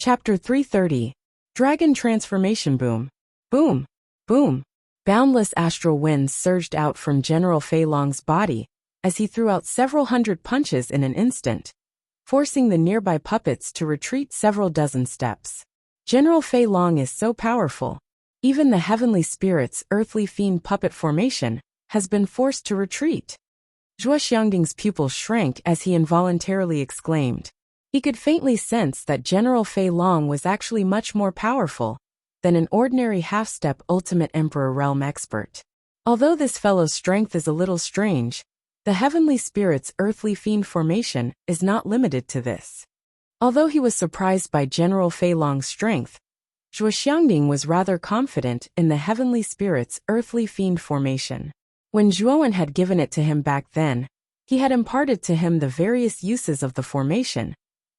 Chapter 330. Dragon Transformation Boom. Boom. Boom. Boundless astral winds surged out from General Fei Long's body as he threw out several hundred punches in an instant, forcing the nearby puppets to retreat several dozen steps. General Fei Long is so powerful. Even the heavenly spirit's earthly fiend puppet formation has been forced to retreat. Zhuo Xiangding's pupils shrank as he involuntarily exclaimed. He could faintly sense that General Fei Long was actually much more powerful than an ordinary half-step Ultimate Emperor Realm expert. Although this fellow's strength is a little strange, the heavenly spirit's earthly fiend formation is not limited to this. Although he was surprised by General Fei Long's strength, Zhuo Xiangding was rather confident in the heavenly spirit's earthly fiend formation. When Zhuowen had given it to him back then, he had imparted to him the various uses of the formation,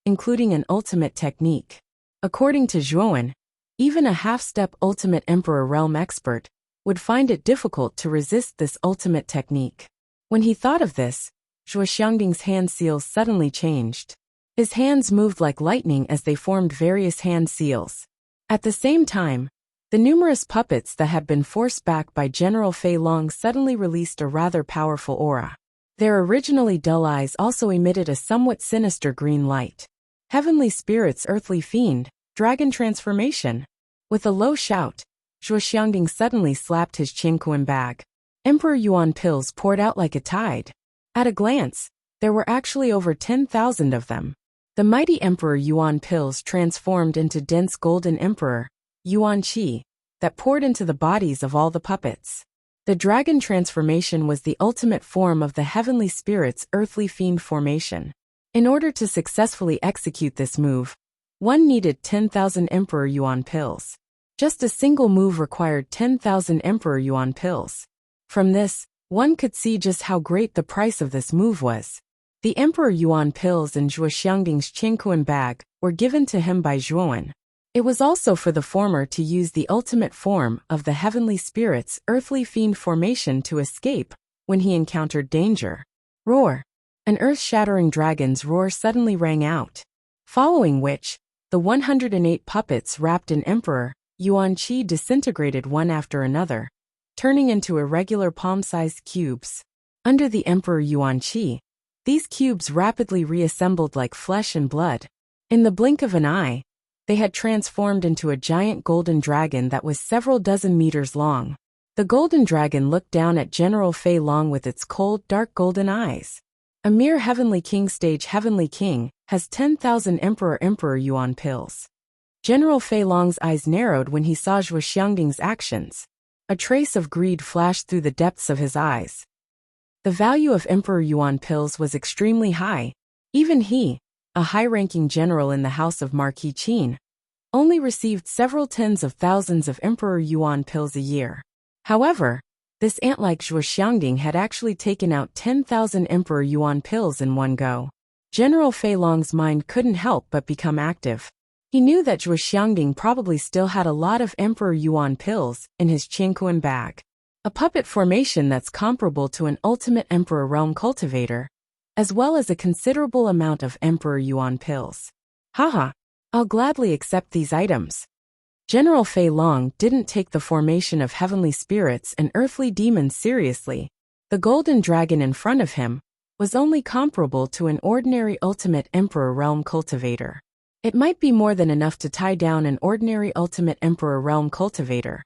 including an ultimate technique. According to Zhuowen, even a half-step Ultimate Emperor Realm expert would find it difficult to resist this ultimate technique. When he thought of this, Zhuo Xiangding's hand seals suddenly changed. His hands moved like lightning as they formed various hand seals. At the same time, the numerous puppets that had been forced back by General Fei Long suddenly released a rather powerful aura. Their originally dull eyes also emitted a somewhat sinister green light. Heavenly Spirit's earthly fiend, dragon transformation. With a low shout, Zhuo Xiangding suddenly slapped his Qingquan bag. Emperor Yuan pills poured out like a tide. At a glance, there were actually over 10,000 of them. The mighty Emperor Yuan pills transformed into dense golden Emperor Yuan Qi that poured into the bodies of all the puppets. The dragon transformation was the ultimate form of the heavenly spirit's earthly fiend formation. In order to successfully execute this move, one needed 10,000 Emperor Yuan pills. Just a single move required 10,000 Emperor Yuan pills. From this, one could see just how great the price of this move was. The Emperor Yuan pills in Zhuo Xiangding's Qingquan bag were given to him by Zhuowen. It was also for the former to use the ultimate form of the heavenly spirit's earthly fiend formation to escape when he encountered danger. Roar! An earth-shattering dragon's roar suddenly rang out, following which, the 108 puppets wrapped in Emperor Yuan Qi disintegrated one after another, turning into irregular palm-sized cubes. Under the Emperor Yuan Qi, these cubes rapidly reassembled like flesh and blood. In the blink of an eye, they had transformed into a giant golden dragon that was several dozen meters long. The golden dragon looked down at General Fei Long with its cold, dark golden eyes. A mere Heavenly King stage Heavenly King has 10,000 Emperor Yuan pills. General Fei Long's eyes narrowed when he saw Zhuo Xiangding's actions. A trace of greed flashed through the depths of his eyes. The value of Emperor Yuan pills was extremely high. Even he, a high-ranking general in the house of Marquis Qin, only received several tens of thousands of Emperor Yuan pills a year. However, this ant-like Zhuo Xiangding had actually taken out 10,000 Emperor Yuan pills in one go. General Fei Long's mind couldn't help but become active. He knew that Zhuo Xiangding probably still had a lot of Emperor Yuan pills in his Qingquan bag. A puppet formation that's comparable to an Ultimate Emperor Realm cultivator, as well as a considerable amount of Emperor Yuan pills. Haha, I'll gladly accept these items. General Fei Long didn't take the formation of heavenly spirits and earthly demons seriously. The golden dragon in front of him was only comparable to an ordinary Ultimate Emperor Realm cultivator. It might be more than enough to tie down an ordinary Ultimate Emperor Realm cultivator.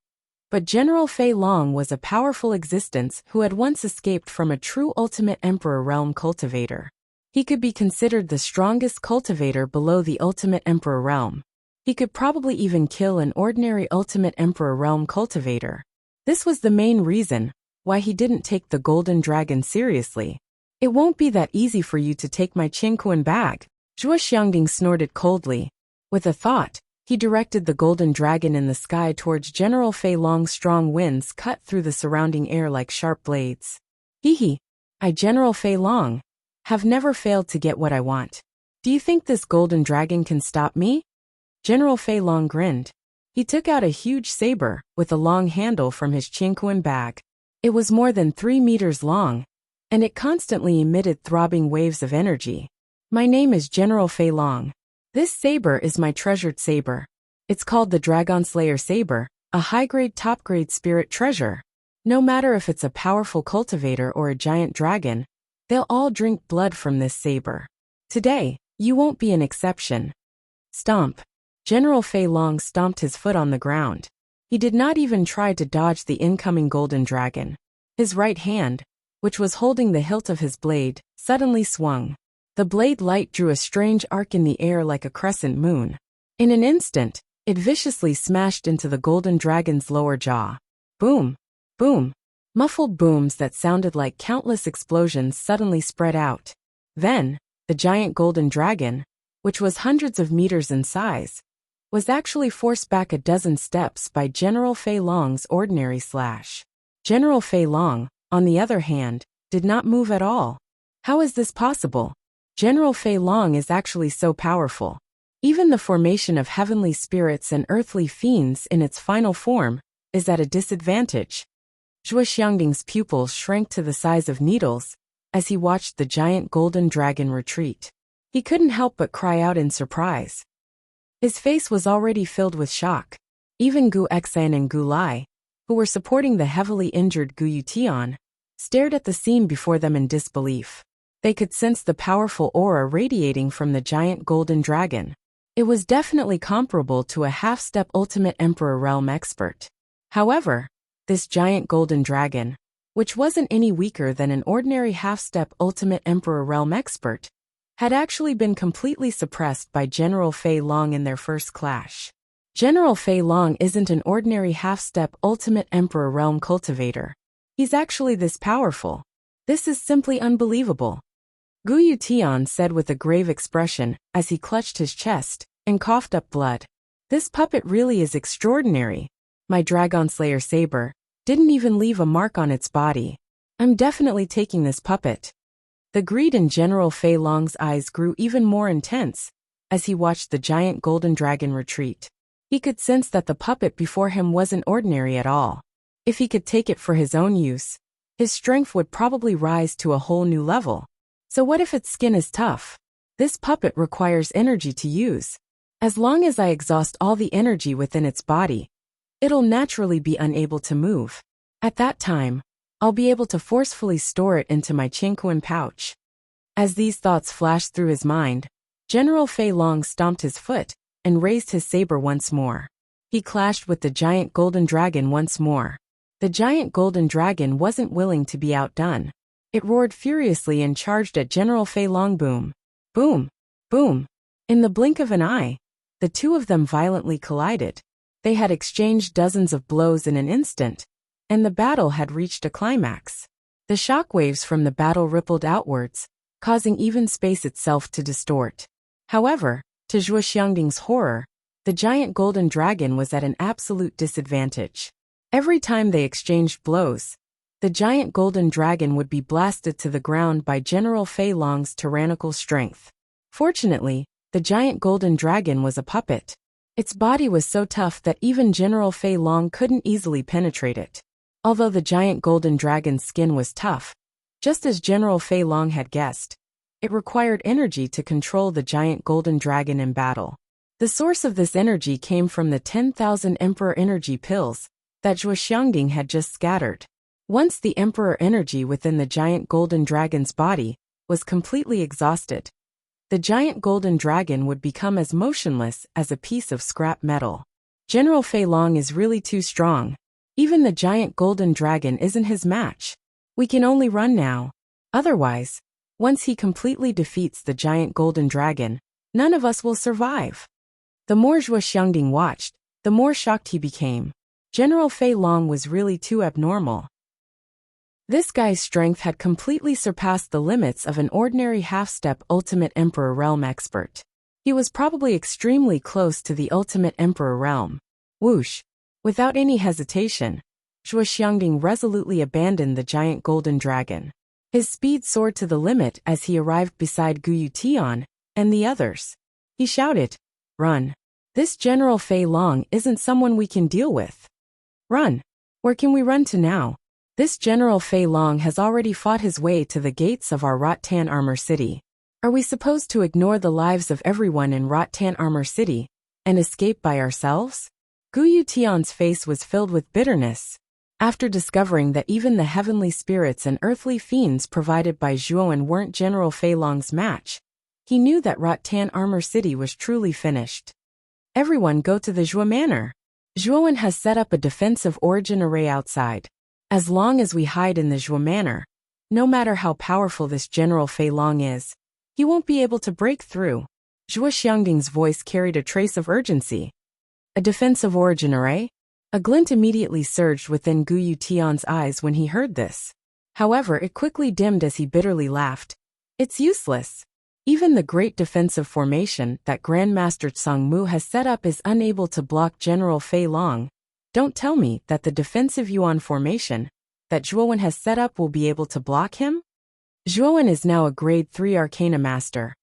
But General Fei Long was a powerful existence who had once escaped from a true Ultimate Emperor Realm cultivator. He could be considered the strongest cultivator below the Ultimate Emperor Realm. He could probably even kill an ordinary Ultimate Emperor Realm cultivator. This was the main reason why he didn't take the golden dragon seriously. It won't be that easy for you to take my Qingquan bag. Zhuo Xiangding snorted coldly. With a thought, he directed the golden dragon in the sky towards General Fei Long's strong winds cut through the surrounding air like sharp blades. Hee, I General Fei Long have never failed to get what I want. Do you think this golden dragon can stop me? General Fei Long grinned. He took out a huge saber with a long handle from his Qingquan bag. It was more than 3 meters long, and it constantly emitted throbbing waves of energy. My name is General Fei Long. This saber is my treasured saber. It's called the Dragon Slayer Saber, a high-grade top-grade spirit treasure. No matter if it's a powerful cultivator or a giant dragon, they'll all drink blood from this saber. Today, you won't be an exception. Stomp. General Fei Long stomped his foot on the ground. He did not even try to dodge the incoming golden dragon. His right hand, which was holding the hilt of his blade, suddenly swung. The blade light drew a strange arc in the air like a crescent moon. In an instant, it viciously smashed into the golden dragon's lower jaw. Boom! Boom! Muffled booms that sounded like countless explosions suddenly spread out. Then, the giant golden dragon, which was hundreds of meters in size, was actually forced back a dozen steps by General Fei Long's ordinary slash. General Fei Long, on the other hand, did not move at all. How is this possible? General Fei Long is actually so powerful. Even the formation of heavenly spirits and earthly fiends in its final form is at a disadvantage. Zhuo Xiangding's pupils shrank to the size of needles as he watched the giant golden dragon retreat. He couldn't help but cry out in surprise. His face was already filled with shock. Even Gu Exan and Gu Lai, who were supporting the heavily injured Gu Yutian, stared at the scene before them in disbelief. They could sense the powerful aura radiating from the giant golden dragon. It was definitely comparable to a half-step Ultimate Emperor Realm expert. However, this giant golden dragon, which wasn't any weaker than an ordinary half-step Ultimate Emperor Realm expert, had actually been completely suppressed by General Fei Long in their first clash. General Fei Long isn't an ordinary half-step Ultimate Emperor Realm cultivator. He's actually this powerful. This is simply unbelievable. Gu Yutian said with a grave expression as he clutched his chest and coughed up blood. This puppet really is extraordinary. My Dragon Slayer saber didn't even leave a mark on its body. I'm definitely taking this puppet. The greed in General Fei Long's eyes grew even more intense as he watched the giant golden dragon retreat. He could sense that the puppet before him wasn't ordinary at all. If he could take it for his own use, his strength would probably rise to a whole new level. So what if its skin is tough? This puppet requires energy to use. As long as I exhaust all the energy within its body, it'll naturally be unable to move. At that time, I'll be able to forcefully store it into my Qingquan pouch. As these thoughts flashed through his mind, General Fei Long stomped his foot and raised his saber once more. He clashed with the giant golden dragon once more. The giant golden dragon wasn't willing to be outdone. It roared furiously and charged at General Fei Long. Boom! Boom! Boom! In the blink of an eye, the two of them violently collided. They had exchanged dozens of blows in an instant, and the battle had reached a climax. The shockwaves from the battle rippled outwards, causing even space itself to distort. However, to Zhuo Xiangding's horror, the giant golden dragon was at an absolute disadvantage. Every time they exchanged blows, the giant golden dragon would be blasted to the ground by General Fei Long's tyrannical strength. Fortunately, the giant golden dragon was a puppet. Its body was so tough that even General Fei Long couldn't easily penetrate it. Although the giant golden dragon's skin was tough, just as General Fei Long had guessed, it required energy to control the giant golden dragon in battle. The source of this energy came from the 10,000 Emperor energy pills that Zhuo Xiangding had just scattered. Once the Emperor energy within the giant golden dragon's body was completely exhausted, the giant golden dragon would become as motionless as a piece of scrap metal. General Fei Long is really too strong. Even the giant golden dragon isn't his match. We can only run now. Otherwise, once he completely defeats the giant golden dragon, none of us will survive. The more Zhuo Xiangding watched, the more shocked he became. General Fei Long was really too abnormal. This guy's strength had completely surpassed the limits of an ordinary half-step Ultimate Emperor Realm expert. He was probably extremely close to the Ultimate Emperor Realm. Whoosh! Without any hesitation, Zhuo Xiangding resolutely abandoned the giant golden dragon. His speed soared to the limit as he arrived beside Gu Yutian and the others. He shouted, "Run! This General Fei Long isn't someone we can deal with. Run! Where can we run to now? This General Fei Long has already fought his way to the gates of our Rattan Armor City. Are we supposed to ignore the lives of everyone in Rattan Armor City and escape by ourselves? Gu Yutian's face was filled with bitterness. After discovering that even the heavenly spirits and earthly fiends provided by Zhuowen weren't General Fei Long's match, he knew that Rattan Armor City was truly finished. Everyone go to the Zhuo Manor. Zhuowen has set up a defensive origin array outside. As long as we hide in the Zhuo Manor, no matter how powerful this General Fei Long is, he won't be able to break through. Zhuo Xiangding's voice carried a trace of urgency. A defensive origin array? A glint immediately surged within Gu Yutian's eyes when he heard this. However, it quickly dimmed as he bitterly laughed. It's useless. Even the great defensive formation that Grandmaster Tsang Mu has set up is unable to block General Fei Long. Don't tell me that the defensive Yuan formation that Zhuowen has set up will be able to block him? Zhuowen is now a Grade 3 Arcana Master,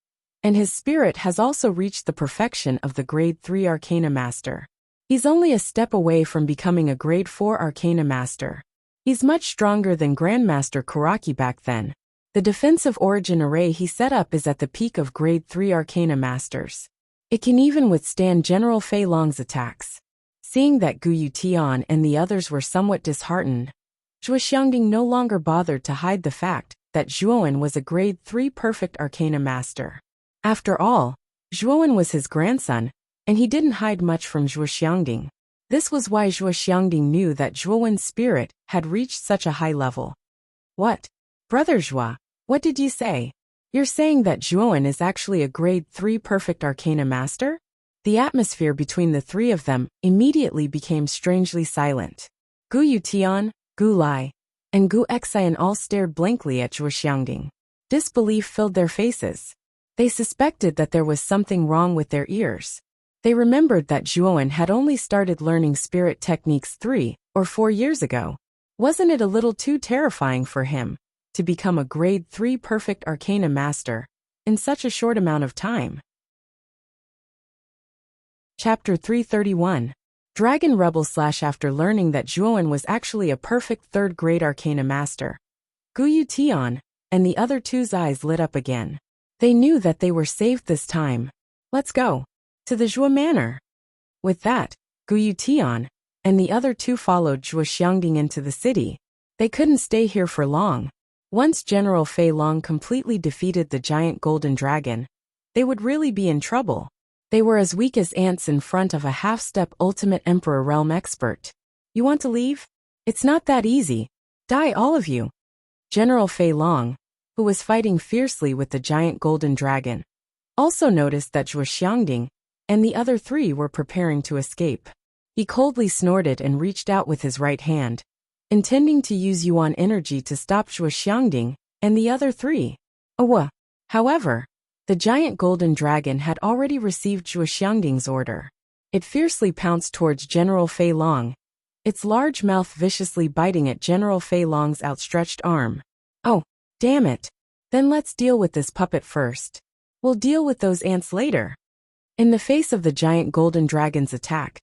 and his spirit has also reached the perfection of the Grade 3 Arcana Master. He's only a step away from becoming a Grade 4 Arcana Master. He's much stronger than Grandmaster Kuraki back then. The defensive origin array he set up is at the peak of Grade 3 Arcana Masters. It can even withstand General Fei Long's attacks. Seeing that Gu Yutian and the others were somewhat disheartened, Zhuo Xiangding no longer bothered to hide the fact that Zhuowen was a Grade 3 Perfect Arcana Master. After all, Zhuowen was his grandson, and he didn't hide much from Zhuo Xiangding. This was why Zhuo Xiangding knew that Zhuowen's spirit had reached such a high level. What? Brother Zhuo, what did you say? You're saying that Zhuowen is actually a Grade 3 Perfect Arcana Master? The atmosphere between the three of them immediately became strangely silent. Gu Yutian, Gu Lai, and Gu Xian all stared blankly at Zhuo Xiangding. Disbelief filled their faces. They suspected that there was something wrong with their ears. They remembered that Zhuowen had only started learning spirit techniques 3 or 4 years ago. Wasn't it a little too terrifying for him to become a Grade 3 Perfect Arcana Master in such a short amount of time? Chapter 331. Dragon Rebel / After learning that Zhuowen was actually a perfect 3rd grade Arcana Master, Gu Yutian and the other two's eyes lit up again. They knew that they were saved this time. Let's go to the Zhuo Manor. With that, Gu Yutian and the other two followed Zhuo Xiangding into the city. They couldn't stay here for long. Once General Fei Long completely defeated the giant golden dragon, they would really be in trouble. They were as weak as ants in front of a half-step ultimate Emperor realm expert. You want to leave? It's not that easy. Die all of you. General Fei Long, who was fighting fiercely with the giant golden dragon, also noticed that Zhuo Xiangding and the other three were preparing to escape. He coldly snorted and reached out with his right hand, intending to use Yuan energy to stop Zhuo Xiangding and the other three. However, the giant golden dragon had already received Zhuo Xiangding's order. It fiercely pounced towards General Fei Long, its large mouth viciously biting at General Fei Long's outstretched arm. Oh, damn it. Then let's deal with this puppet first. We'll deal with those ants later. In the face of the giant golden dragon's attack,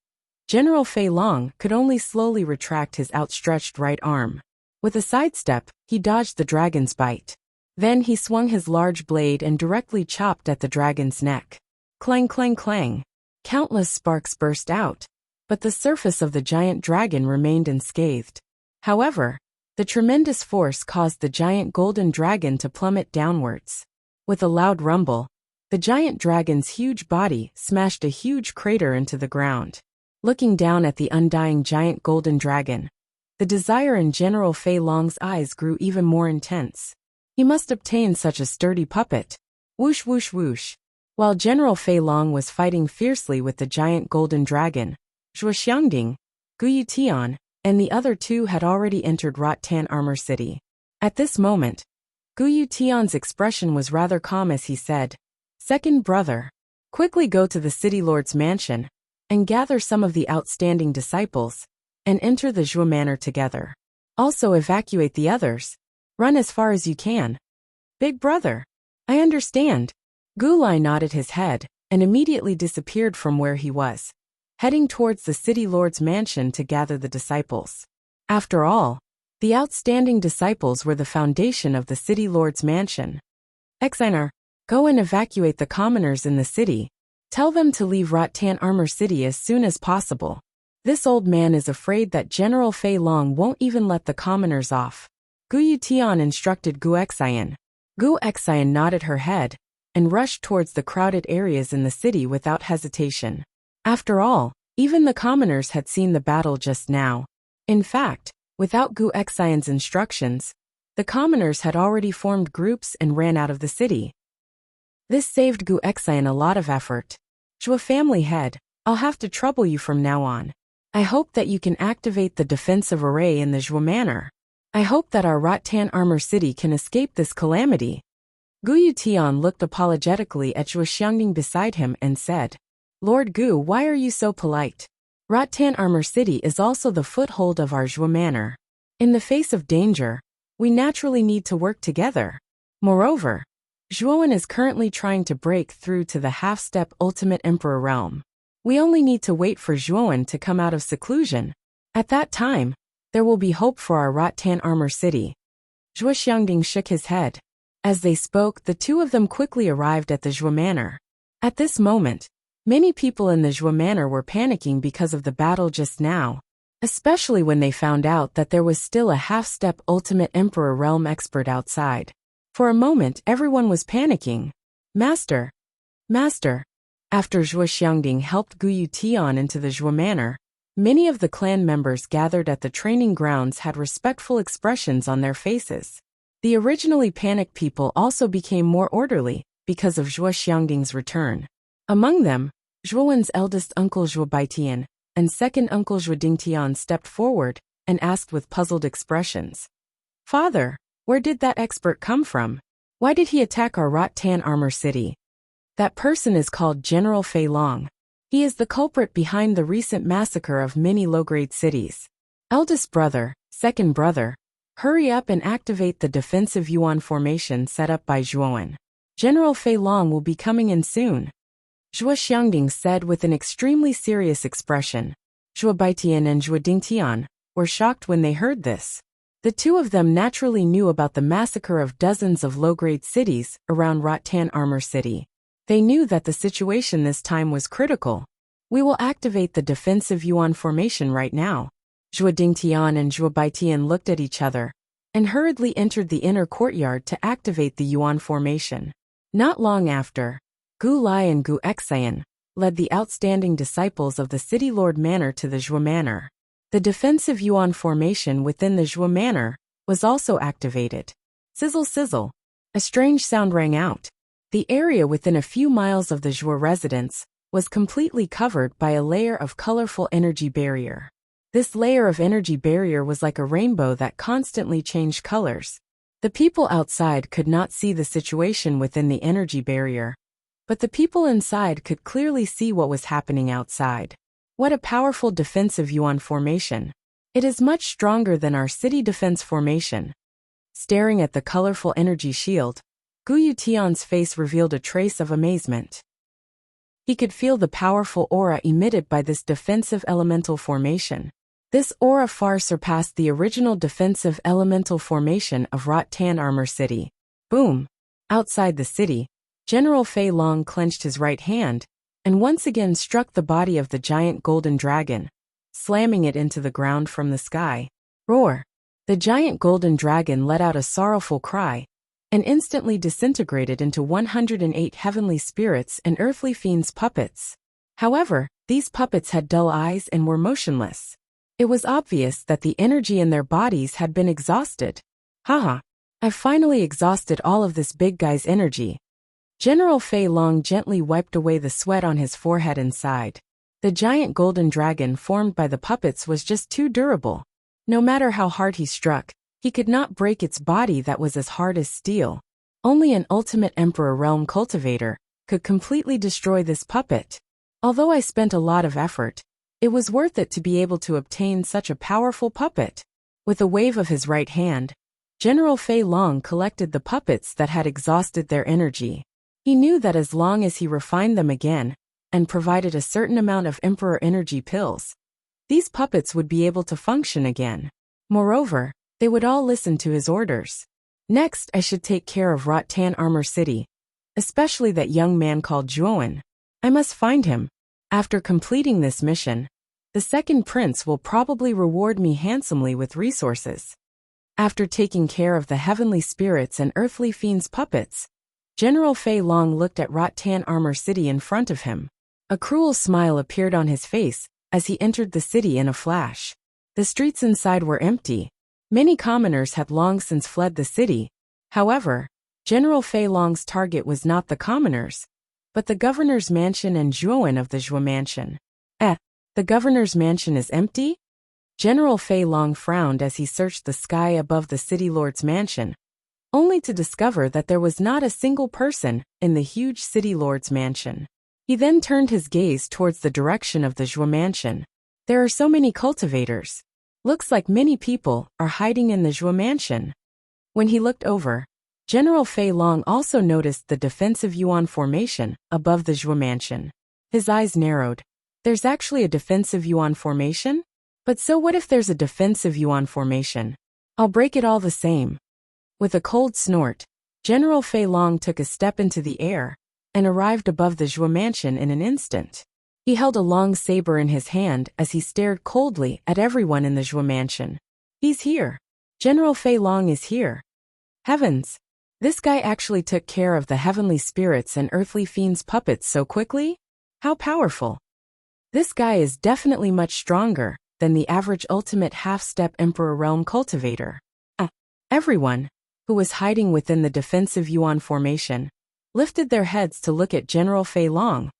General Fei Long could only slowly retract his outstretched right arm. With a sidestep, he dodged the dragon's bite. Then he swung his large blade and directly chopped at the dragon's neck. Clang clang clang. Countless sparks burst out, but the surface of the giant dragon remained unscathed. However, the tremendous force caused the giant golden dragon to plummet downwards. With a loud rumble, the giant dragon's huge body smashed a huge crater into the ground. Looking down at the undying giant golden dragon, the desire in General Fei Long's eyes grew even more intense. He must obtain such a sturdy puppet. Whoosh whoosh whoosh. While General Fei Long was fighting fiercely with the giant golden dragon, Zhuo Xiangding, Gu Yutian, and the other two had already entered Rattan Armor City. At this moment, Gu Yutian's expression was rather calm as he said, "Second brother, quickly go to the city lord's mansion and gather some of the outstanding disciples and enter the Zhuo Manor together. Also evacuate the others. Run as far as you can." Big brother, I understand. Gu Lai nodded his head and immediately disappeared from where he was, heading towards the city lord's mansion to gather the disciples. After all, the outstanding disciples were the foundation of the city lord's mansion. Exiner, Go and evacuate the commoners in the city. Tell them to leave Rattan Armor City as soon as possible. This old man is afraid that General Fei Long won't even let the commoners off. Gu Yutian instructed Gu Xian. Gu Xian nodded her head and rushed towards the crowded areas in the city without hesitation. After all, even the commoners had seen the battle just now. In fact, without Gu Xian's instructions, the commoners had already formed groups and ran out of the city. This saved Gu Xian a lot of effort. Zhuo family head, I'll have to trouble you from now on. I hope that you can activate the defensive array in the Zhuo Manor. I hope that our Rattan Armor City can escape this calamity. Gu Yutian looked apologetically at Zhuo Xiangding beside him and said, Lord Gu, why are you so polite? Rattan Armor City is also the foothold of our Zhuo Manor. In the face of danger, we naturally need to work together. Moreover, Zhuowen is currently trying to break through to the half-step Ultimate Emperor realm. We only need to wait for Zhuowen to come out of seclusion. At that time, there will be hope for our Rattan Armor City. Zhuo Xiangding shook his head. As they spoke, the two of them quickly arrived at the Zhuo Manor. At this moment, many people in the Zhuo Manor were panicking because of the battle just now, especially when they found out that there was still a half-step Ultimate Emperor realm expert outside. For a moment, everyone was panicking. Master! Master! After Zhuo Xiangding helped Gu Yutian into the Zhuo Manor, many of the clan members gathered at the training grounds had respectful expressions on their faces. The originally panicked people also became more orderly because of Zhuo Xiangding's return. Among them, Zhuowen's eldest uncle Zhuo Baitian and second uncle Zhuo Dingtian stepped forward and asked with puzzled expressions. Father, where did that expert come from? Why did he attack our Rattan Armor City? That person is called General Fei Long. He is the culprit behind the recent massacre of many low-grade cities. Eldest brother, second brother, hurry up and activate the defensive Yuan formation set up by Zhuowen. General Fei Long will be coming in soon. Zhuo Xiangding said with an extremely serious expression. Zhuo Baitian and Zhuo Dingtian were shocked when they heard this. The two of them naturally knew about the massacre of dozens of low-grade cities around Rattan Armor City. They knew that the situation this time was critical. We will activate the defensive Yuan formation right now. Zhuo Dingtian and Zhuo Baitian looked at each other and hurriedly entered the inner courtyard to activate the Yuan formation. Not long after, Gu Lai and Gu Xian led the outstanding disciples of the City Lord Manor to the Zhuo Manor. The defensive Yuan formation within the Zhuo Manor was also activated. Sizzle sizzle. A strange sound rang out. The area within a few miles of the Zhuo residence was completely covered by a layer of colorful energy barrier. This layer of energy barrier was like a rainbow that constantly changed colors. The people outside could not see the situation within the energy barrier, but the people inside could clearly see what was happening outside. What a powerful defensive Yuan formation. It is much stronger than our city defense formation. Staring at the colorful energy shield, Gu Yutian's face revealed a trace of amazement. He could feel the powerful aura emitted by this defensive elemental formation. This aura far surpassed the original defensive elemental formation of Rattan Armor City. Boom! Outside the city, General Fei Long clenched his right hand and once again struck the body of the giant golden dragon, slamming it into the ground from the sky. Roar! The giant golden dragon let out a sorrowful cry and instantly disintegrated into 108 heavenly spirits and earthly fiends' puppets. However, these puppets had dull eyes and were motionless. It was obvious that the energy in their bodies had been exhausted. Haha! I've finally exhausted all of this big guy's energy. General Fei Long gently wiped away the sweat on his forehead and sighed. The giant golden dragon formed by the puppets was just too durable. No matter how hard he struck, he could not break its body that was as hard as steel. Only an Ultimate Emperor Realm cultivator could completely destroy this puppet. Although I spent a lot of effort, it was worth it to be able to obtain such a powerful puppet. With a wave of his right hand, General Fei Long collected the puppets that had exhausted their energy. He knew that as long as he refined them again and provided a certain amount of Emperor energy pills, these puppets would be able to function again. Moreover, they would all listen to his orders. Next, I should take care of Rattan Armor City. especially that young man called Zhuowen. I must find him. After completing this mission, the second prince will probably reward me handsomely with resources. After taking care of the heavenly spirits and earthly fiends' puppets, General Fei Long looked at Rattan Armor City in front of him. A cruel smile appeared on his face as he entered the city in a flash. The streets inside were empty. Many commoners had long since fled the city. However, General Fei Long's target was not the commoners, but the governor's mansion and Zhuowen of the Zhuo mansion. The governor's mansion is empty? General Fei Long frowned as he searched the sky above the city lord's mansion, only to discover that there was not a single person in the huge city lord's mansion. He then turned his gaze towards the direction of the Zhuo mansion. There are so many cultivators. Looks like many people are hiding in the Zhuo mansion. When he looked over, General Fei Long also noticed the defensive Yuan formation above the Zhuo mansion. His eyes narrowed. There's actually a defensive Yuan formation? But so what if there's a defensive Yuan formation? I'll break it all the same. With a cold snort, General Fei Long took a step into the air and arrived above the Zhuo mansion in an instant. He held a long saber in his hand as he stared coldly at everyone in the Zhuo mansion. He's here. General Fei Long is here. Heavens! This guy actually took care of the heavenly spirits and earthly fiends' puppets so quickly? How powerful! This guy is definitely much stronger than the average ultimate half-step Emperor Realm cultivator. Everyone, who was hiding within the defensive Yuan formation, lifted their heads to look at General Fei Long,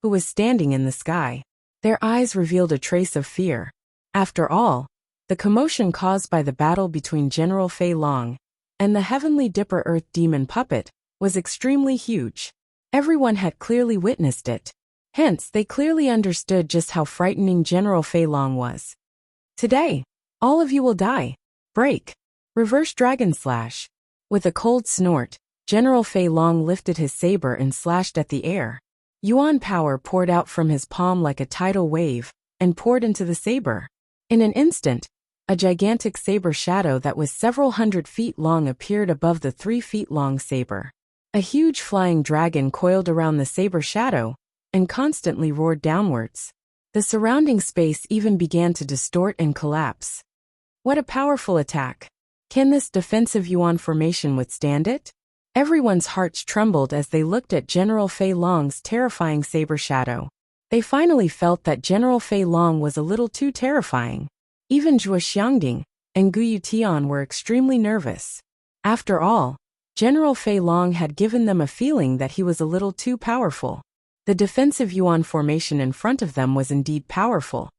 who was standing in the sky. Their eyes revealed a trace of fear. After all, the commotion caused by the battle between General Fei Long and the Heavenly Dipper Earth Demon puppet was extremely huge. Everyone had clearly witnessed it. Hence, they clearly understood just how frightening General Fei Long was. Today, all of you will die. Break. Reverse Dragon Slash. With a cold snort, General Fei Long lifted his saber and slashed at the air. Yuan power poured out from his palm like a tidal wave and poured into the saber. In an instant, a gigantic saber shadow that was several hundred feet long appeared above the 3 feet long saber. A huge flying dragon coiled around the saber shadow and constantly roared downwards. The surrounding space even began to distort and collapse. What a powerful attack! Can this defensive Yuan formation withstand it? Everyone's hearts trembled as they looked at General Fei Long's terrifying saber shadow. They finally felt that General Fei Long was a little too terrifying. Even Zhuo Xiangding and Guyu Tian were extremely nervous. After all, General Fei Long had given them a feeling that he was a little too powerful. The defensive Yuan formation in front of them was indeed powerful,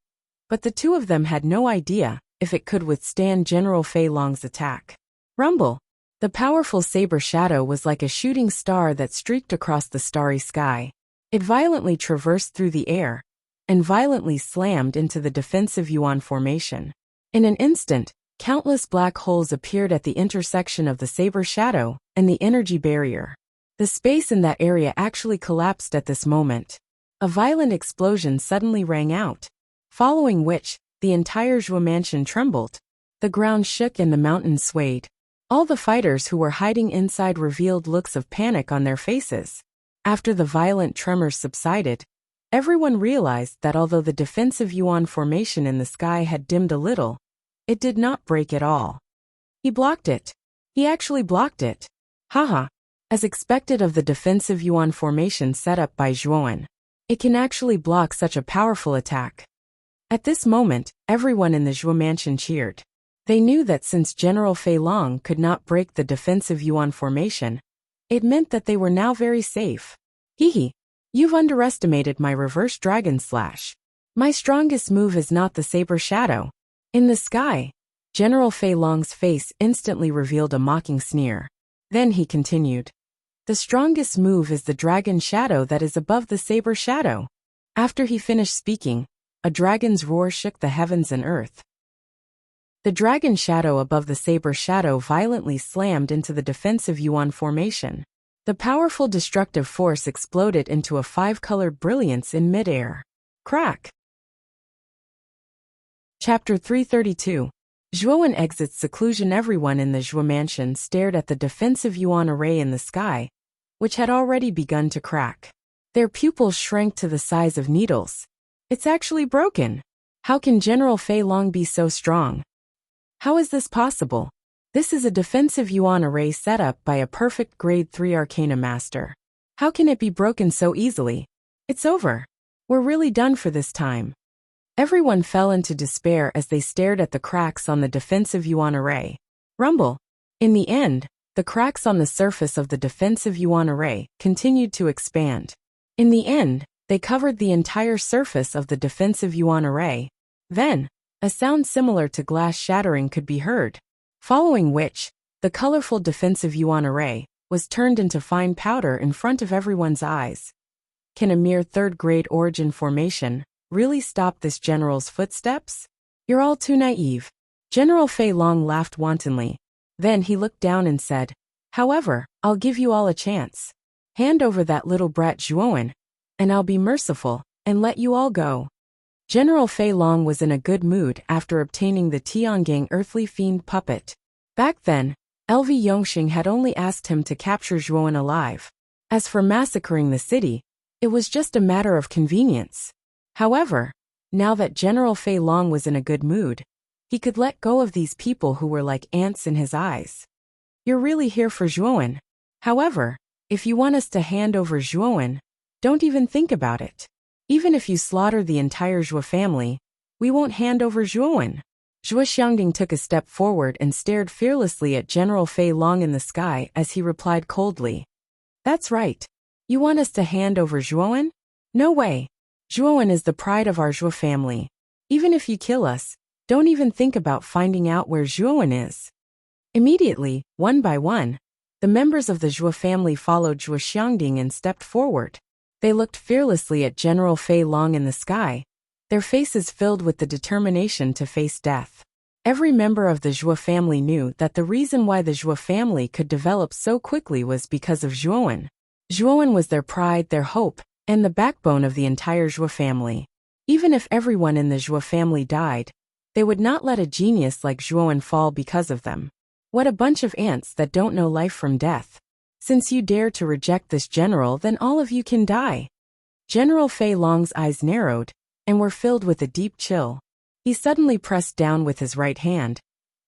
but the two of them had no idea if it could withstand General Fei Long's attack. Rumble! The powerful saber shadow was like a shooting star that streaked across the starry sky. It violently traversed through the air and violently slammed into the defensive Yuan formation. In an instant, countless black holes appeared at the intersection of the saber shadow and the energy barrier. The space in that area actually collapsed at this moment. A violent explosion suddenly rang out, following which, the entire Zhuo mansion trembled. The ground shook and the mountains swayed. All the fighters who were hiding inside revealed looks of panic on their faces. After the violent tremors subsided, everyone realized that although the defensive Yuan formation in the sky had dimmed a little, it did not break at all. He blocked it. He actually blocked it. Haha. As expected of the defensive Yuan formation set up by Zhuowen, it can actually block such a powerful attack. At this moment, everyone in the Zhuo mansion cheered. They knew that since General Fei Long could not break the defensive Yuan formation, it meant that they were now very safe. Hehe. You've underestimated my reverse dragon slash. My strongest move is not the saber shadow. In the sky, General Fei Long's face instantly revealed a mocking sneer. Then he continued. The strongest move is the dragon shadow that is above the saber shadow. After he finished speaking, a dragon's roar shook the heavens and earth. The dragon shadow above the saber shadow violently slammed into the defensive Yuan formation. The powerful destructive force exploded into a 5-colored brilliance in midair. Crack! Chapter 332. Zhuowen exits seclusion. Everyone in the Zhuo mansion stared at the defensive Yuan array in the sky, which had already begun to crack. Their pupils shrank to the size of needles. It's actually broken. How can General Fei Long be so strong? How is this possible? This is a defensive yuan array set up by a perfect grade 3 Arcana master. How can it be broken so easily? It's over. We're really done for this time. Everyone fell into despair as they stared at the cracks on the defensive yuan array. Rumble. In the end, the cracks on the surface of the defensive yuan array continued to expand. In the end, they covered the entire surface of the defensive yuan array. Then, a sound similar to glass shattering could be heard, following which, the colorful defensive yuan array was turned into fine powder in front of everyone's eyes. Can a mere third-grade origin formation really stop this general's footsteps? You're all too naive. General Fei Long laughed wantonly. Then he looked down and said, "However, I'll give you all a chance. Hand over that little brat Zhuowen, and I'll be merciful and let you all go." General Fei Long was in a good mood after obtaining the Tiangang earthly fiend puppet. Back then, LV Yongxing had only asked him to capture Zhuowen alive. As for massacring the city, it was just a matter of convenience. However, now that General Fei Long was in a good mood, he could let go of these people who were like ants in his eyes. You're really here for Zhuowen. However, if you want us to hand over Zhuowen, don't even think about it. Even if you slaughter the entire Zhuo family, we won't hand over Zhuowen. Zhuo Xiangding took a step forward and stared fearlessly at General Fei Long in the sky as he replied coldly. That's right. You want us to hand over Zhuowen? No way. Zhuowen is the pride of our Zhuo family. Even if you kill us, don't even think about finding out where Zhuowen is. Immediately, one by one, the members of the Zhuo family followed Zhuo Xiangding and stepped forward. They looked fearlessly at General Fei Long in the sky, their faces filled with the determination to face death. Every member of the Zhuo family knew that the reason why the Zhuo family could develop so quickly was because of Zhuowen. Zhuowen was their pride, their hope, and the backbone of the entire Zhuo family. Even if everyone in the Zhuo family died, they would not let a genius like Zhuowen fall because of them. What a bunch of ants that don't know life from death. Since you dare to reject this general, then all of you can die. General Fei Long's eyes narrowed and were filled with a deep chill. He suddenly pressed down with his right hand,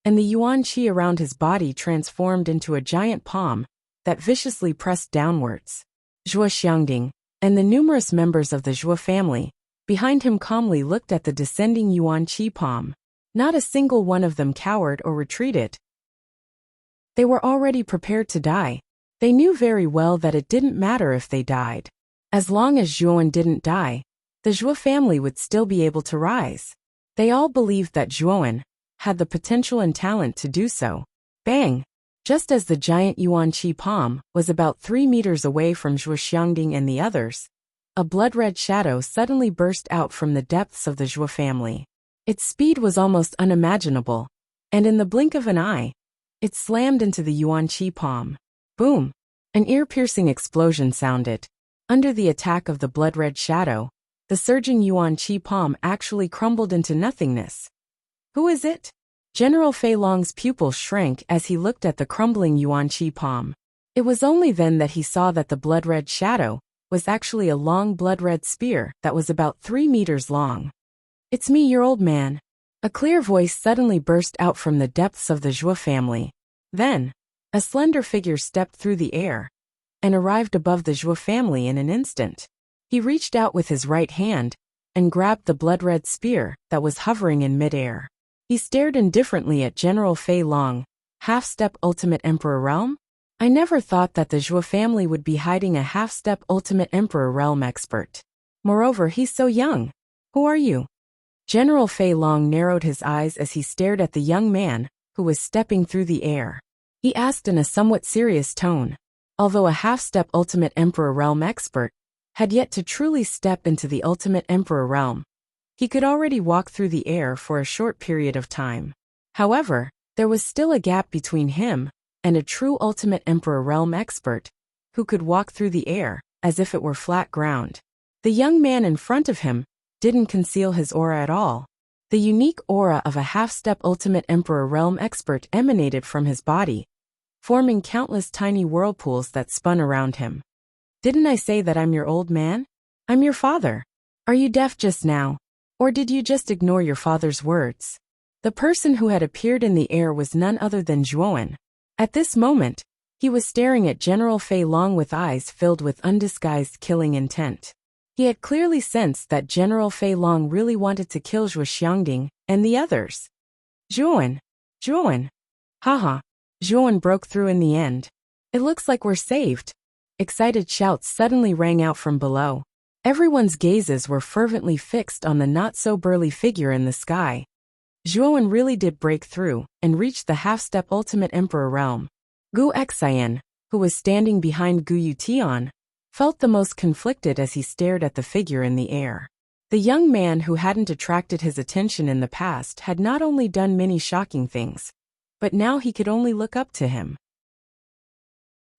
and the yuan qi around his body transformed into a giant palm that viciously pressed downwards. Zhuo Xiangding and the numerous members of the Zhuo family behind him calmly looked at the descending yuan qi palm. Not a single one of them cowered or retreated. They were already prepared to die. They knew very well that it didn't matter if they died. As long as Zhuowen didn't die, the Zhuo family would still be able to rise. They all believed that Zhuowen had the potential and talent to do so. Bang! Just as the giant yuan qi palm was about 3 meters away from Zhuo Xiangding and the others, a blood-red shadow suddenly burst out from the depths of the Zhuo family. Its speed was almost unimaginable, and in the blink of an eye, it slammed into the yuan qi palm. Boom! An ear-piercing explosion sounded. Under the attack of the blood-red shadow, the surging yuan qi palm actually crumbled into nothingness. Who is it? General Fei Long's pupil shrank as he looked at the crumbling yuan qi palm. It was only then that he saw that the blood-red shadow was actually a long blood-red spear that was about 3 meters long. It's me, your old man. A clear voice suddenly burst out from the depths of the Zhuo family. Then, a slender figure stepped through the air and arrived above the Zhuo family in an instant. He reached out with his right hand and grabbed the blood-red spear that was hovering in midair. He stared indifferently at General Fei Long. Half-step Ultimate Emperor Realm? I never thought that the Zhuo family would be hiding a half-step Ultimate Emperor Realm expert. Moreover, he's so young. Who are you? General Fei Long narrowed his eyes as he stared at the young man who was stepping through the air. He asked in a somewhat serious tone. Although a half-step Ultimate Emperor Realm expert had yet to truly step into the Ultimate Emperor Realm, he could already walk through the air for a short period of time. However, there was still a gap between him and a true Ultimate Emperor Realm expert who could walk through the air as if it were flat ground. The young man in front of him didn't conceal his aura at all. The unique aura of a half-step Ultimate Emperor Realm expert emanated from his body, forming countless tiny whirlpools that spun around him. Didn't I say that I'm your old man? I'm your father. Are you deaf just now? Or did you just ignore your father's words? The person who had appeared in the air was none other than Zhuowen. At this moment, he was staring at General Fei Long with eyes filled with undisguised killing intent. He had clearly sensed that General Fei Long really wanted to kill Zhuo Xiangding and the others. Zhuowen! Zhuowen! Haha! Zhuowen broke through in the end. It looks like we're saved. Excited shouts suddenly rang out from below. Everyone's gazes were fervently fixed on the not-so-burly figure in the sky. Zhuowen really did break through and reached the half-step ultimate emperor realm. Gu Xian, who was standing behind Gu Yutian, felt the most conflicted as he stared at the figure in the air. The young man who hadn't attracted his attention in the past had not only done many shocking things, but now he could only look up to him.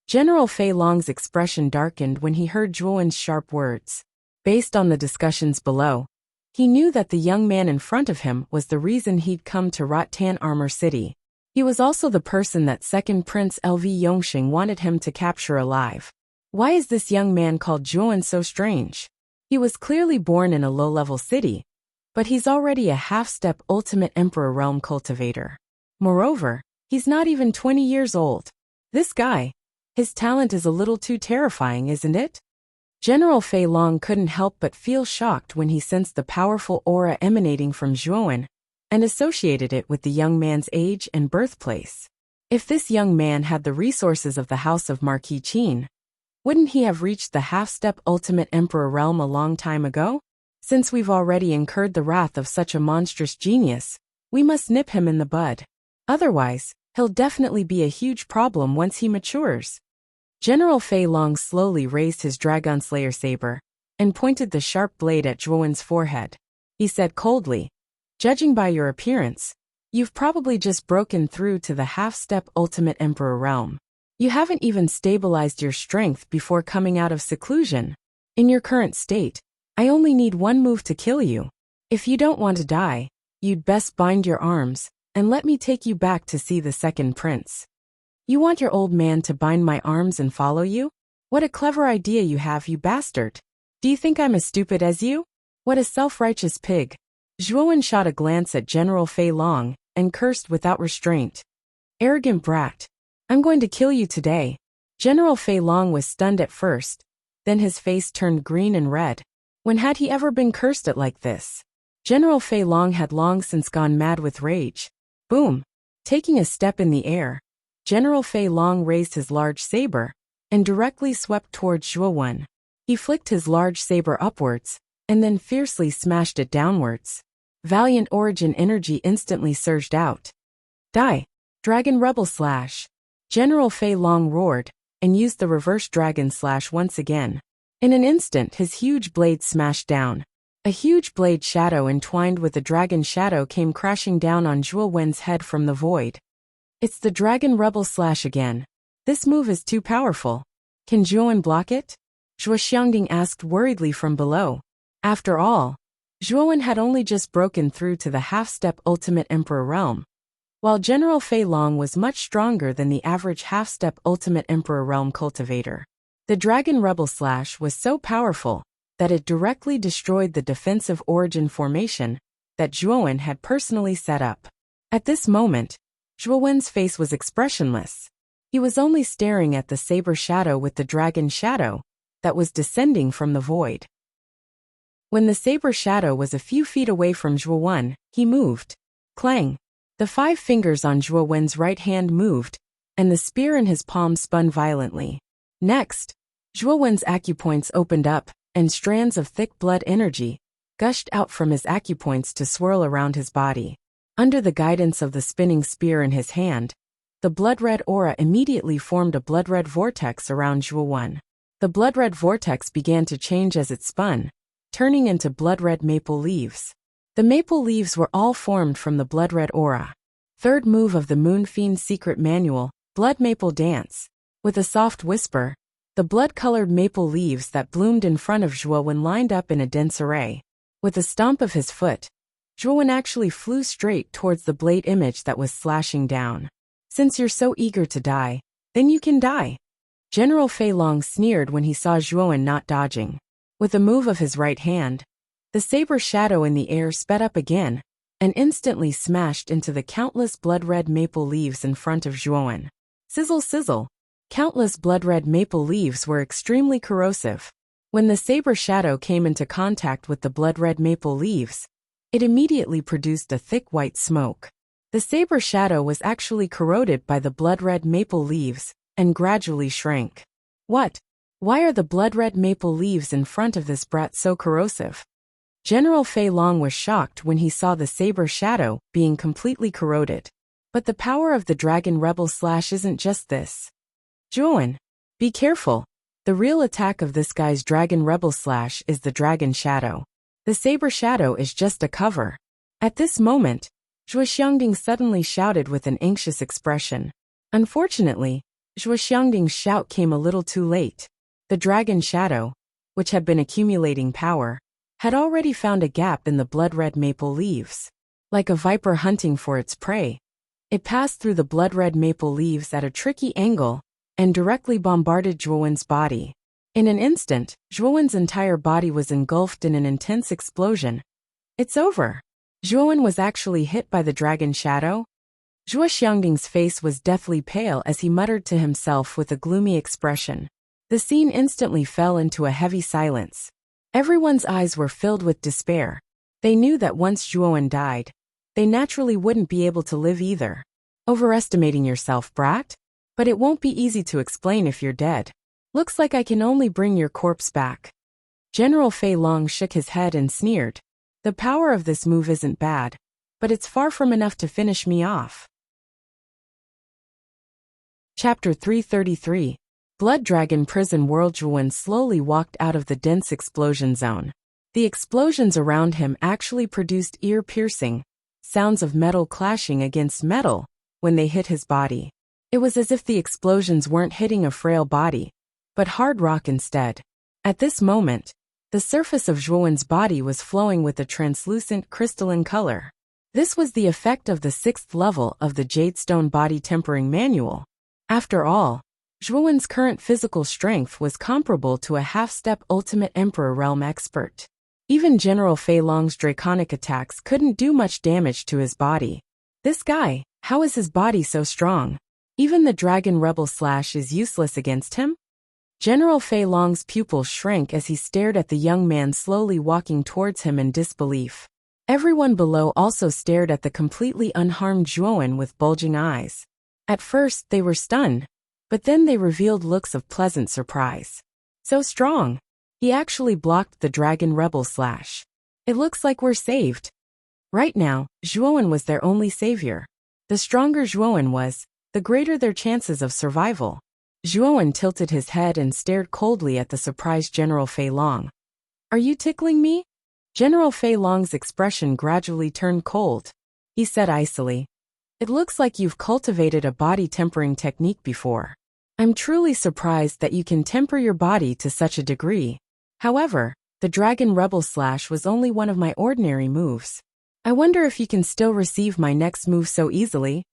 General Fei Long's expression darkened when he heard Zhuowen's sharp words. Based on the discussions below, he knew that the young man in front of him was the reason he'd come to Rattan Armor City. He was also the person that second Prince LV Yongxing wanted him to capture alive. Why is this young man called Zhuowen so strange? He was clearly born in a low-level city, but he's already a half-step ultimate emperor realm cultivator. Moreover, he's not even 20 years old. This guy, his talent is a little too terrifying, isn't it? General Fei Long couldn't help but feel shocked when he sensed the powerful aura emanating from Zhuowen and associated it with the young man's age and birthplace. If this young man had the resources of the House of Marquis Qin, wouldn't he have reached the half-step ultimate emperor realm a long time ago? Since we've already incurred the wrath of such a monstrous genius, we must nip him in the bud. Otherwise, he'll definitely be a huge problem once he matures. General Fei Long slowly raised his Dragon Slayer saber and pointed the sharp blade at Zhuowen's forehead. He said coldly, "Judging by your appearance, you've probably just broken through to the half-step ultimate emperor realm. You haven't even stabilized your strength before coming out of seclusion. In your current state, I only need one move to kill you. If you don't want to die, you'd best bind your arms and let me take you back to see the second prince." You want your old man to bind my arms and follow you? What a clever idea you have, you bastard. Do you think I'm as stupid as you? What a self-righteous pig. Zhuowen shot a glance at General Fei Long and cursed without restraint. Arrogant brat. I'm going to kill you today. General Fei Long was stunned at first, then his face turned green and red. When had he ever been cursed at like this? General Fei Long had long since gone mad with rage. Boom. Taking a step in the air, General Fei Long raised his large saber and directly swept towards Zhuowen. He flicked his large saber upwards and then fiercely smashed it downwards. Valiant origin energy instantly surged out. Die! Dragon Rebel Slash! General Fei Long roared and used the reverse Dragon Slash once again. In an instant, his huge blade smashed down. A huge blade shadow entwined with a dragon shadow came crashing down on Zhuowen's head from the void. It's the Dragon Rebel Slash again. This move is too powerful. Can Zhuowen block it? Zhuo Xiangding asked worriedly from below. After all, Zhuowen had only just broken through to the half-step ultimate emperor realm, while General Fei Long was much stronger than the average half-step ultimate emperor realm cultivator. The Dragon Rebel Slash was so powerful that it directly destroyed the defensive origin formation that Zhuowen had personally set up. At this moment, Zhuowen's face was expressionless. He was only staring at the saber shadow with the dragon shadow that was descending from the void. When the saber shadow was a few feet away from Zhuowen, he moved. Clang! The 5 fingers on Zhuowen's right hand moved, and the spear in his palm spun violently. Next, Zhuowen's acupoints opened up, and strands of thick blood energy gushed out from his acupoints to swirl around his body. Under the guidance of the spinning spear in his hand, the blood-red aura immediately formed a blood-red vortex around Zhuowen. The blood-red vortex began to change as it spun, turning into blood-red maple leaves. The maple leaves were all formed from the blood-red aura. Third move of the Moon Fiend's secret manual, Blood Maple Dance. With a soft whisper, the blood-colored maple leaves that bloomed in front of Zhuowen lined up in a dense array. With a stomp of his foot, Zhuowen actually flew straight towards the blade image that was slashing down. Since you're so eager to die, Then you can die. General Fei Long sneered when he saw Zhuowen not dodging. With a move of his right hand, the saber shadow in the air sped up again, and instantly smashed into the countless blood-red maple leaves in front of Zhuowen. Sizzle sizzle. Countless blood-red maple leaves were extremely corrosive. When the saber shadow came into contact with the blood-red maple leaves, it immediately produced a thick white smoke. The saber shadow was actually corroded by the blood-red maple leaves and gradually shrank. What? Why are the blood-red maple leaves in front of this brat so corrosive? General Fei Long was shocked when he saw the saber shadow being completely corroded. But the power of the Dragon Rebel Slash isn't just this. Zhuowen, be careful. The real attack of this guy's Dragon Rebel Slash is the Dragon Shadow. The saber shadow is just a cover. At this moment, Zhuo Xiangding suddenly shouted with an anxious expression. Unfortunately, Zhuo Xiangding's shout came a little too late. The Dragon Shadow, which had been accumulating power, had already found a gap in the blood-red maple leaves. Like a viper hunting for its prey, it passed through the blood-red maple leaves at a tricky angle and directly bombarded Zhuowen's body. In an instant, Zhuowen's entire body was engulfed in an intense explosion. It's over. Zhuowen was actually hit by the Dragon Shadow. Zhuo Xiangding's face was deathly pale as he muttered to himself with a gloomy expression. The scene instantly fell into a heavy silence. Everyone's eyes were filled with despair. They knew that once Zhuowen died, they naturally wouldn't be able to live either. Overestimating yourself, brat? But it won't be easy to explain if you're dead. Looks like I can only bring your corpse back. General Fei Long shook his head and sneered. The power of this move isn't bad, but it's far from enough to finish me off. Chapter 333. Blood Dragon Prison World. Zhuowen slowly walked out of the dense explosion zone. The explosions around him actually produced ear-piercing sounds of metal clashing against metal when they hit his body. It was as if the explosions weren't hitting a frail body, but hard rock instead. At this moment, the surface of Zhuowen's body was flowing with a translucent crystalline color. This was the effect of the 6th level of the Jadestone Body Tempering Manual. After all, Zhuowen's current physical strength was comparable to a half-step Ultimate Emperor Realm expert. Even General Fei Long's draconic attacks couldn't do much damage to his body. This guy, how is his body so strong? Even the Dragon Rebel Slash is useless against him? General Fei Long's pupils shrank as he stared at the young man slowly walking towards him in disbelief. Everyone below also stared at the completely unharmed Zhuowen with bulging eyes. At first, they were stunned, but then they revealed looks of pleasant surprise. So strong. He actually blocked the Dragon Rebel Slash. It looks like we're saved. Right now, Zhuowen was their only savior. The stronger Zhuowen was, the greater their chances of survival. Zhuowen tilted his head and stared coldly at the surprised General Fei Long. Are you tickling me? General Fei Long's expression gradually turned cold. He said icily, it looks like you've cultivated a body tempering technique before. I'm truly surprised that you can temper your body to such a degree. However, the Dragon Rebel Slash was only one of my ordinary moves. I wonder if you can still receive my next move so easily.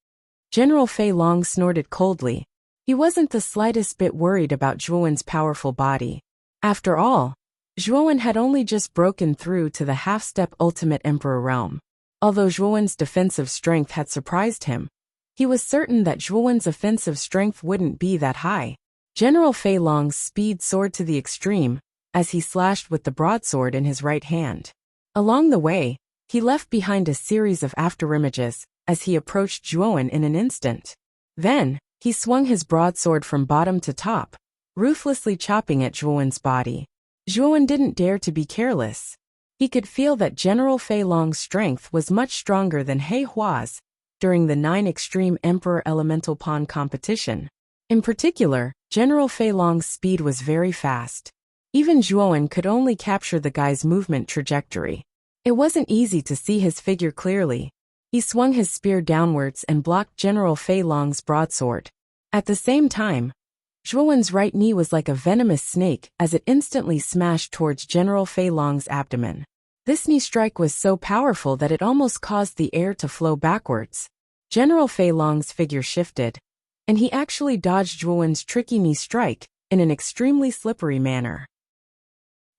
General Fei Long snorted coldly. He wasn't the slightest bit worried about Zhuowen's powerful body. After all, Zhuowen had only just broken through to the half-step Ultimate Emperor realm. Although Zhuowen's defensive strength had surprised him, he was certain that Zhuowen's offensive strength wouldn't be that high. General Fei Long's speed soared to the extreme as he slashed with the broadsword in his right hand. Along the way, he left behind a series of afterimages as he approached Zhuowen in an instant. Then, he swung his broadsword from bottom to top, ruthlessly chopping at Zhuowen's body. Zhuowen didn't dare to be careless. He could feel that General Fei Long's strength was much stronger than He Hua's during the 9 Extreme Emperor Elemental Pawn competition. In particular, General Fei Long's speed was very fast. Even Zhuowen could only capture the guy's movement trajectory. It wasn't easy to see his figure clearly. He swung his spear downwards and blocked General Fei Long's broadsword. At the same time, Zhuowen's right knee was like a venomous snake as it instantly smashed towards General Fei Long's abdomen. This knee strike was so powerful that it almost caused the air to flow backwards. General Fei Long's figure shifted. and he actually dodged Zhuowen's tricky knee strike in an extremely slippery manner.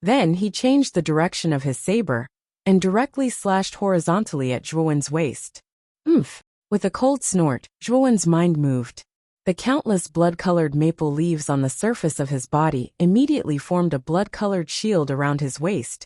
Then he changed the direction of his saber and directly slashed horizontally at Zhuowen's waist. Oomph! With a cold snort, Zhuowen's mind moved. The countless blood-colored maple leaves on the surface of his body immediately formed a blood-colored shield around his waist,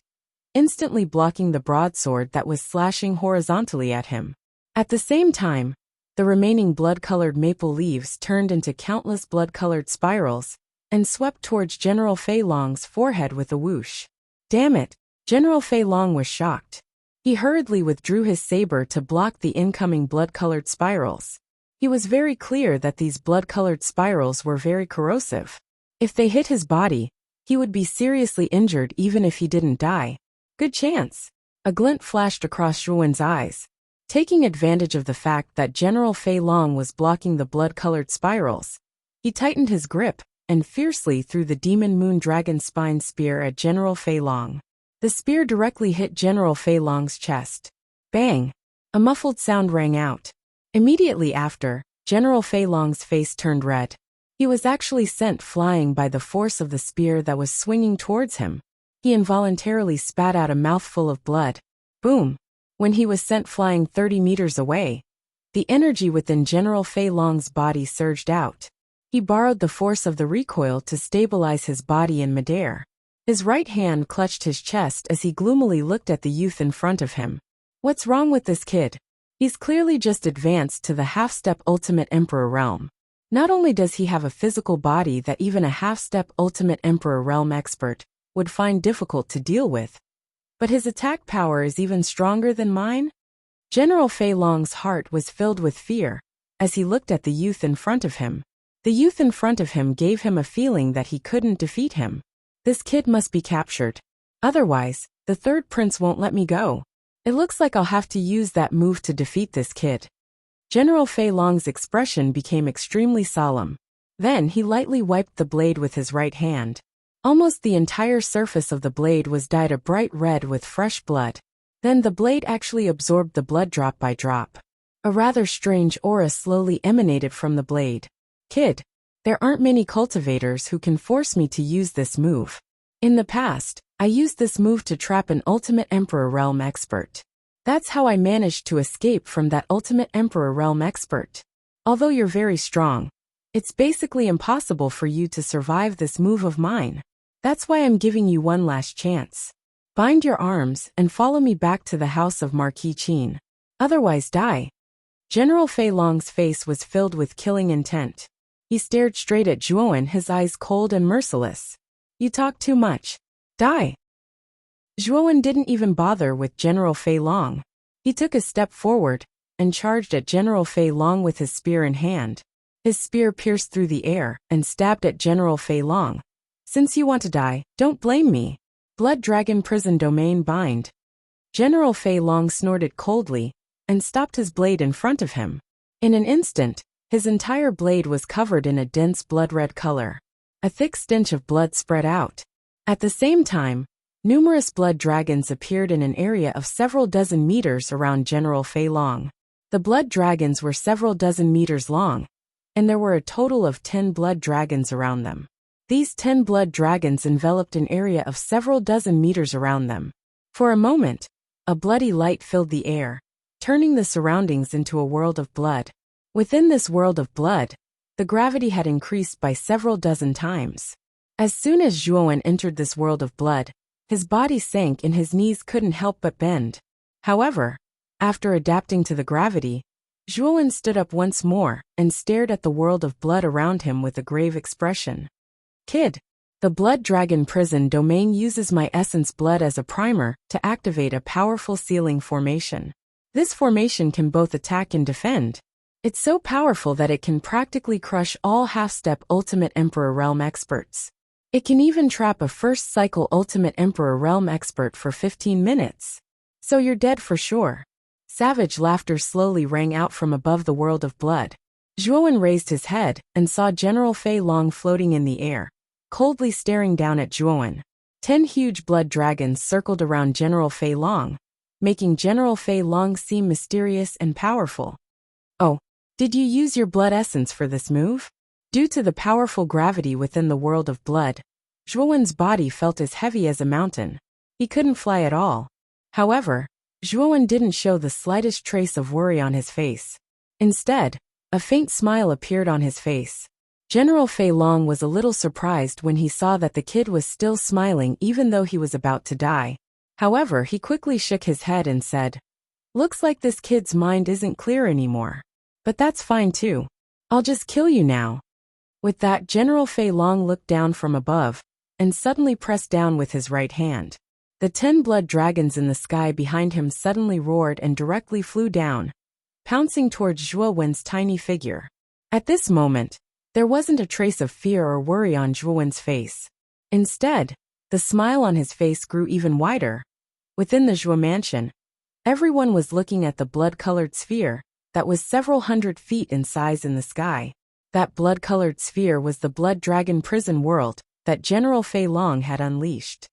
instantly blocking the broadsword that was slashing horizontally at him. At the same time, the remaining blood-colored maple leaves turned into countless blood-colored spirals and swept towards General Fei Long's forehead with a whoosh. Damn it! General Fei Long was shocked. He hurriedly withdrew his saber to block the incoming blood-colored spirals. He was very clear that these blood-colored spirals were very corrosive. If they hit his body, he would be seriously injured even if he didn't die. Good chance. A glint flashed across Zhuowen's eyes. Taking advantage of the fact that General Fei Long was blocking the blood-colored spirals, he tightened his grip and fiercely threw the Demon Moon Dragon Spine Spear at General Fei Long. The spear directly hit General Fei Long's chest. Bang! A muffled sound rang out. Immediately after, General Fei Long's face turned red. He was actually sent flying by the force of the spear that was swinging towards him. He involuntarily spat out a mouthful of blood. Boom! When he was sent flying 30 meters away, the energy within General Fei Long's body surged out. He borrowed the force of the recoil to stabilize his body in midair. His right hand clutched his chest as he gloomily looked at the youth in front of him. What's wrong with this kid? He's clearly just advanced to the half-step Ultimate Emperor realm. Not only does he have a physical body that even a half-step Ultimate Emperor realm expert would find difficult to deal with, but his attack power is even stronger than mine? General Fei Long's heart was filled with fear as he looked at the youth in front of him. The youth in front of him gave him a feeling that he couldn't defeat him. This kid must be captured. Otherwise, the third prince won't let me go. It looks like I'll have to use that move to defeat this kid. General Fei Long's expression became extremely solemn. Then he lightly wiped the blade with his right hand. Almost the entire surface of the blade was dyed a bright red with fresh blood. Then the blade actually absorbed the blood drop by drop. A rather strange aura slowly emanated from the blade. Kid, there aren't many cultivators who can force me to use this move. In the past, I used this move to trap an Ultimate Emperor Realm expert. That's how I managed to escape from that Ultimate Emperor Realm expert. Although you're very strong, it's basically impossible for you to survive this move of mine. That's why I'm giving you one last chance. Bind your arms and follow me back to the house of Marquis Qin. Otherwise die. General Fei Long's face was filled with killing intent. He stared straight at Zhuowen, his eyes cold and merciless. You talk too much. Die. Zhuowen didn't even bother with General Fei Long. He took a step forward and charged at General Fei Long with his spear in hand. His spear pierced through the air and stabbed at General Fei Long. Since you want to die, don't blame me. Blood Dragon Prison Domain Bind. General Fei Long snorted coldly and stopped his blade in front of him. In an instant, his entire blade was covered in a dense blood-red color. A thick stench of blood spread out. At the same time, numerous blood dragons appeared in an area of several dozen meters around General Fei Long. The blood dragons were several dozen meters long, and there were a total of 10 blood dragons around them. These 10 blood dragons enveloped an area of several dozen meters around them. For a moment, a bloody light filled the air, turning the surroundings into a world of blood. Within this world of blood, the gravity had increased by several dozen times. As soon as Zhuowen entered this world of blood, his body sank and his knees couldn't help but bend. However, after adapting to the gravity, Zhuowen stood up once more and stared at the world of blood around him with a grave expression. Kid, the Blood Dragon Prison Domain uses my essence blood as a primer to activate a powerful sealing formation. This formation can both attack and defend. It's so powerful that it can practically crush all half-step Ultimate Emperor Realm experts. It can even trap a first-cycle Ultimate Emperor Realm expert for 15 minutes. So you're dead for sure. Savage laughter slowly rang out from above the world of blood. Zhuowen raised his head and saw General Fei Long floating in the air, coldly staring down at Zhuowen. 10 huge blood dragons circled around General Fei Long, making General Fei Long seem mysterious and powerful. Oh, Did you use your blood essence for this move? Due to the powerful gravity within the world of blood, Zhuowen's body felt as heavy as a mountain. He couldn't fly at all. However, Zhuowen didn't show the slightest trace of worry on his face. Instead, a faint smile appeared on his face. General Fei Long was a little surprised when he saw that the kid was still smiling even though he was about to die. However, he quickly shook his head and said, "Looks like this kid's mind isn't clear anymore. But that's fine too. I'll just kill you now." With that, General Fei Long looked down from above and suddenly pressed down with his right hand. The 10 blood dragons in the sky behind him suddenly roared and directly flew down, pouncing towards Zhuowen's tiny figure. At this moment, there wasn't a trace of fear or worry on Zhuowen's face. Instead, the smile on his face grew even wider. Within the Zhuo mansion, everyone was looking at the blood-colored sphere that was several hundred feet in size in the sky. That blood-colored sphere was the blood dragon prison world that General Fei Long had unleashed.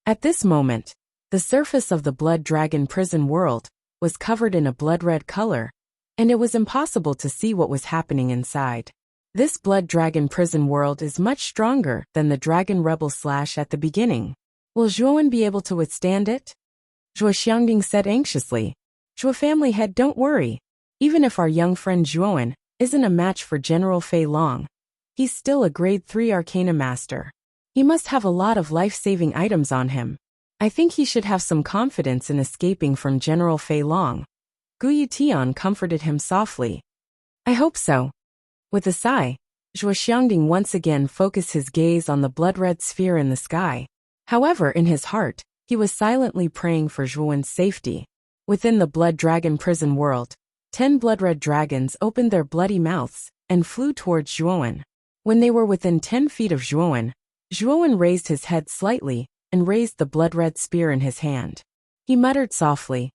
At this moment, the surface of the blood dragon prison world was covered in a blood-red color, and it was impossible to see what was happening inside. This blood dragon prison world is much stronger than the dragon rebel / at the beginning. Will Zhuowen be able to withstand it? Zhuo Xiangding said anxiously. Zhuo family head, don't worry. Even if our young friend Zhuowen isn't a match for General Fei Long, he's still a grade 3 Arcana Master. He must have a lot of life-saving items on him. I think he should have some confidence in escaping from General Fei Long. Gu Yutian comforted him softly. I hope so. With a sigh, Zhuo Xiangding once again focused his gaze on the blood-red sphere in the sky. However, in his heart, he was silently praying for Zhuowen's safety. Within the blood dragon prison world, 10 blood-red dragons opened their bloody mouths and flew towards Zhuowen. When they were within 10 feet of Zhuowen, Zhuowen raised his head slightly and raised the blood-red spear in his hand. He muttered softly,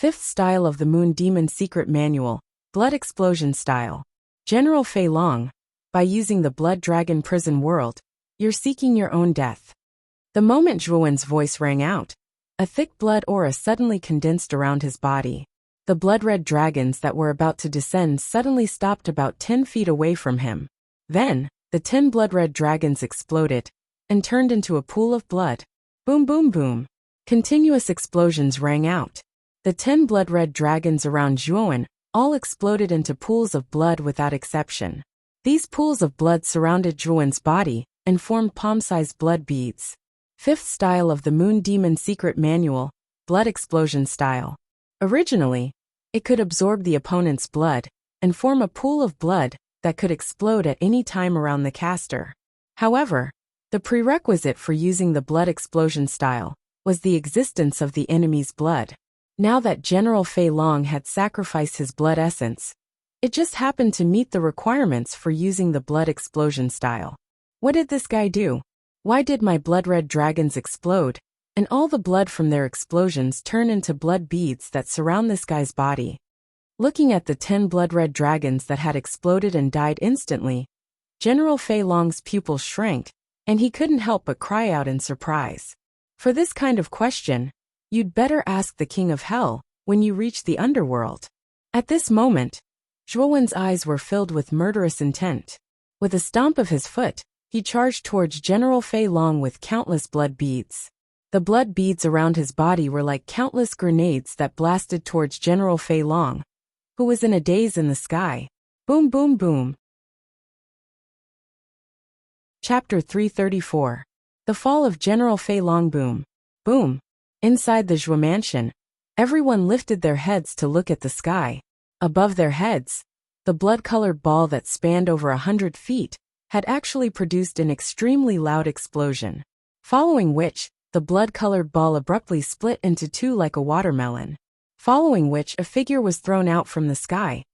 5th style of the Moon Demon Secret Manual, Blood Explosion Style. General Fei Long, by using the blood dragon prison world, you're seeking your own death. The moment Zhuowen's voice rang out, a thick blood aura suddenly condensed around his body. The blood-red dragons that were about to descend suddenly stopped about 10 feet away from him. Then, the 10 blood-red dragons exploded and turned into a pool of blood. Boom boom boom. Continuous explosions rang out. The 10 blood-red dragons around Zhuowen all exploded into pools of blood without exception. These pools of blood surrounded Zhuowen's body and formed palm-sized blood beads. 5th style of the Moon Demon Secret Manual, Blood Explosion Style. Originally, it could absorb the opponent's blood and form a pool of blood that could explode at any time around the caster. However, the prerequisite for using the blood explosion style was the existence of the enemy's blood. Now that General Fei Long had sacrificed his blood essence, it just happened to meet the requirements for using the blood explosion style. What did this guy do? Why did my blood-red dragons explode, and all the blood from their explosions turn into blood beads that surround this guy's body? Looking at the 10 blood-red dragons that had exploded and died instantly, General Fei Long's pupils shrank, and he couldn't help but cry out in surprise. For this kind of question, you'd better ask the King of Hell when you reach the underworld. At this moment, Zhuowen's eyes were filled with murderous intent. With a stomp of his foot, he charged towards General Fei Long with countless blood beads. The blood beads around his body were like countless grenades that blasted towards General Fei Long, who was in a daze in the sky. Boom boom boom. Chapter 334. The Fall of General Fei Long. Boom. Boom. Inside the Zhuo mansion, everyone lifted their heads to look at the sky. Above their heads, the blood-colored ball that spanned over 100 feet had actually produced an extremely loud explosion, following which, the blood-colored ball abruptly split into two like a watermelon, following which a figure was thrown out from the sky.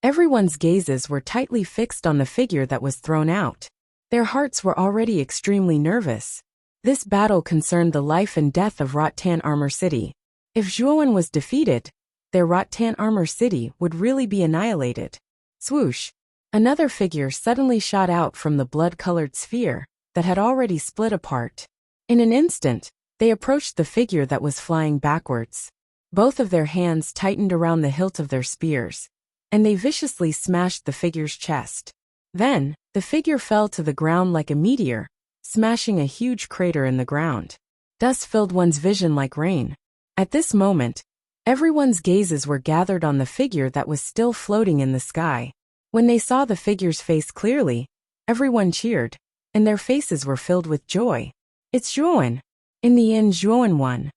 Everyone's gazes were tightly fixed on the figure that was thrown out. Their hearts were already extremely nervous. This battle concerned the life and death of Rattan Armor City. If Zhuowen was defeated, their Rattan Armor City would really be annihilated. Swoosh! Another figure suddenly shot out from the blood-colored sphere that had already split apart. In an instant, they approached the figure that was flying backwards. Both of their hands tightened around the hilt of their spears, and they viciously smashed the figure's chest. Then, the figure fell to the ground like a meteor, smashing a huge crater in the ground. Dust filled one's vision like rain. At this moment, everyone's gazes were gathered on the figure that was still floating in the sky. When they saw the figure's face clearly, everyone cheered, and their faces were filled with joy. It's Zhuan. In the end, Zhuan won.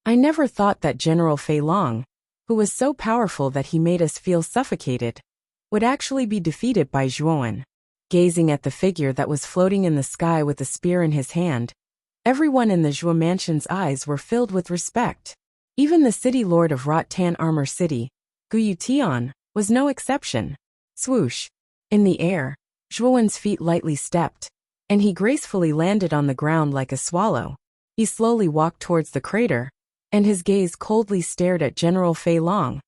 I never thought that General Fei Long, who was so powerful that he made us feel suffocated, would actually be defeated by Zhuan. Gazing at the figure that was floating in the sky with a spear in his hand, everyone in the Zhuo mansion's eyes were filled with respect. Even the city lord of Rattan Armor City, Gu Yutian, was no exception. Swoosh! In the air, Zhuan's feet lightly stepped, and he gracefully landed on the ground like a swallow. He slowly walked towards the crater, and his gaze coldly stared at General Fei Long,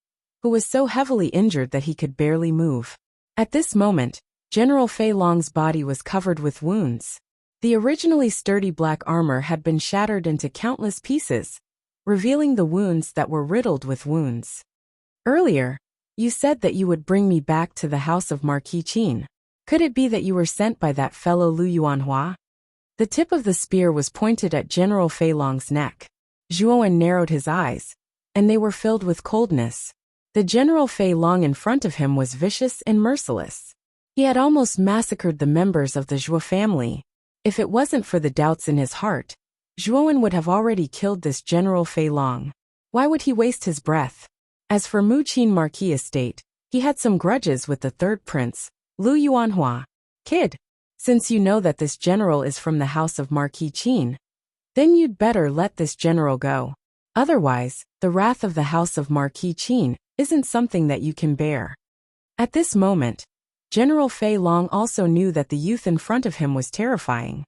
who was so heavily injured that he could barely move. At this moment, General Fei Long's body was covered with wounds. The originally sturdy black armor had been shattered into countless pieces, revealing the wounds that were riddled with wounds. Earlier, you said that you would bring me back to the house of Marquis Qin. Could it be that you were sent by that fellow Lu Yuanhua? The tip of the spear was pointed at General Fei Long's neck. Zhuan narrowed his eyes, and they were filled with coldness. The General Fei Long in front of him was vicious and merciless. He had almost massacred the members of the Zhuo family. If it wasn't for the doubts in his heart, Zhuan would have already killed this General Fei Long. Why would he waste his breath? As for Muqin Marquis Estate, he had some grudges with the third prince, Lu Yuanhua. Kid, since you know that this general is from the house of Marquis Qin, then you'd better let this general go. Otherwise, the wrath of the house of Marquis Qin isn't something that you can bear. At this moment, General Fei Long also knew that the youth in front of him was terrifying.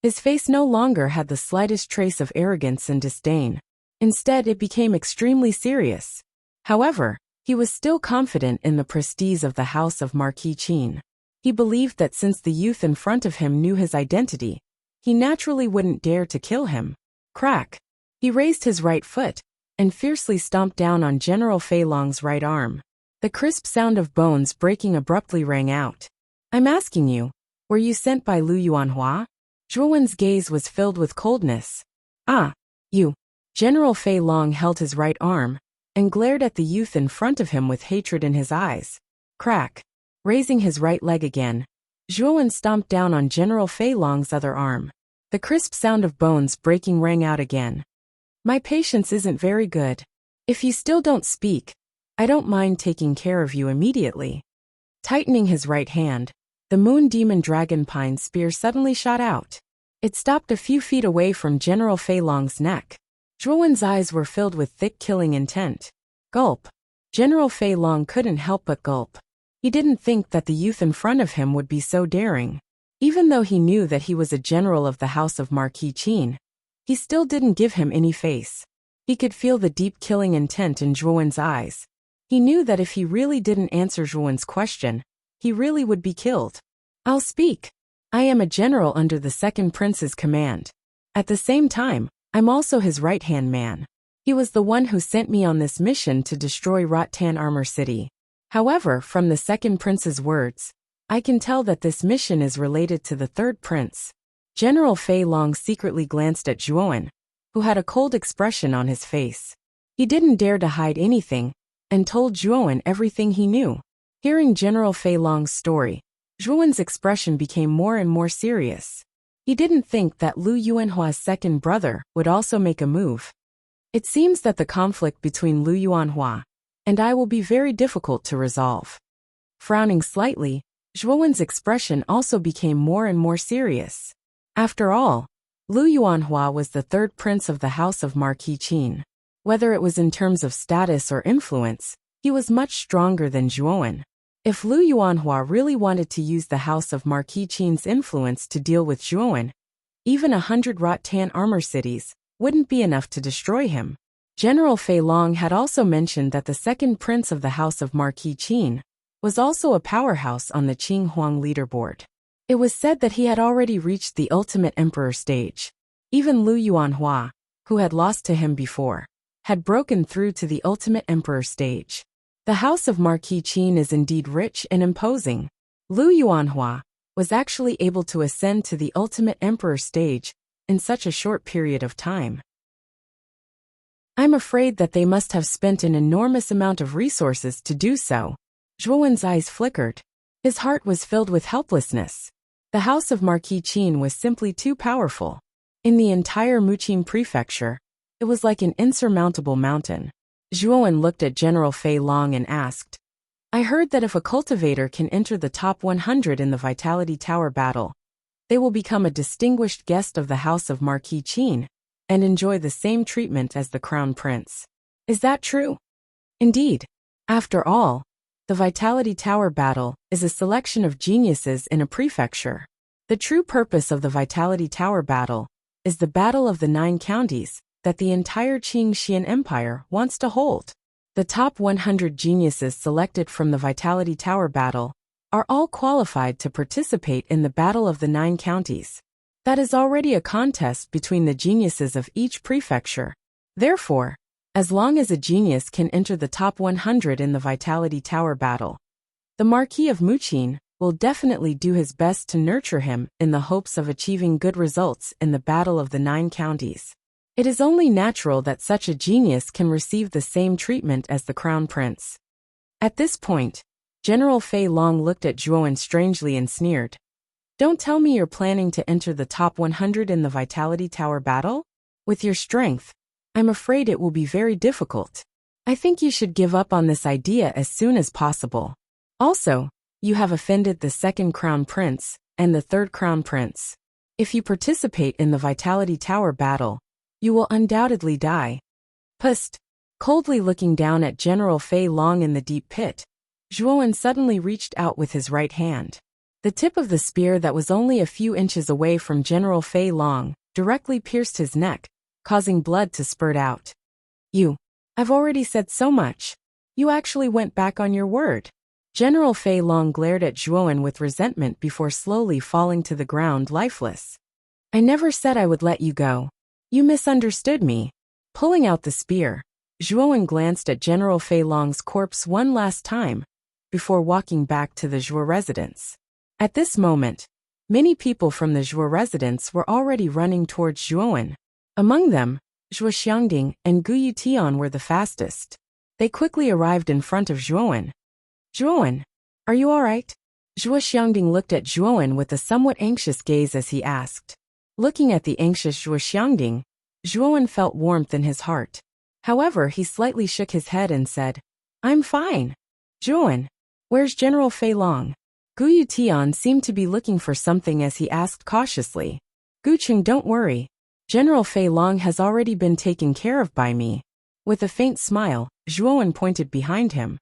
His face no longer had the slightest trace of arrogance and disdain. Instead, it became extremely serious. However, he was still confident in the prestige of the house of Marquis Qin. He believed that since the youth in front of him knew his identity, he naturally wouldn't dare to kill him. Crack! He raised his right foot and fiercely stomped down on General Fei Long's right arm. The crisp sound of bones breaking abruptly rang out. I'm asking you, were you sent by Lu Yuanhua? Zhuan's gaze was filled with coldness. Ah, you. General Fei Long held his right arm and glared at the youth in front of him with hatred in his eyes. Crack! Raising his right leg again, Zhuan stomped down on General Fei Long's other arm. The crisp sound of bones breaking rang out again. My patience isn't very good. If you still don't speak, I don't mind taking care of you immediately. Tightening his right hand, the Moon Demon Dragon Pine spear suddenly shot out. It stopped a few feet away from General Fei Long's neck. Zhuan's eyes were filled with thick killing intent. Gulp. General Fei Long couldn't help but gulp. He didn't think that the youth in front of him would be so daring. Even though he knew that he was a general of the house of Marquis Qin, he still didn't give him any face. He could feel the deep killing intent in Zhuan's eyes. He knew that if he really didn't answer Zhuan's question, he really would be killed. I'll speak. I am a general under the second prince's command. At the same time, I'm also his right-hand man. He was the one who sent me on this mission to destroy Rattan Armor City. However, from the second prince's words, I can tell that this mission is related to the third prince. General Fei Long secretly glanced at Zhuan, who had a cold expression on his face. He didn't dare to hide anything, and told Zhuan everything he knew. Hearing General Fei Long's story, Zhuan's expression became more and more serious. He didn't think that Lu Yuanhua's second brother would also make a move. It seems that the conflict between Lu Yuanhua and I will be very difficult to resolve. Frowning slightly, Zhuan's expression also became more and more serious. After all, Lu Yuanhua was the third prince of the house of Marquis Qin. Whether it was in terms of status or influence, he was much stronger than Zhuan. If Lu Yuanhua really wanted to use the house of Marquis Qin's influence to deal with Zhuan, even 100 Rattan armor cities wouldn't be enough to destroy him. General Fei Long had also mentioned that the second prince of the house of Marquis Qin was also a powerhouse on the Qing Huang leaderboard. It was said that he had already reached the ultimate emperor stage. Even Lu Yuanhua, who had lost to him before, had broken through to the ultimate emperor stage. The house of Marquis Qin is indeed rich and imposing. Lu Yuanhua was actually able to ascend to the ultimate emperor stage in such a short period of time. I'm afraid that they must have spent an enormous amount of resources to do so. Zhuowen's eyes flickered. His heart was filled with helplessness. The house of Marquis Qin was simply too powerful. In the entire Muqing prefecture, it was like an insurmountable mountain. Zhuowen looked at General Fei Long and asked, I heard that if a cultivator can enter the top 100 in the Vitality Tower battle, they will become a distinguished guest of the house of Marquis Qin and enjoy the same treatment as the Crown Prince. Is that true? Indeed. After all, the Vitality Tower battle is a selection of geniuses in a prefecture. The true purpose of the Vitality Tower battle is the Battle of the 9 Counties that the entire Qingxian Empire wants to hold. The top 100 geniuses selected from the Vitality Tower battle are all qualified to participate in the Battle of the 9 Counties. That is already a contest between the geniuses of each prefecture. Therefore, as long as a genius can enter the top 100 in the Vitality Tower battle, the Marquis of Muqing will definitely do his best to nurture him in the hopes of achieving good results in the Battle of the 9 Counties. It is only natural that such a genius can receive the same treatment as the Crown Prince. At this point, General Fei Long looked at Zhuowen strangely and sneered. Don't tell me you're planning to enter the top 100 in the Vitality Tower battle? With your strength, I'm afraid it will be very difficult. I think you should give up on this idea as soon as possible. Also, you have offended the second Crown Prince and the third Crown Prince. If you participate in the Vitality Tower battle, you will undoubtedly die. Pust. Coldly looking down at General Fei Long in the deep pit, Zhuowen suddenly reached out with his right hand. The tip of the spear that was only a few inches away from General Fei Long directly pierced his neck, causing blood to spurt out. I've already said so much. You actually went back on your word. General Fei Long glared at Zhuowen with resentment before slowly falling to the ground lifeless. I never said I would let you go. You misunderstood me. Pulling out the spear, Zhuowen glanced at General Fei Long's corpse one last time before walking back to the Zhuo residence. At this moment, many people from the Zhuo residence were already running towards Zhuowen. Among them, Zhuo Xiangding and Gu Yutian were the fastest. They quickly arrived in front of Zhuowen. Zhuowen, are you all right? Zhuo Xiangding looked at Zhuowen with a somewhat anxious gaze as he asked. Looking at the anxious Zhuo Xiangding, Zhuowen felt warmth in his heart. However, he slightly shook his head and said, I'm fine. Zhuowen, where's General Fei Long? Gu Yutian seemed to be looking for something as he asked cautiously. Gucheng, don't worry. General Fei Long has already been taken care of by me. With a faint smile, Zhuowen pointed behind him.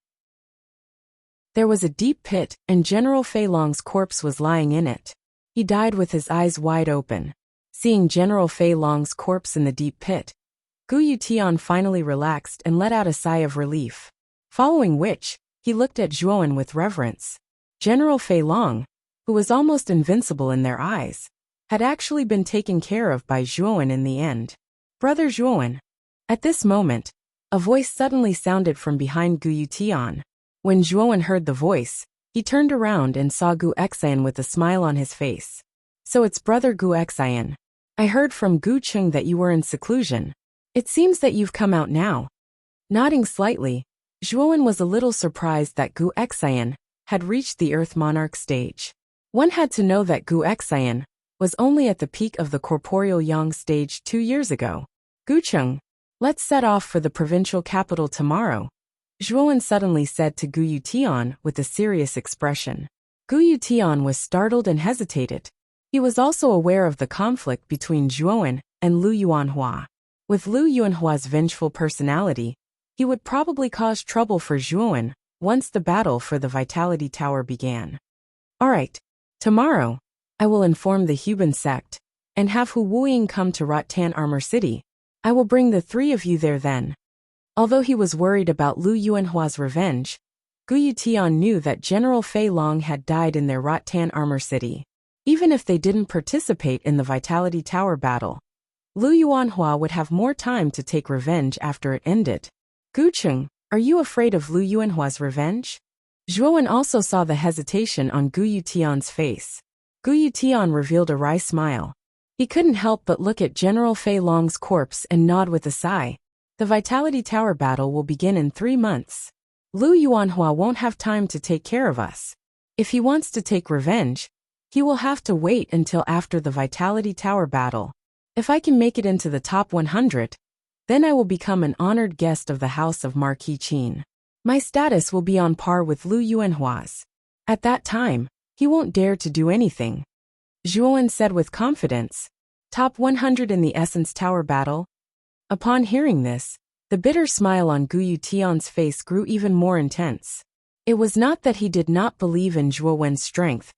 There was a deep pit, and General Fei Long's corpse was lying in it. He died with his eyes wide open. Seeing General Fei Long's corpse in the deep pit, Gu Yutian finally relaxed and let out a sigh of relief. Following which, he looked at Zhuowen with reverence. General Fei Long, who was almost invincible in their eyes, had actually been taken care of by Zhuowen in the end. Brother Zhuowen. At this moment, a voice suddenly sounded from behind Gu Yutian. When Zhuowen heard the voice, he turned around and saw Gu Xian with a smile on his face. So it's brother Gu Xian. I heard from Gu Cheng that you were in seclusion. It seems that you've come out now. Nodding slightly, Zhuowen was a little surprised that Gu Xian had reached the Earth Monarch stage. One had to know that Gu Xian was only at the peak of the corporeal Yang stage 2 years ago. Gucheng, let's set off for the provincial capital tomorrow, Zhuowen suddenly said to Gu Yutian with a serious expression. Gu Yutian was startled and hesitated. He was also aware of the conflict between Zhuowen and Lu Yuanhua. With Lu Yuanhua's vengeful personality, he would probably cause trouble for Zhuowen once the battle for the Vitality Tower began. Alright, tomorrow, I will inform the Huban sect and have Hu Wuying come to Rotan Armor City. I will bring the 3 of you there then. Although he was worried about Lu Yuanhua's revenge, Gu Yutian knew that General Fei Long had died in their Rotan Armor City. Even if they didn't participate in the Vitality Tower battle, Lu Yuanhua would have more time to take revenge after it ended. Gucheng, Are you afraid of Lu Yuanhua's revenge? Zhuowen also saw the hesitation on Gu Yutian's face. Gu Yutian revealed a wry smile. He couldn't help but look at General Fei Long's corpse and nod with a sigh. The Vitality Tower battle will begin in 3 months. Lu Yuanhua won't have time to take care of us. If he wants to take revenge, he will have to wait until after the Vitality Tower battle. If I can make it into the top 100, then I will become an honored guest of the House of Marquis Qin. My status will be on par with Lu Yuanhua's. At that time, he won't dare to do anything. Zhuowen said with confidence. Top 100 in the Essence Tower battle? Upon hearing this, the bitter smile on Gu Yutian's face grew even more intense. It was not that he did not believe in Zhuowen's strength,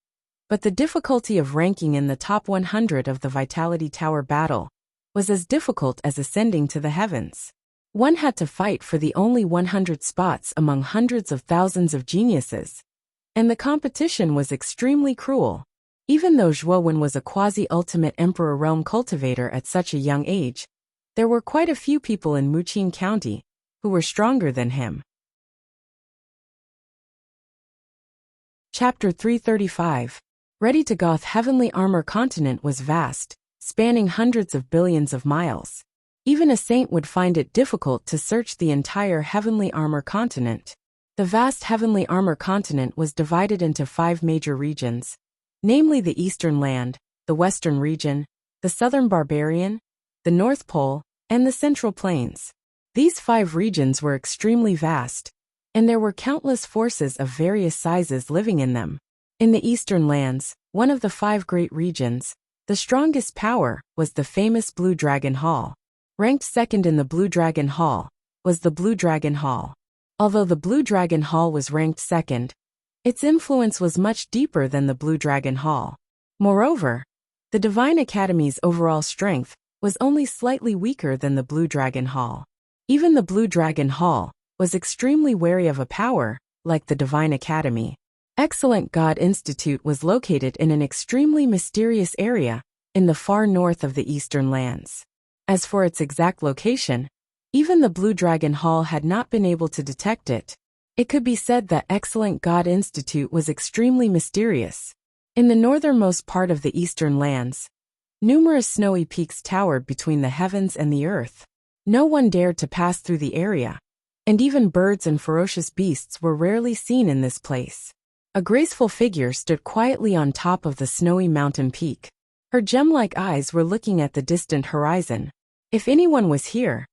but the difficulty of ranking in the top 100 of the Vitality Tower battle was as difficult as ascending to the heavens. One had to fight for the only 100 spots among hundreds of thousands of geniuses, and the competition was extremely cruel. Even though Zhuowen was a quasi-ultimate Emperor Realm cultivator at such a young age, there were quite a few people in Muqing County who were stronger than him. Chapter 335. Ready to Goth Heavenly Armor Continent was vast, spanning hundreds of billions of miles. Even a saint would find it difficult to search the entire Heavenly Armor Continent. The vast Heavenly Armor Continent was divided into 5 major regions, namely the Eastern Land, the Western Region, the Southern Barbarian, the North Pole, and the Central Plains. These 5 regions were extremely vast, and there were countless forces of various sizes living in them. In the Eastern Lands, one of the 5 great regions, the strongest power was the famous Blue Dragon Hall. Ranked second in the Blue Dragon Hall was the Blue Dragon Hall. Although the Blue Dragon Hall was ranked second, its influence was much deeper than the Blue Dragon Hall. Moreover, the Divine Academy's overall strength was only slightly weaker than the Blue Dragon Hall. Even the Blue Dragon Hall was extremely wary of a power like the Divine Academy. Excellent God Institute was located in an extremely mysterious area in the far north of the Eastern Lands. As for its exact location, even the Blue Dragon Hall had not been able to detect it. It could be said that Excellent God Institute was extremely mysterious. In the northernmost part of the Eastern Lands, numerous snowy peaks towered between the heavens and the earth. No one dared to pass through the area, and even birds and ferocious beasts were rarely seen in this place. A graceful figure stood quietly on top of the snowy mountain peak. Her gem-like eyes were looking at the distant horizon. If anyone was here,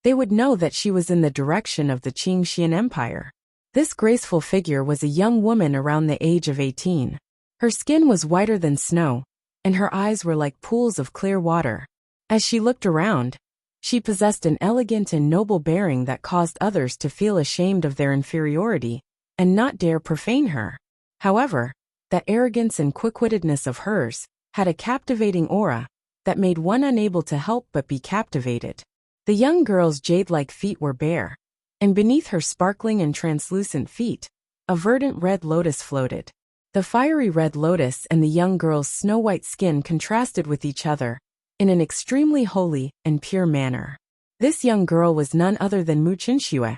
they would know that she was in the direction of the Qingxian Empire. This graceful figure was a young woman around the age of 18. Her skin was whiter than snow, and her eyes were like pools of clear water. As she looked around, she possessed an elegant and noble bearing that caused others to feel ashamed of their inferiority and not dare profane her. However, that arrogance and quick-wittedness of hers had a captivating aura that made one unable to help but be captivated. The young girl's jade-like feet were bare, and beneath her sparkling and translucent feet, a verdant red lotus floated. The fiery red lotus and the young girl's snow-white skin contrasted with each other in an extremely holy and pure manner. This young girl was none other than Mu Qinxue,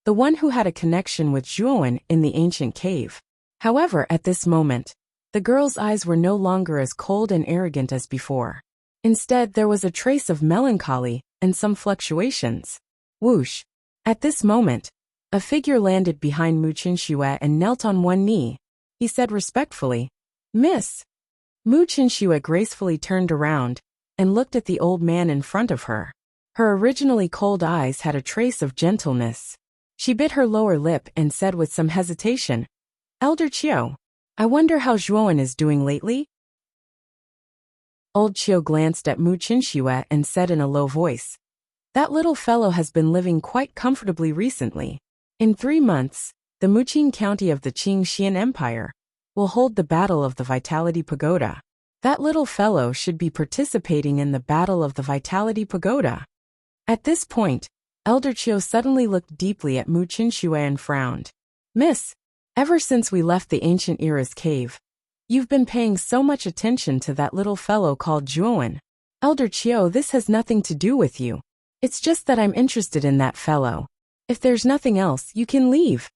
the one who had a connection with Zhuowen in the ancient cave. However, at this moment, the girl's eyes were no longer as cold and arrogant as before. Instead, there was a trace of melancholy and some fluctuations. Whoosh! At this moment, a figure landed behind Mu Qinxue and knelt on one knee. He said respectfully, "Miss." Mu Qinxue gracefully turned around and looked at the old man in front of her. Her originally cold eyes had a trace of gentleness. She bit her lower lip and said with some hesitation, "Elder Qiu, I wonder how Zhuowen is doing lately?" Old Qiu glanced at Mu Qinxue and said in a low voice, "That little fellow has been living quite comfortably recently. In 3 months, the Muqing County of the Qingxian Empire will hold the Battle of the Vitality Pagoda. That little fellow should be participating in the Battle of the Vitality Pagoda." At this point, Elder Qiu suddenly looked deeply at Mu Qinxue and frowned. "Miss, ever since we left the ancient era's cave, you've been paying so much attention to that little fellow called Zhuowen. Elder Qiu, this has nothing to do with you. It's just that I'm interested in that fellow. If there's nothing else, you can leave.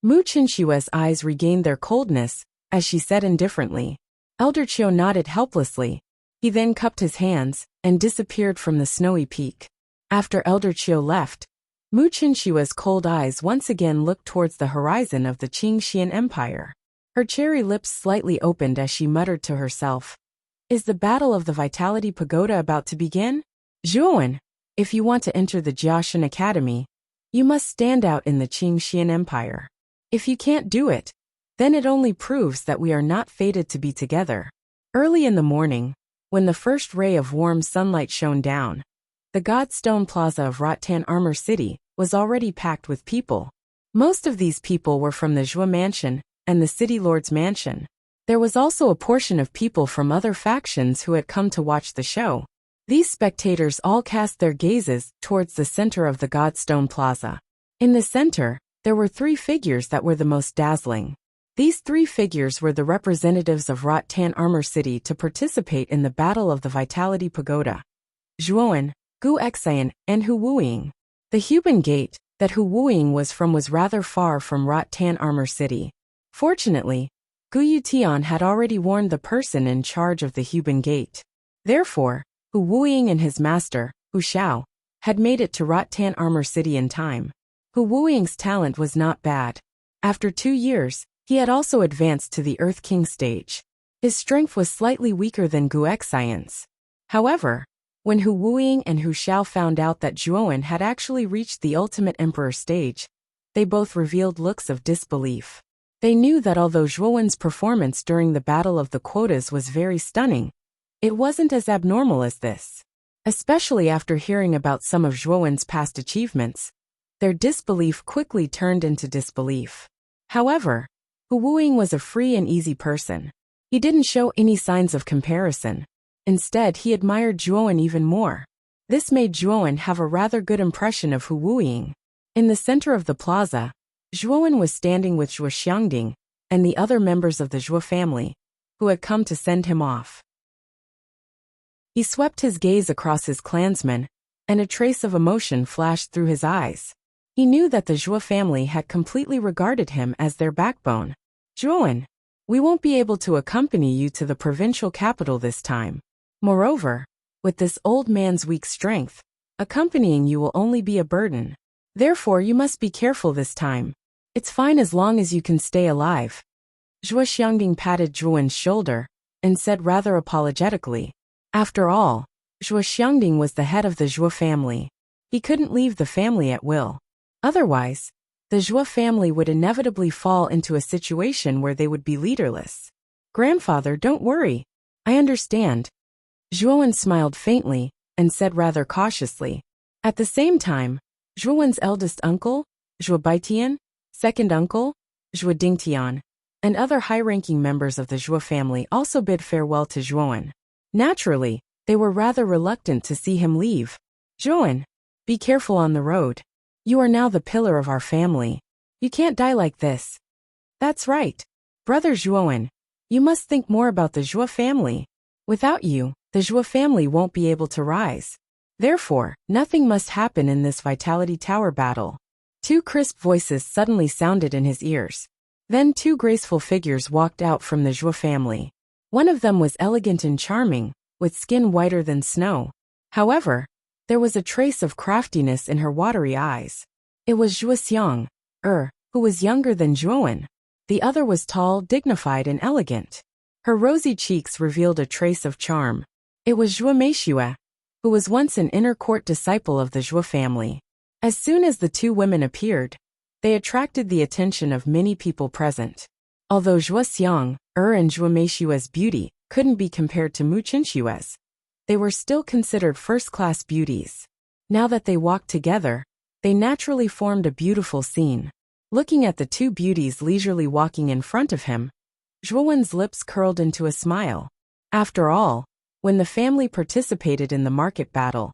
Mu Qinshua's eyes regained their coldness, as she said indifferently. Elder Chiu nodded helplessly. He then cupped his hands and disappeared from the snowy peak. After Elder Chiu left, Mu Qinshua's cold eyes once again looked towards the horizon of the Qingxian Empire. Her cherry lips slightly opened as she muttered to herself. Is the Battle of the Vitality Pagoda about to begin? Zhuowen, if you want to enter the Jiaxin Academy, you must stand out in the Qingxian Empire. If you can't do it, then it only proves that we are not fated to be together. Early in the morning, when the first ray of warm sunlight shone down, the Godstone Plaza of Rattan Armor City was already packed with people. Most of these people were from the Zhua Mansion and the City Lord's Mansion. There was also a portion of people from other factions who had come to watch the show. These spectators all cast their gazes towards the center of the Godstone Plaza. In the center, there were 3 figures that were the most dazzling. These 3 figures were the representatives of Rattan Armor City to participate in the Battle of the Vitality Pagoda. Zhuowen, Gu Xian, and Hu Wuying. The Huban Gate that Hu Wuying was from was rather far from Rattan Armor City. Fortunately, Gu Yutian had already warned the person in charge of the Huban Gate. Therefore, Hu Wuying and his master, Hu Xiao, had made it to Rattan Armor City in time. Hu Wuying's talent was not bad. After 2 years, he had also advanced to the Earth King stage. His strength was slightly weaker than Gu Xian's. However, when Hu Wuying and Hu Xiao found out that Zhuowen had actually reached the Ultimate Emperor stage, they both revealed looks of disbelief. They knew that although Zhuowen's performance during the Battle of the Quotas was very stunning, it wasn't as abnormal as this. Especially after hearing about some of Zhuowen's past achievements, their disbelief quickly turned into disbelief. However, Hu Wuying was a free and easy person. He didn't show any signs of comparison. Instead, he admired Zhuowen even more. This made Zhuowen have a rather good impression of Hu Wuying. In the center of the plaza, Zhuowen was standing with Zhuo Xiangding and the other members of the Zhuo family, who had come to send him off. He swept his gaze across his clansmen, and a trace of emotion flashed through his eyes. He knew that the Zhuo family had completely regarded him as their backbone. Zhuowen, we won't be able to accompany you to the provincial capital this time. Moreover, with this old man's weak strength, accompanying you will only be a burden. Therefore, you must be careful this time. It's fine as long as you can stay alive. Zhuo Xiangding patted Zhuowen's shoulder and said rather apologetically. After all, Zhuo Xiangding was the head of the Zhuo family. He couldn't leave the family at will. Otherwise, the Zhuo family would inevitably fall into a situation where they would be leaderless. Grandfather, don't worry. I understand. Zhuowen smiled faintly and said rather cautiously. At the same time, Zhuowen's eldest uncle, Zhuo Baitian, second uncle, Zhuo Dingtian, and other high-ranking members of the Zhuo family also bid farewell to Zhuowen. Naturally, they were rather reluctant to see him leave. Zhuowen, be careful on the road. You are now the pillar of our family. You can't die like this. That's right. Brother Zhuowen, you must think more about the Zhuo family. Without you, the Zhuo family won't be able to rise. Therefore, nothing must happen in this Vitality Tower battle. 2 crisp voices suddenly sounded in his ears. Then 2 graceful figures walked out from the Zhuo family. One of them was elegant and charming, with skin whiter than snow. However, there was a trace of craftiness in her watery eyes. It was Zhuo Xiang, who was younger than Zhuowen. The other was tall, dignified, and elegant. Her rosy cheeks revealed a trace of charm. It was Zhuo Meishue, who was once an inner court disciple of the Zhuo family. As soon as the 2 women appeared, they attracted the attention of many people present. Although Zhuo Xiang, and Zhuo Meishue's beauty couldn't be compared to Mu Qinshua's, they were still considered first-class beauties. Now that they walked together, they naturally formed a beautiful scene. Looking at the 2 beauties leisurely walking in front of him, Zhuowen's lips curled into a smile. After all, when the family participated in the market battle,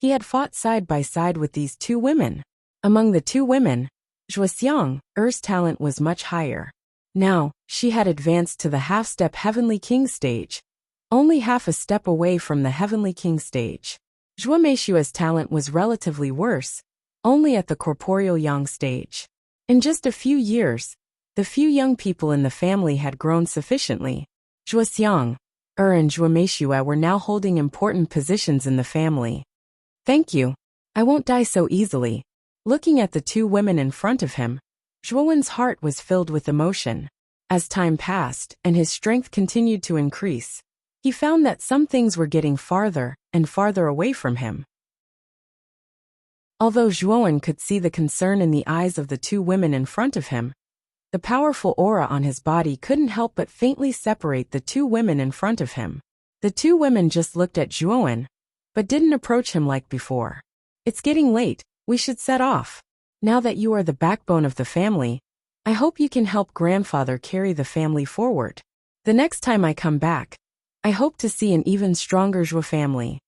he had fought side by side with these 2 women. Among the 2 women, Zhuo Xiang's talent was much higher. Now, she had advanced to the half-step Heavenly King stage, only half a step away from the Heavenly King stage. Zhuo Meishue's talent was relatively worse, only at the corporeal yang stage. In just a few years, the few young people in the family had grown sufficiently. Zhuoxiang, and Zhuomeishua were now holding important positions in the family. Thank you. I won't die so easily. Looking at the two women in front of him, Zhuowen's heart was filled with emotion. As time passed and his strength continued to increase, he found that some things were getting farther and farther away from him. Although Zhuowen could see the concern in the eyes of the two women in front of him, the powerful aura on his body couldn't help but faintly separate the two women in front of him. The two women just looked at Zhuowen, but didn't approach him like before. It's getting late, we should set off. Now that you are the backbone of the family, I hope you can help grandfather carry the family forward. The next time I come back, I hope to see an even stronger Zhuo family.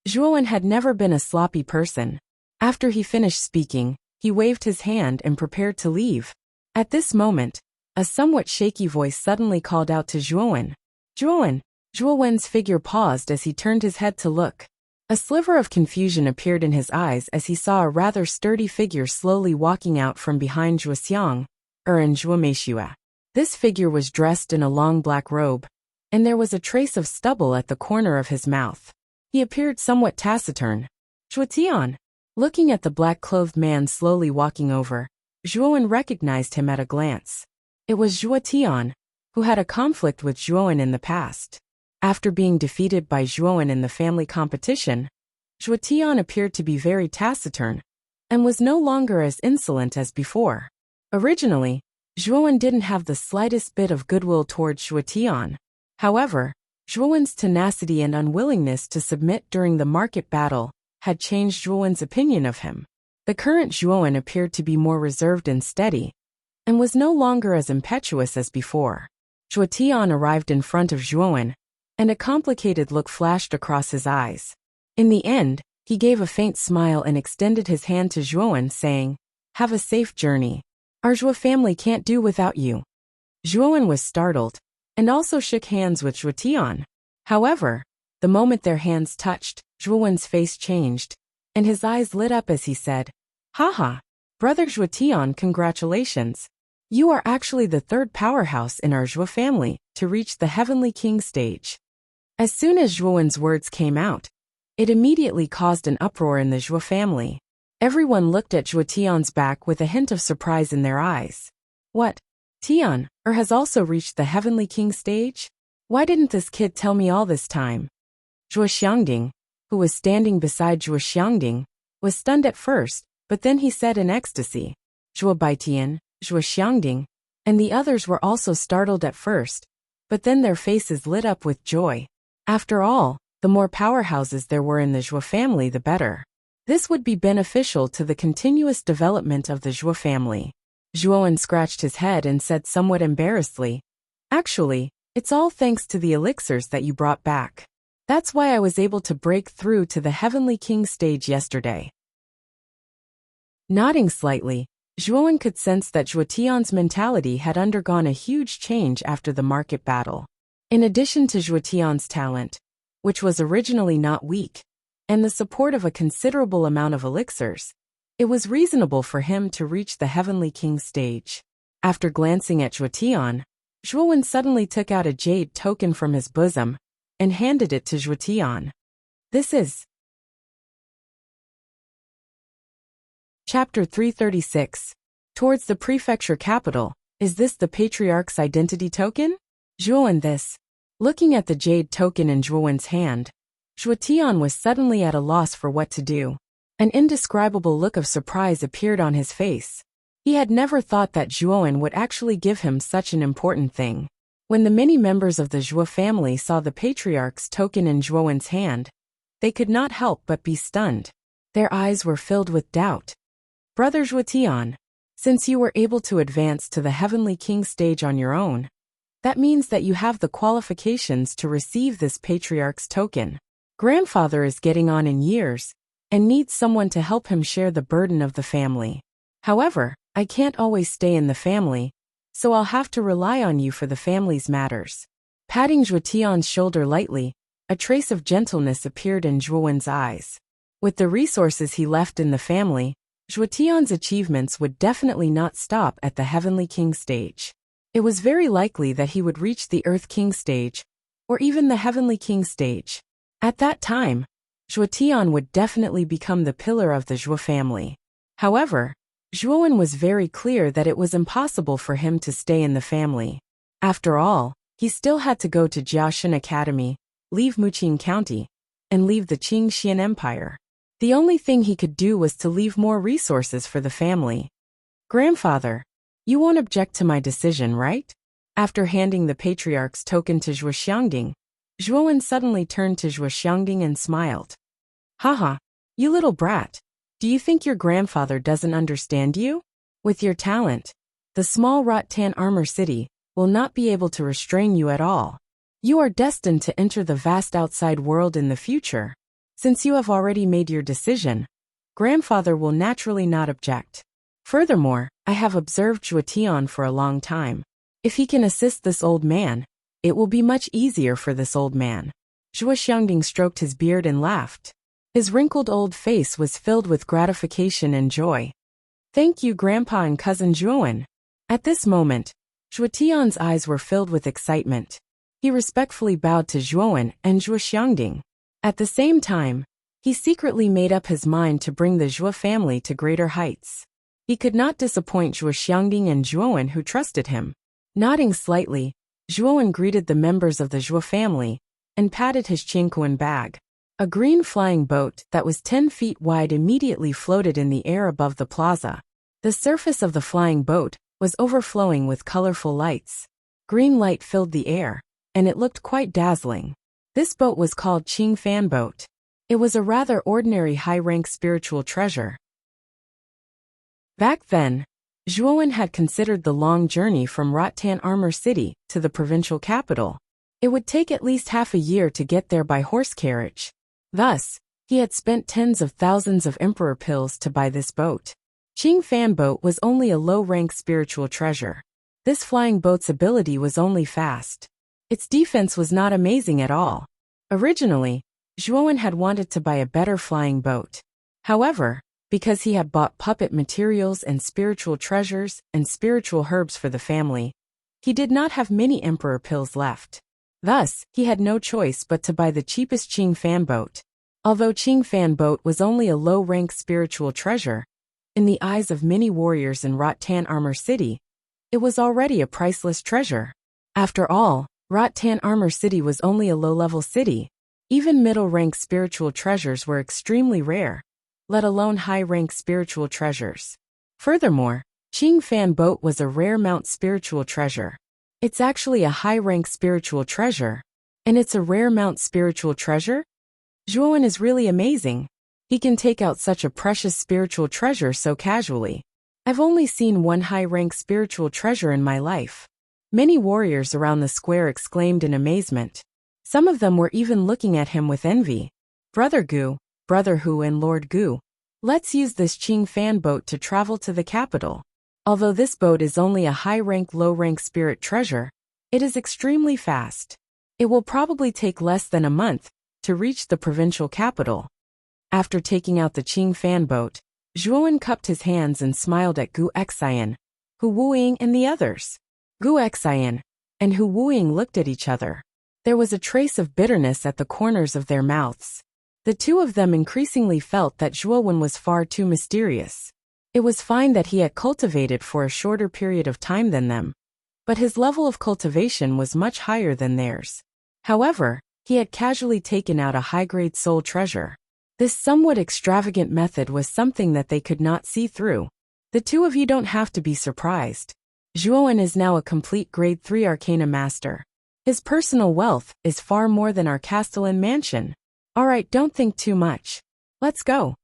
Zhuowen had never been a sloppy person. After he finished speaking, he waved his hand and prepared to leave. At this moment, a somewhat shaky voice suddenly called out to Zhuowen. Zhuowen! Zhuowen's figure paused as he turned his head to look. A sliver of confusion appeared in his eyes as he saw a rather sturdy figure slowly walking out from behind Zhuoxiang, and Zhuomeishua. This figure was dressed in a long black robe, and there was a trace of stubble at the corner of his mouth. He appeared somewhat taciturn. Zhuotian! Looking at the black-clothed man slowly walking over, Zhuowen recognized him at a glance. It was Zhuotian, who had a conflict with Zhuowen in the past. After being defeated by Zhuowen in the family competition, Zhuotian appeared to be very taciturn, and was no longer as insolent as before. Originally, Zhuowen didn't have the slightest bit of goodwill towards Zhuotian. However, Zhuowen's tenacity and unwillingness to submit during the market battle had changed Zhuowen's opinion of him. The current Zhuowen appeared to be more reserved and steady, and was no longer as impetuous as before. Zhuotian arrived in front of Zhuowen, and a complicated look flashed across his eyes. In the end, he gave a faint smile and extended his hand to Zhuowen, saying, "Have a safe journey. Our Zhuo family can't do without you." Zhuowen was startled, and also shook hands with Zhuotian. However, the moment their hands touched, Zhuowen's face changed, and his eyes lit up as he said, "Haha, brother Zhuotian, congratulations. You are actually the third powerhouse in our Zhuo family to reach the Heavenly King stage." As soon as Zhuowen's words came out, it immediately caused an uproar in the Zhuo family. Everyone looked at Zhuotian's back with a hint of surprise in their eyes. What? Tian, has also reached the Heavenly King stage? Why didn't this kid tell me all this time? Zhuo Xiangding, who was standing beside Zhuo Xiangding, was stunned at first, but then he said in ecstasy. Zhuo Baitian, Zhuo Xiangding, and the others were also startled at first, but then their faces lit up with joy. After all, the more powerhouses there were in the Zhuo family, the better. This would be beneficial to the continuous development of the Zhuo family. Zhuowen scratched his head and said somewhat embarrassedly, "Actually, it's all thanks to the elixirs that you brought back. That's why I was able to break through to the Heavenly King stage yesterday." Nodding slightly, Zhuowen could sense that Zhuotian's mentality had undergone a huge change after the market battle. In addition to Zhuotian's talent, which was originally not weak, and the support of a considerable amount of elixirs, it was reasonable for him to reach the Heavenly King stage. After glancing at Zhuotian, Zhuowen suddenly took out a jade token from his bosom and handed it to Zhuotian. This is Chapter 336. Towards the prefecture capital, is this the Patriarch's identity token? Zhuowen this. Looking at the jade token in Zhuowen's hand, Zhuotian was suddenly at a loss for what to do. An indescribable look of surprise appeared on his face. He had never thought that Zhuowen would actually give him such an important thing. When the many members of the Zhuo family saw the Patriarch's token in Zhuowen's hand, they could not help but be stunned. Their eyes were filled with doubt. Brother Zhuotian, since you were able to advance to the Heavenly King stage on your own, that means that you have the qualifications to receive this Patriarch's token. Grandfather is getting on in years, and needs someone to help him share the burden of the family. However, I can't always stay in the family, so I'll have to rely on you for the family's matters. Patting Zhuotian's shoulder lightly, a trace of gentleness appeared in Zhuowen's eyes. With the resources he left in the family, Zhuotian's achievements would definitely not stop at the Heavenly King stage. It was very likely that he would reach the Earth King stage, or even the Heavenly King stage. At that time, Zhuotian would definitely become the pillar of the Zhuo family. However, Zhuowen was very clear that it was impossible for him to stay in the family. After all, he still had to go to Jiaoshan Academy, leave Muqing County, and leave the Qingxian Empire. The only thing he could do was to leave more resources for the family. Grandfather, you won't object to my decision, right? After handing the patriarch's token to Zhuo Xiangding, Zhuowen suddenly turned to Zhuo Xiangding and smiled. Haha, you little brat. Do you think your grandfather doesn't understand you? With your talent, the small Rattan armor city will not be able to restrain you at all. You are destined to enter the vast outside world in the future. Since you have already made your decision, grandfather will naturally not object. Furthermore, I have observed Zhuotian for a long time. If he can assist this old man, it will be much easier for this old man. Zhuo Xiangding stroked his beard and laughed. His wrinkled old face was filled with gratification and joy. Thank you, Grandpa and Cousin Zhuowen. At this moment, Zhuotian's eyes were filled with excitement. He respectfully bowed to Zhuowen and Zhuo Xiangding. At the same time, he secretly made up his mind to bring the Zhuo family to greater heights. He could not disappoint Zhuo Xiangding and Zhuowen, who trusted him. Nodding slightly, Zhuowen greeted the members of the Zhuo family and patted his Qingquan bag. A green flying boat that was 10 feet wide immediately floated in the air above the plaza. The surface of the flying boat was overflowing with colorful lights. Green light filled the air, and it looked quite dazzling. This boat was called Qing Fan Boat. It was a rather ordinary high-rank spiritual treasure. Back then, Zhuowen had considered the long journey from Rattan Armor City to the provincial capital. It would take at least half a year to get there by horse carriage. Thus, he had spent tens of thousands of emperor pills to buy this boat. Qing Fan Boat was only a low-rank spiritual treasure. This flying boat's ability was only fast. Its defense was not amazing at all. Originally, Zhuowen had wanted to buy a better flying boat. However, because he had bought puppet materials and spiritual treasures and spiritual herbs for the family, he did not have many emperor pills left. Thus, he had no choice but to buy the cheapest Qing Fan Boat. Although Qing Fan Boat was only a low-rank spiritual treasure, in the eyes of many warriors in Rattan Armor City, it was already a priceless treasure. After all, Rattan Armor City was only a low-level city. Even middle-rank spiritual treasures were extremely rare, let alone high-rank spiritual treasures. Furthermore, Qing Fan Boat was a rare mount spiritual treasure. It's actually a high-rank spiritual treasure. And it's a rare mount spiritual treasure? Zhuowen is really amazing. He can take out such a precious spiritual treasure so casually. I've only seen one high-rank spiritual treasure in my life. Many warriors around the square exclaimed in amazement. Some of them were even looking at him with envy. Brother Gu, Brother Hu and Lord Gu, let's use this Qing Fan Boat to travel to the capital. Although this boat is only a high-rank, low-rank spirit treasure, it is extremely fast. It will probably take less than a month to reach the provincial capital. After taking out the Qing Fan Boat, Zhuowen cupped his hands and smiled at Gu Xian, Hu Wuying and the others. Gu Xian and Hu Wuying looked at each other. There was a trace of bitterness at the corners of their mouths. The two of them increasingly felt that Zhuowen was far too mysterious. It was fine that he had cultivated for a shorter period of time than them, but his level of cultivation was much higher than theirs. However, he had casually taken out a high-grade soul treasure. This somewhat extravagant method was something that they could not see through. The two of you don't have to be surprised. Zhuowen is now a complete grade 3 Arcana Master. His personal wealth is far more than our castellan mansion. Alright, don't think too much. Let's go.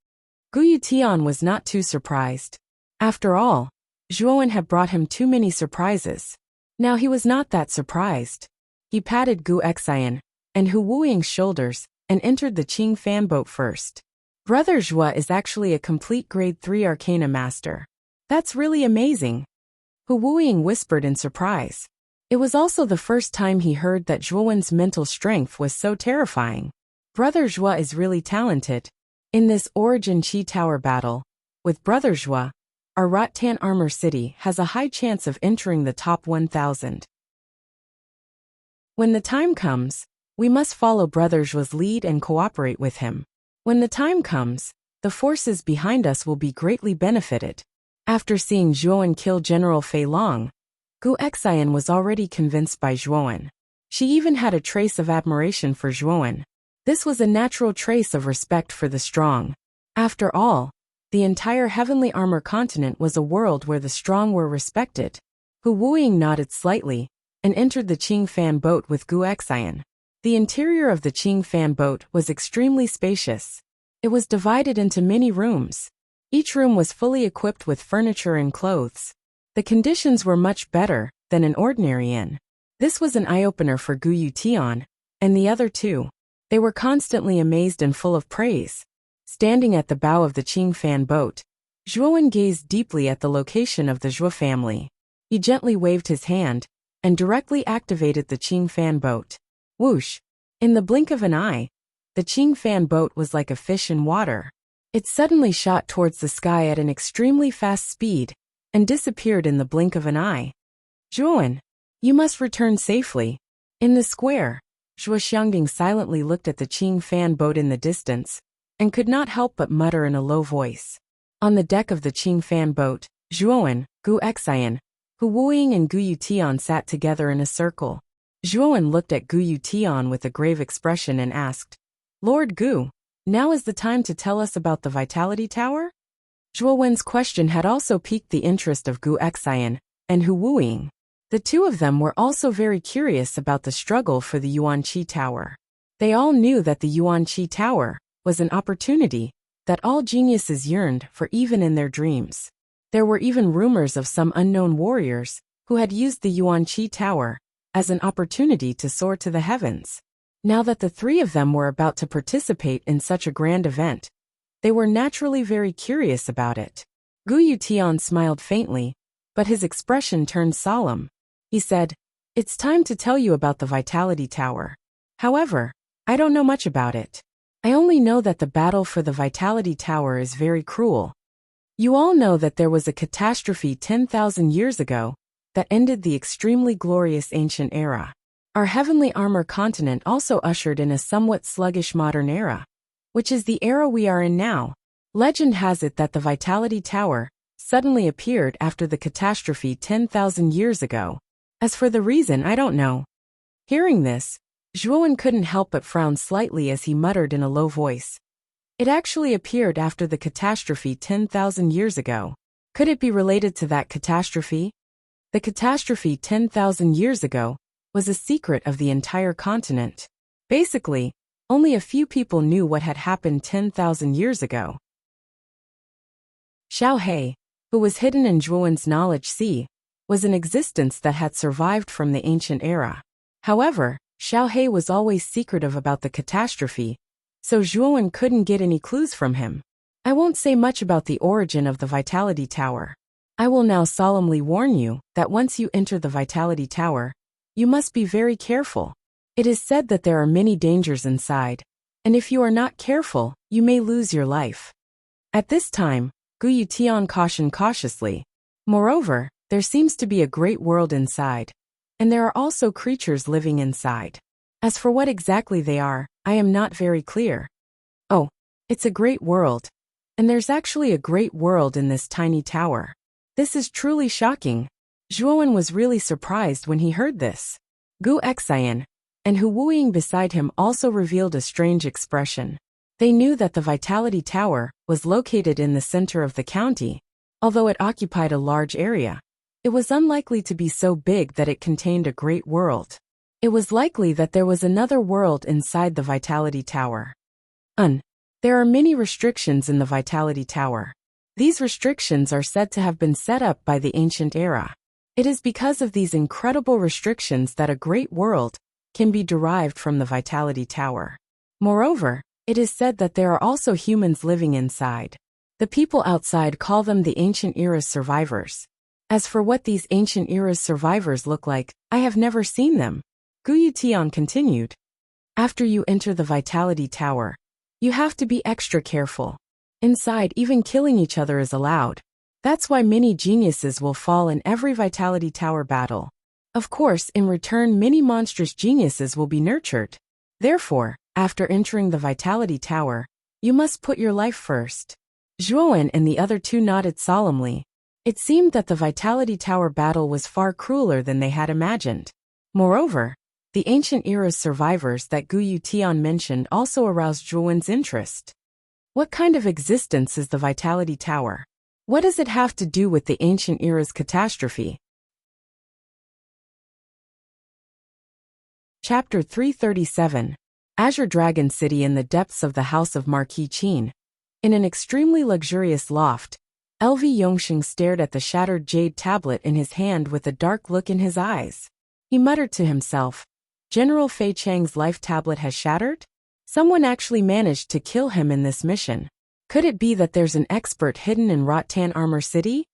Gu Yutian was not too surprised. After all, Zhuowen had brought him too many surprises. Now he was not that surprised. He patted Gu Xian and Hu Wuying's shoulders and entered the Qing Fan Boat first. Brother Zhuo is actually a complete grade 3 Arcana Master. That's really amazing. Hu Wuying whispered in surprise. It was also the first time he heard that Zhuowen's mental strength was so terrifying. Brother Zhuo is really talented. In this Origin Qi Tower battle, with Brother Zhua, our Rattan Armor City has a high chance of entering the top 1,000. When the time comes, we must follow Brother Zhua's lead and cooperate with him. When the time comes, the forces behind us will be greatly benefited. After seeing Zhuowen kill General Fei Long, Gu Xian was already convinced by Zhuowen. She even had a trace of admiration for Zhuowen. This was a natural trace of respect for the strong. After all, the entire Heavenly Armor continent was a world where the strong were respected. Hu Wuying nodded slightly and entered the Qing Fan boat with Gu Xian. The interior of the Qing Fan boat was extremely spacious. It was divided into many rooms. Each room was fully equipped with furniture and clothes. The conditions were much better than an ordinary inn. This was an eye-opener for Gu Yutian and the other two. They were constantly amazed and full of praise. Standing at the bow of the Qing Fan boat, Zhuowen gazed deeply at the location of the Zhua family. He gently waved his hand and directly activated the Qing Fan boat. Whoosh! In the blink of an eye, the Qing Fan boat was like a fish in water. It suddenly shot towards the sky at an extremely fast speed and disappeared in the blink of an eye. Zhuowen, you must return safely. In the square, Zhua Xiangding silently looked at the Qing Fan boat in the distance and could not help but mutter in a low voice. On the deck of the Qing Fan boat, Zhuowen, Gu Xian, Hu Wuying and Gu Yutian sat together in a circle. Zhuowen looked at Gu Yutian with a grave expression and asked, Lord Gu, now is the time to tell us about the Vitality Tower? Zhuowen's question had also piqued the interest of Gu Xian and Hu Wuying. The two of them were also very curious about the struggle for the Yuanqi Tower. They all knew that the Yuanqi Tower was an opportunity that all geniuses yearned for even in their dreams. There were even rumors of some unknown warriors who had used the Yuanqi Tower as an opportunity to soar to the heavens. Now that the three of them were about to participate in such a grand event, they were naturally very curious about it. Gu Yutian smiled faintly, but his expression turned solemn. He said, It's time to tell you about the Vitality Tower. However, I don't know much about it. I only know that the battle for the Vitality Tower is very cruel. You all know that there was a catastrophe 10,000 years ago that ended the extremely glorious ancient era. Our Heavenly Armor continent also ushered in a somewhat sluggish modern era, which is the era we are in now. Legend has it that the Vitality Tower suddenly appeared after the catastrophe 10,000 years ago. As for the reason, I don't know. Hearing this, Zhuowen couldn't help but frown slightly as he muttered in a low voice. It actually appeared after the catastrophe 10,000 years ago. Could it be related to that catastrophe? The catastrophe 10,000 years ago was a secret of the entire continent. Basically, only a few people knew what had happened 10,000 years ago. Xiao He, who was hidden in Zhuowen's knowledge sea, was an existence that had survived from the ancient era. However, Xiao He was always secretive about the catastrophe, so Zhuowen couldn't get any clues from him. I won't say much about the origin of the Vitality Tower. I will now solemnly warn you that once you enter the Vitality Tower, you must be very careful. It is said that there are many dangers inside, and if you are not careful, you may lose your life. At this time, Gu Yutian cautioned cautiously. Moreover, there seems to be a great world inside, and there are also creatures living inside. As for what exactly they are, I am not very clear. Oh, it's a great world. And there's actually a great world in this tiny tower. This is truly shocking. Zhuowen was really surprised when he heard this. Gu Xian and Hu Wuying beside him also revealed a strange expression. They knew that the Vitality Tower was located in the center of the county. Although it occupied a large area, it was unlikely to be so big that it contained a great world. It was likely that there was another world inside the Vitality Tower. There are many restrictions in the Vitality Tower. These restrictions are said to have been set up by the ancient era. It is because of these incredible restrictions that a great world can be derived from the Vitality Tower. Moreover, it is said that there are also humans living inside. The people outside call them the ancient era's survivors. As for what these ancient era's survivors look like, I have never seen them. Gu Yutian continued. After you enter the Vitality Tower, you have to be extra careful. Inside, even killing each other is allowed. That's why many geniuses will fall in every Vitality Tower battle. Of course, in return, many monstrous geniuses will be nurtured. Therefore, after entering the Vitality Tower, you must put your life first. Zhuowen and the other two nodded solemnly. It seemed that the Vitality Tower battle was far crueler than they had imagined. Moreover, the ancient era's survivors that Gu Yutian mentioned also aroused Zhuowen's interest. What kind of existence is the Vitality Tower? What does it have to do with the ancient era's catastrophe? Chapter 337. Azure Dragon City in the depths of the house of Marquis Qin. In an extremely luxurious loft, LV Yongxing stared at the shattered jade tablet in his hand with a dark look in his eyes. He muttered to himself, General Fei Chang's life tablet has shattered? Someone actually managed to kill him in this mission. Could it be that there's an expert hidden in Rattan Armor City?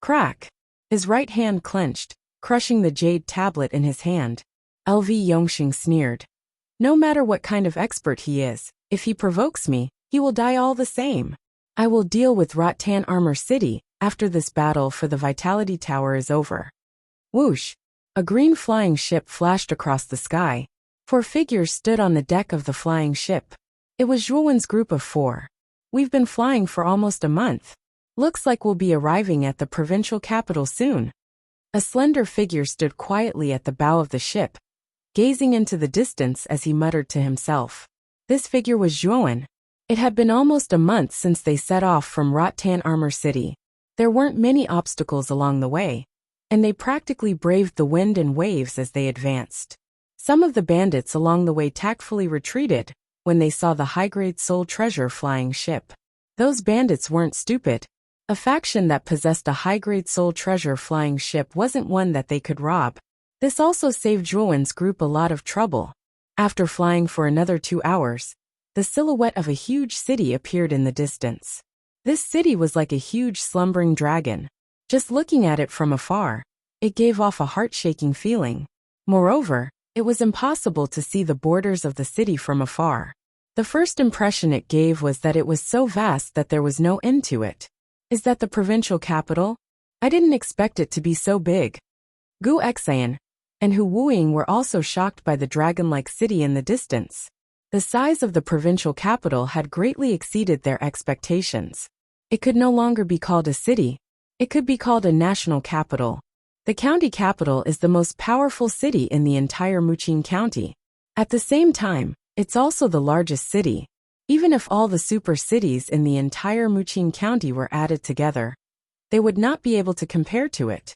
Crack! His right hand clenched, crushing the jade tablet in his hand. LV Yongxing sneered. No matter what kind of expert he is, if he provokes me, he will die all the same. I will deal with Rattan Armor City after this battle for the Vitality Tower is over. Whoosh! A green flying ship flashed across the sky. 4 figures stood on the deck of the flying ship. It was Zhuowen's group of 4. We've been flying for almost a month. Looks like we'll be arriving at the provincial capital soon. A slender figure stood quietly at the bow of the ship, gazing into the distance as he muttered to himself. This figure was Zhuowen. It had been almost a month since they set off from Rattan Armor City. There weren't many obstacles along the way, and they practically braved the wind and waves as they advanced. Some of the bandits along the way tactfully retreated when they saw the high-grade soul treasure flying ship. Those bandits weren't stupid. A faction that possessed a high-grade soul treasure flying ship wasn't one that they could rob. This also saved Zhuowen's group a lot of trouble. After flying for another 2 hours, the silhouette of a huge city appeared in the distance. This city was like a huge slumbering dragon. Just looking at it from afar, it gave off a heart-shaking feeling. Moreover, it was impossible to see the borders of the city from afar. The first impression it gave was that it was so vast that there was no end to it. Is that the provincial capital? I didn't expect it to be so big. Gu Xian and Hu Wuing were also shocked by the dragon-like city in the distance. The size of the provincial capital had greatly exceeded their expectations. It could no longer be called a city. It could be called a national capital. The county capital is the most powerful city in the entire Muqing County. At the same time, it's also the largest city. Even if all the super cities in the entire Muqing County were added together, they would not be able to compare to it.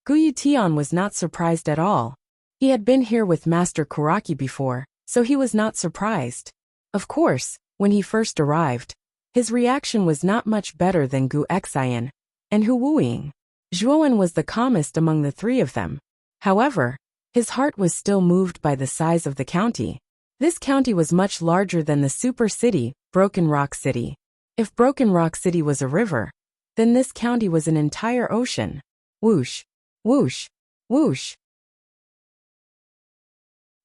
Gu Yutian was not surprised at all. He had been here with Master Kuraki before, so he was not surprised. Of course, when he first arrived, his reaction was not much better than Gu Xian and Hu Wuing. Zhuowen was the calmest among the 3 of them. However, his heart was still moved by the size of the county. This county was much larger than the super city, Broken Rock City. If Broken Rock City was a river, then this county was an entire ocean. Whoosh, whoosh, whoosh.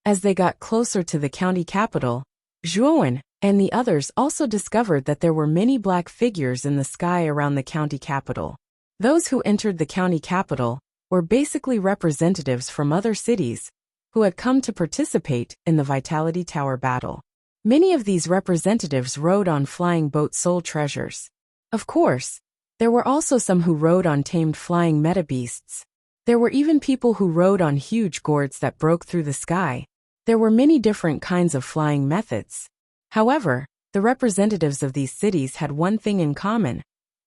As they got closer to the county capital, Zhuowen and the others also discovered that there were many black figures in the sky around the county capital. Those who entered the county capital were basically representatives from other cities who had come to participate in the Vitality Tower battle. Many of these representatives rode on flying boat soul treasures. Of course, there were also some who rode on tamed flying meta beasts. There were even people who rode on huge gourds that broke through the sky. There were many different kinds of flying methods. However, the representatives of these cities had one thing in common,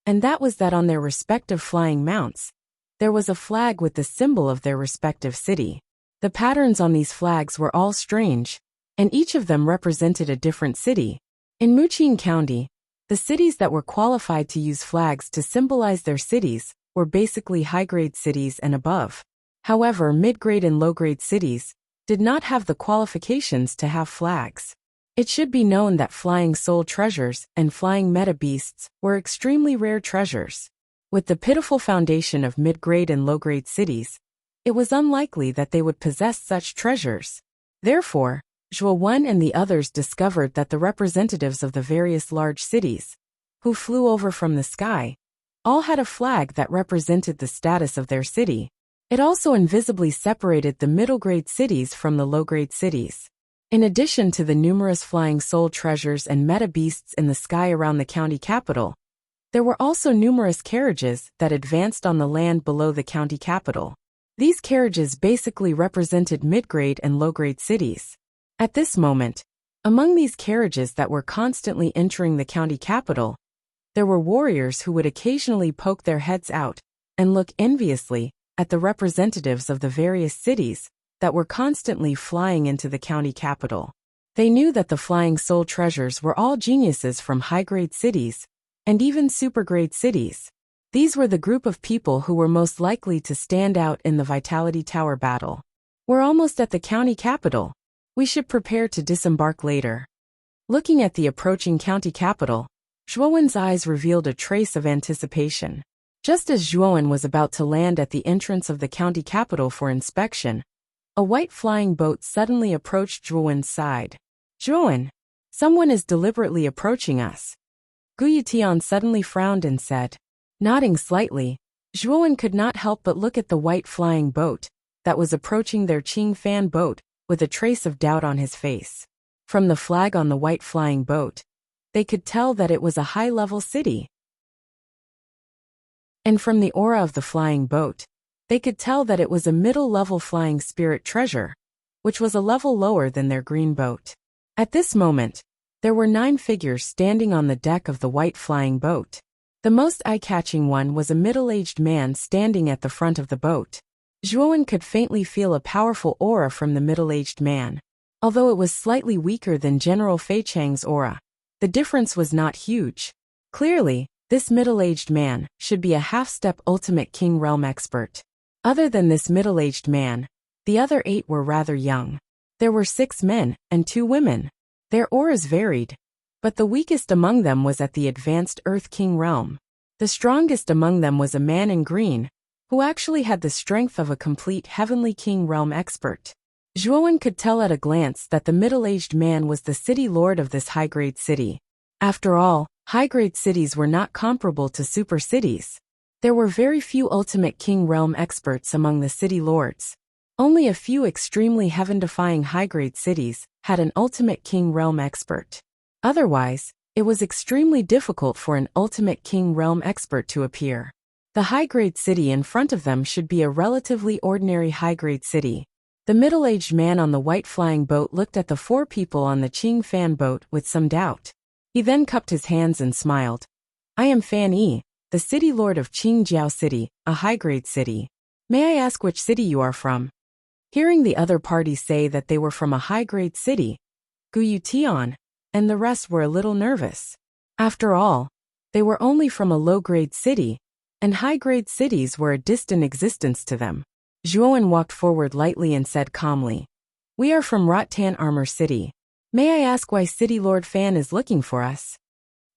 and that was that on their respective flying mounts, there was a flag with the symbol of their respective city. The patterns on these flags were all strange, and each of them represented a different city. In Muqing County, the cities that were qualified to use flags to symbolize their cities were basically high-grade cities and above. However, mid-grade and low-grade cities did not have the qualifications to have flags. It should be known that flying soul treasures and flying meta beasts were extremely rare treasures. With the pitiful foundation of mid-grade and low-grade cities, it was unlikely that they would possess such treasures. Therefore, Zhuowen and the others discovered that the representatives of the various large cities who flew over from the sky, all had a flag that represented the status of their city. It also invisibly separated the middle-grade cities from the low-grade cities. In addition to the numerous flying soul treasures and meta beasts in the sky around the county capital, there were also numerous carriages that advanced on the land below the county capital. These carriages basically represented mid-grade and low-grade cities. At this moment, among these carriages that were constantly entering the county capital, there were warriors who would occasionally poke their heads out and look enviously at the representatives of the various cities that were constantly flying into the county capital. They knew that the flying soul treasures were all geniuses from high-grade cities and even super-grade cities. These were the group of people who were most likely to stand out in the Vitality Tower battle. We're almost at the county capital. We should prepare to disembark later. Looking at the approaching county capital, Zhuowen's eyes revealed a trace of anticipation. Just as Zhuowen was about to land at the entrance of the county capital for inspection, a white flying boat suddenly approached Zhuowen's side. "Zhuowen, someone is deliberately approaching us." Guyutian suddenly frowned and said. Nodding slightly, Zhuowen could not help but look at the white flying boat that was approaching their Qing Fan boat with a trace of doubt on his face. From the flag on the white flying boat, they could tell that it was a high-level city. And from the aura of the flying boat, they could tell that it was a middle-level flying spirit treasure, which was a level lower than their green boat. At this moment, there were 9 figures standing on the deck of the white flying boat. The most eye-catching one was a middle-aged man standing at the front of the boat. Zhuowen could faintly feel a powerful aura from the middle-aged man. Although it was slightly weaker than General Fei Chang's aura, the difference was not huge. Clearly, this middle-aged man should be a half-step ultimate king realm expert. Other than this middle-aged man, the other 8 were rather young. There were 6 men and 2 women. Their auras varied, but the weakest among them was at the advanced Earth King realm. The strongest among them was a man in green, who actually had the strength of a complete Heavenly King realm expert. Zhuowen could tell at a glance that the middle-aged man was the city lord of this high-grade city. After all, high-grade cities were not comparable to super cities. There were very few ultimate king realm experts among the city lords. Only a few extremely heaven-defying high-grade cities had an ultimate king realm expert. Otherwise, it was extremely difficult for an ultimate king realm expert to appear. The high-grade city in front of them should be a relatively ordinary high-grade city. The middle-aged man on the white flying boat looked at the 4 people on the Qing Fan boat with some doubt. He then cupped his hands and smiled. "I am Fan Yi, the city lord of Qingjiao City, a high-grade city. May I ask which city you are from?" Hearing the other party say that they were from a high-grade city, Guyutian and the rest were a little nervous. After all, they were only from a low-grade city, and high-grade cities were a distant existence to them. Zhuowen walked forward lightly and said calmly, "We are from Rattan Armor City. May I ask why City Lord Fan is looking for us?"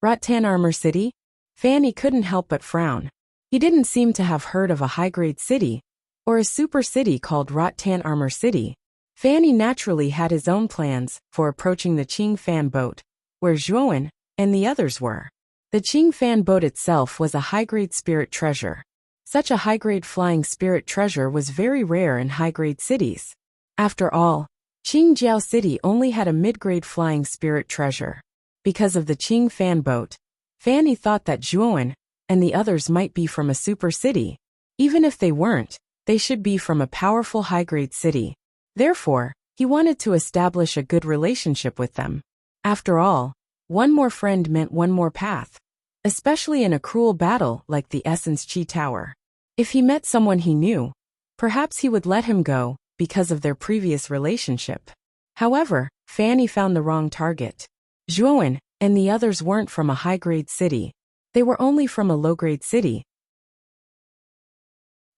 Rattan Armor City? Fanny couldn't help but frown. He didn't seem to have heard of a high-grade city, or a super city called Rattan Armor City. Fanny naturally had his own plans for approaching the Qing Fan boat, where Zhuowen and the others were. The Qing Fan boat itself was a high-grade spirit treasure. Such a high-grade flying spirit treasure was very rare in high-grade cities. After all, Qingjiao City only had a mid-grade flying spirit treasure. Because of the Qing Fan boat, Fanny thought that Zhuowen and the others might be from a super city. Even if they weren't, they should be from a powerful high-grade city. Therefore, he wanted to establish a good relationship with them. After all, one more friend meant one more path, especially in a cruel battle like the Essence Chi Tower. If he met someone he knew, perhaps he would let him go because of their previous relationship. However, Fanny found the wrong target. Zhuowen and the others weren't from a high-grade city. They were only from a low-grade city.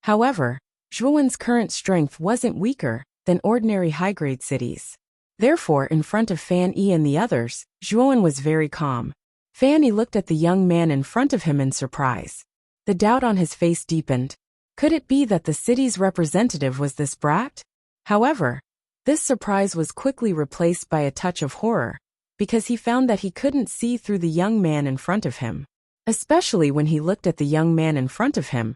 However, Zhuowen's current strength wasn't weaker than ordinary high-grade cities. Therefore, in front of Fan Yi and the others, Zhuowen was very calm. Fanny looked at the young man in front of him in surprise. The doubt on his face deepened. Could it be that the city's representative was this brat? However, this surprise was quickly replaced by a touch of horror, because he found that he couldn't see through the young man in front of him. especially when he looked at the young man in front of him.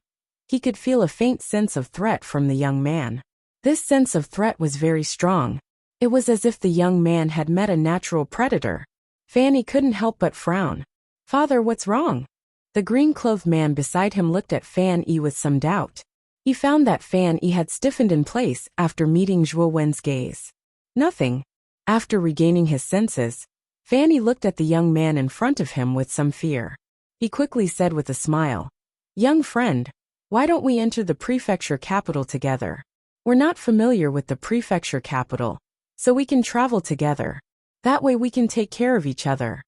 He could feel a faint sense of threat from the young man. This sense of threat was very strong. It was as if the young man had met a natural predator. Fanny couldn't help but frown. "Father, what's wrong?" The green-clothed man beside him looked at Fan Yi with some doubt. He found that Fan Yi had stiffened in place after meeting Zhuo Wen's gaze. "Nothing." After regaining his senses, Fan Yi looked at the young man in front of him with some fear. He quickly said with a smile, "Young friend, why don't we enter the prefecture capital together? We're not familiar with the prefecture capital, so we can travel together. That way we can take care of each other."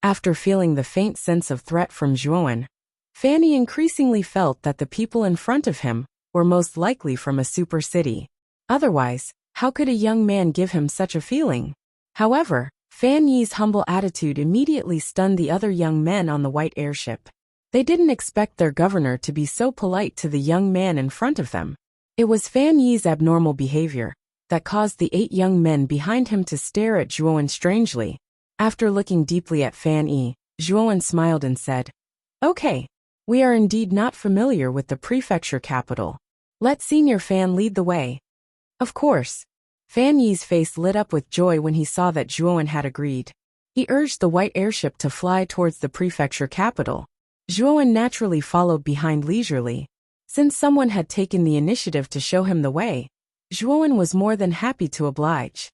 After feeling the faint sense of threat from Zhuowen, Fanny increasingly felt that the people in front of him were most likely from a super city. Otherwise, how could a young man give him such a feeling? However, Fan Yi's humble attitude immediately stunned the other young men on the white airship. They didn't expect their governor to be so polite to the young man in front of them. It was Fan Yi's abnormal behavior that caused the 8 young men behind him to stare at Zhuowen strangely. After looking deeply at Fan Yi, Zhuowen smiled and said, "Okay, we are indeed not familiar with the prefecture capital. Let Senior Fan lead the way." Of course. Fan Yi's face lit up with joy when he saw that Zhuowen had agreed. He urged the white airship to fly towards the prefecture capital. Zhuowen naturally followed behind leisurely. Since someone had taken the initiative to show him the way, Zhuowen was more than happy to oblige.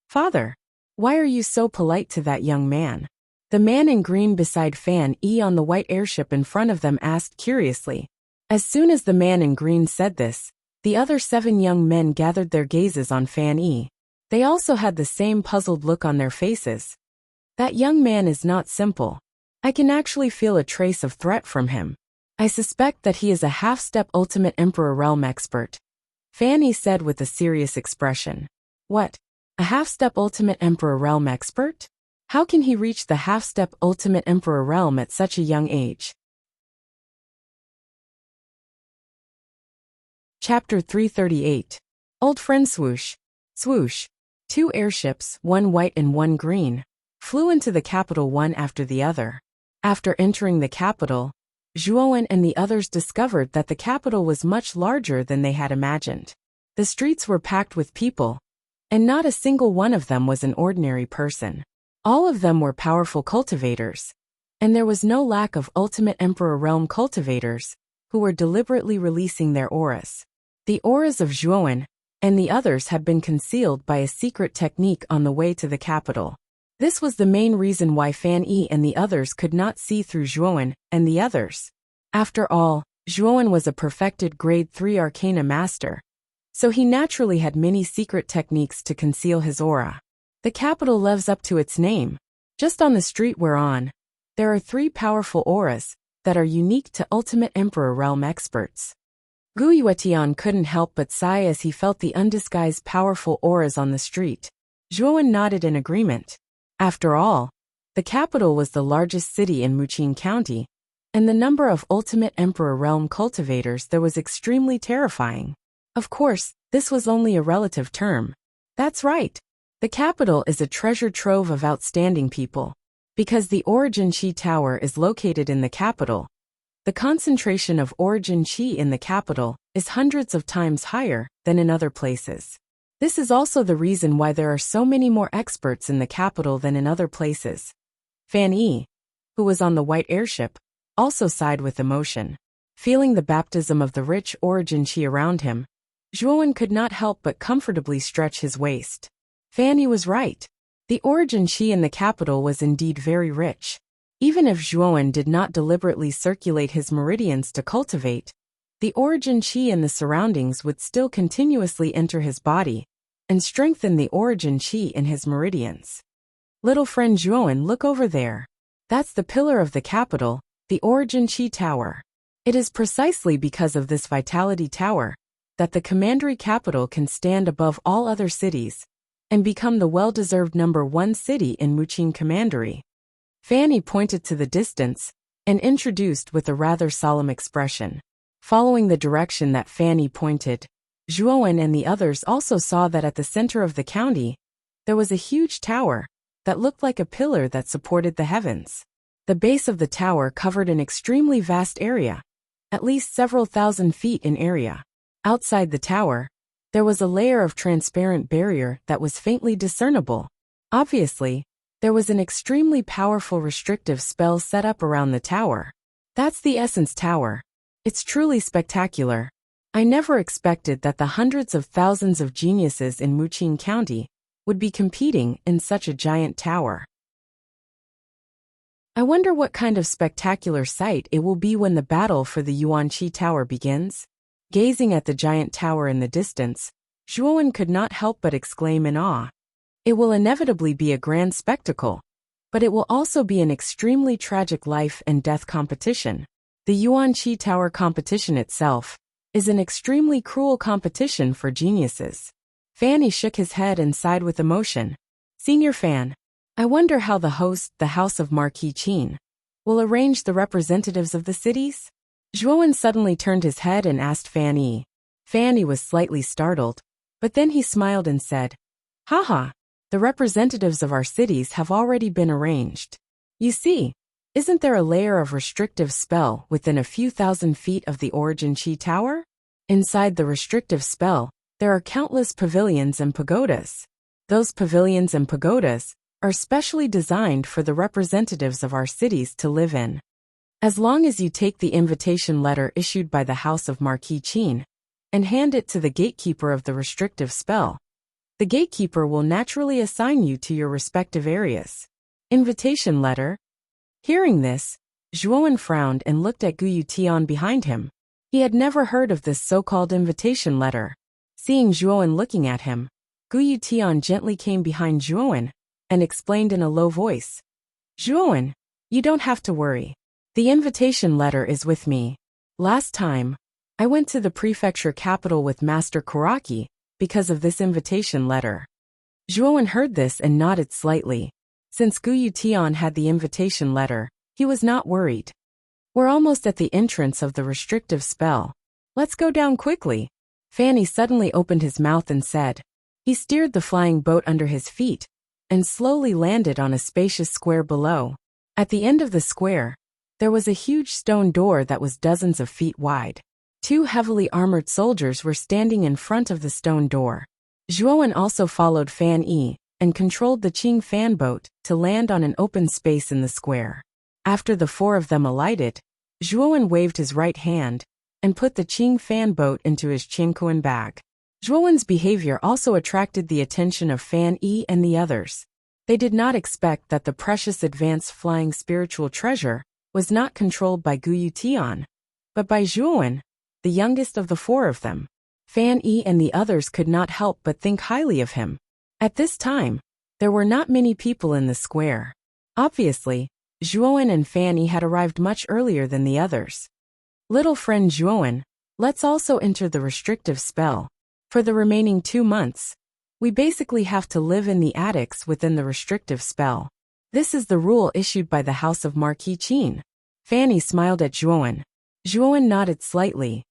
"Father, why are you so polite to that young man?" The man in green beside Fan Yi on the white airship in front of them asked curiously. As soon as the man in green said this, the other 7 young men gathered their gazes on Fan Yi. They also had the same puzzled look on their faces. "That young man is not simple. I can actually feel a trace of threat from him. I suspect that he is a half-step ultimate Emperor realm expert," Fan Yi said with a serious expression. "What? A half-step ultimate Emperor realm expert? How can he reach the half-step ultimate Emperor realm at such a young age?" Chapter 338. Old Friend Swoosh. Swoosh. 2 airships, one white and one green, flew into the capital one after the other. After entering the capital, Zhuowen and the others discovered that the capital was much larger than they had imagined. The streets were packed with people, and not a single one of them was an ordinary person. All of them were powerful cultivators, and there was no lack of ultimate Emperor realm cultivators who were deliberately releasing their auras. The auras of Zhuowen and the others had been concealed by a secret technique on the way to the capital. This was the main reason why Fan Yi and the others could not see through Zhuowen and the others. After all, Zhuowen was a perfected grade 3 arcana master, so he naturally had many secret techniques to conceal his aura. The capital lives up to its name. Just on the street we're on, there are 3 powerful auras that are unique to ultimate Emperor realm experts. Gu Yuetian couldn't help but sigh as he felt the undisguised powerful auras on the street. Zhuowen nodded in agreement. After all, the capital was the largest city in Muqing County, and the number of ultimate Emperor realm cultivators there was extremely terrifying. Of course, this was only a relative term. That's right. The capital is a treasure trove of outstanding people. Because the Origin Qi Tower is located in the capital, the concentration of Origin Qi in the capital is hundreds of times higher than in other places. This is also the reason why there are so many more experts in the capital than in other places. Fan Yi, who was on the white airship, also sighed with emotion. Feeling the baptism of the rich Origin Qi around him, Zhuowen could not help but comfortably stretch his waist. Fan Yi was right. The Origin Qi in the capital was indeed very rich. Even if Zhuowen did not deliberately circulate his meridians to cultivate, the Origin Qi in the surroundings would still continuously enter his body and strengthen the Origin Qi in his meridians. Little friend Zhuowen, look over there. That's the pillar of the capital, the Origin Qi Tower. It is precisely because of this Vitality Tower that the Commandery capital can stand above all other cities and become the well-deserved #1 city in Muqing Commandery. Fan Yi pointed to the distance and introduced with a rather solemn expression. Following the direction that Fan Yi pointed, Zhuowen and the others also saw that at the center of the county, there was a huge tower that looked like a pillar that supported the heavens. The base of the tower covered an extremely vast area, at least several thousand feet in area. Outside the tower, there was a layer of transparent barrier that was faintly discernible. Obviously, there was an extremely powerful restrictive spell set up around the tower. That's the Essence Tower. It's truly spectacular. I never expected that the hundreds of thousands of geniuses in Wuxia County would be competing in such a giant tower. I wonder what kind of spectacular sight it will be when the battle for the Yuanqi Tower begins. Gazing at the giant tower in the distance, Zhuowen could not help but exclaim in awe. It will inevitably be a grand spectacle, but it will also be an extremely tragic life and death competition. The Yuanqi Tower competition itself is an extremely cruel competition for geniuses. Fanny shook his head and sighed with emotion. Senior Fan, I wonder how the host, the House of Marquis Qin, will arrange the representatives of the cities? Zhuowen suddenly turned his head and asked Fanny. Fanny was slightly startled, but then he smiled and said, Haha, the representatives of our cities have already been arranged. You see, isn't there a layer of restrictive spell within a few thousand feet of the Origin Qi Tower? Inside the restrictive spell, there are countless pavilions and pagodas. Those pavilions and pagodas are specially designed for the representatives of our cities to live in. As long as you take the invitation letter issued by the House of Marquis Qin and hand it to the gatekeeper of the restrictive spell, the gatekeeper will naturally assign you to your respective areas. Invitation letter? Hearing this, Zhuowen frowned and looked at Gu Yutian behind him. He had never heard of this so-called invitation letter. Seeing Zhuowen looking at him, Gu Yutian gently came behind Zhuowen and explained in a low voice. Zhuowen, you don't have to worry. The invitation letter is with me. Last time, I went to the prefecture capital with Master Kuraki because of this invitation letter. Zhuowen heard this and nodded slightly. Since Gu Yutian had the invitation letter, he was not worried. We're almost at the entrance of the restrictive spell. Let's go down quickly. Fanny suddenly opened his mouth and said. He steered the flying boat under his feet and slowly landed on a spacious square below. At the end of the square, there was a huge stone door that was dozens of feet wide. 2 heavily armored soldiers were standing in front of the stone door. Zhuowen also followed Fan Yi and controlled the Qing fan boat to land on an open space in the square. After the 4 of them alighted, Zhuowen waved his right hand and put the Qing fan boat into his Qingkuan bag. Zhuowen's behavior also attracted the attention of Fan Yi and the others. They did not expect that the precious advanced flying spiritual treasure was not controlled by Gu Yutian, but by Zhuowen, the youngest of the 4 of them. Fan Yi and the others could not help but think highly of him. At this time, there were not many people in the square. Obviously, Zhuowen and Fan Yi had arrived much earlier than the others. Little friend Zhuowen, let's also enter the restrictive spell. For the remaining 2 months, we basically have to live in the attics within the restrictive spell. This is the rule issued by the House of Marquis Qin. Fanny smiled at Zhuowen. Zhuowen nodded slightly.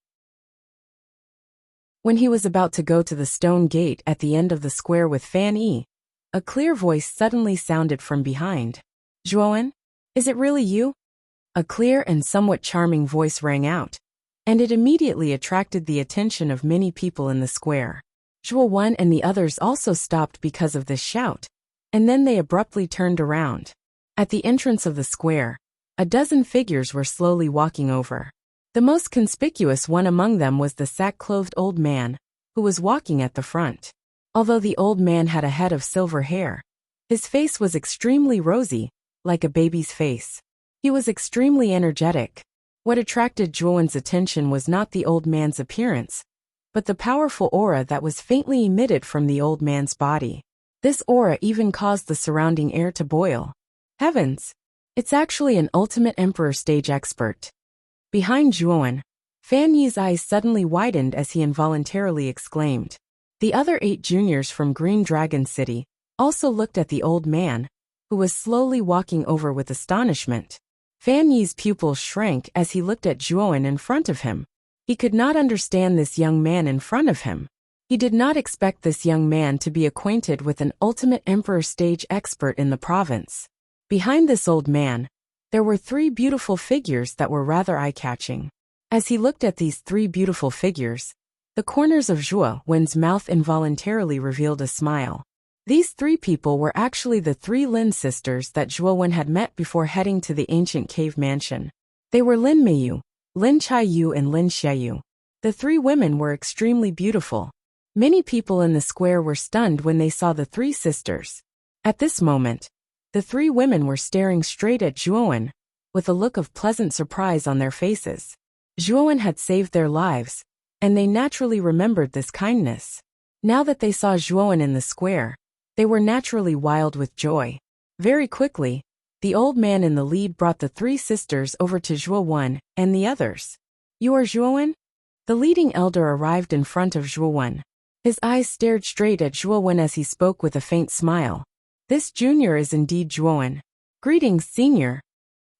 When he was about to go to the stone gate at the end of the square with Fan Yi, a clear voice suddenly sounded from behind. Zhuowen, is it really you? A clear and somewhat charming voice rang out, and it immediately attracted the attention of many people in the square. Zhuowen and the others also stopped because of this shout, and then they abruptly turned around. At the entrance of the square, a dozen figures were slowly walking over. The most conspicuous one among them was the sack-clothed old man, who was walking at the front. Although the old man had a head of silver hair, his face was extremely rosy, like a baby's face. He was extremely energetic. What attracted Zhuowen's attention was not the old man's appearance, but the powerful aura that was faintly emitted from the old man's body. This aura even caused the surrounding air to boil. Heavens! It's actually an ultimate emperor stage expert. Behind Zhuowen, Fan Yi's eyes suddenly widened as he involuntarily exclaimed. The other 8 juniors from Green Dragon City also looked at the old man, who was slowly walking over with astonishment. Fan Yi's pupils shrank as he looked at Zhuowen in front of him. He could not understand this young man in front of him. He did not expect this young man to be acquainted with an ultimate emperor stage expert in the province. Behind this old man, There were 3 beautiful figures that were rather eye-catching. As he looked at these 3 beautiful figures, the corners of Zhuo Wen's mouth involuntarily revealed a smile. These 3 people were actually the 3 Lin sisters that Zhuo Wen had met before heading to the ancient cave mansion. They were Lin Meiyu, Lin Chaiyu and Lin Xiaoyu. The 3 women were extremely beautiful. Many people in the square were stunned when they saw the 3 sisters. At this moment, the 3 women were staring straight at Zhuo Wen, with a look of pleasant surprise on their faces. Zhuo Wen had saved their lives, and they naturally remembered this kindness. Now that they saw Zhuo Wen in the square, they were naturally wild with joy. Very quickly, the old man in the lead brought the 3 sisters over to Zhuo Wen and the others. "You are Zhuo Wen?" The leading elder arrived in front of Zhuo Wen. His eyes stared straight at Zhuo Wen as he spoke with a faint smile. "This junior is indeed Zhuo Wen. Greetings, senior."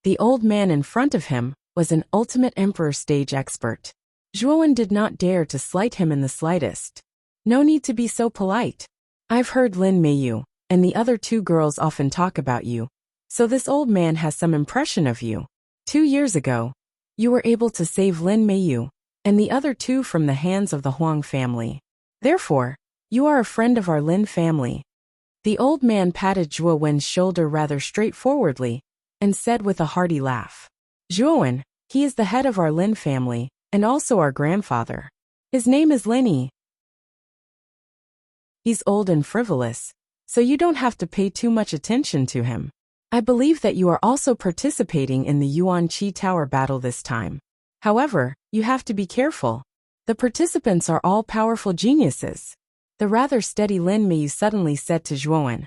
The old man in front of him was an ultimate emperor stage expert. Zhuo Wen did not dare to slight him in the slightest. "No need to be so polite. I've heard Lin Meiyu and the other 2 girls often talk about you, so this old man has some impression of you. 2 years ago, you were able to save Lin Meiyu and the other 2 from the hands of the Huang family. Therefore, you are a friend of our Lin family." The old man patted Zhuo Wen's shoulder rather straightforwardly and said with a hearty laugh, "Zhuo Wen, he is the head of our Lin family and also our grandfather. His name is Lin Yi. He's old and frivolous, so you don't have to pay too much attention to him. I believe that you are also participating in the Yuan Qi Tower battle this time. However, you have to be careful. The participants are all powerful geniuses." The rather steady Lin Meiyu suddenly said to Zhuo Wen,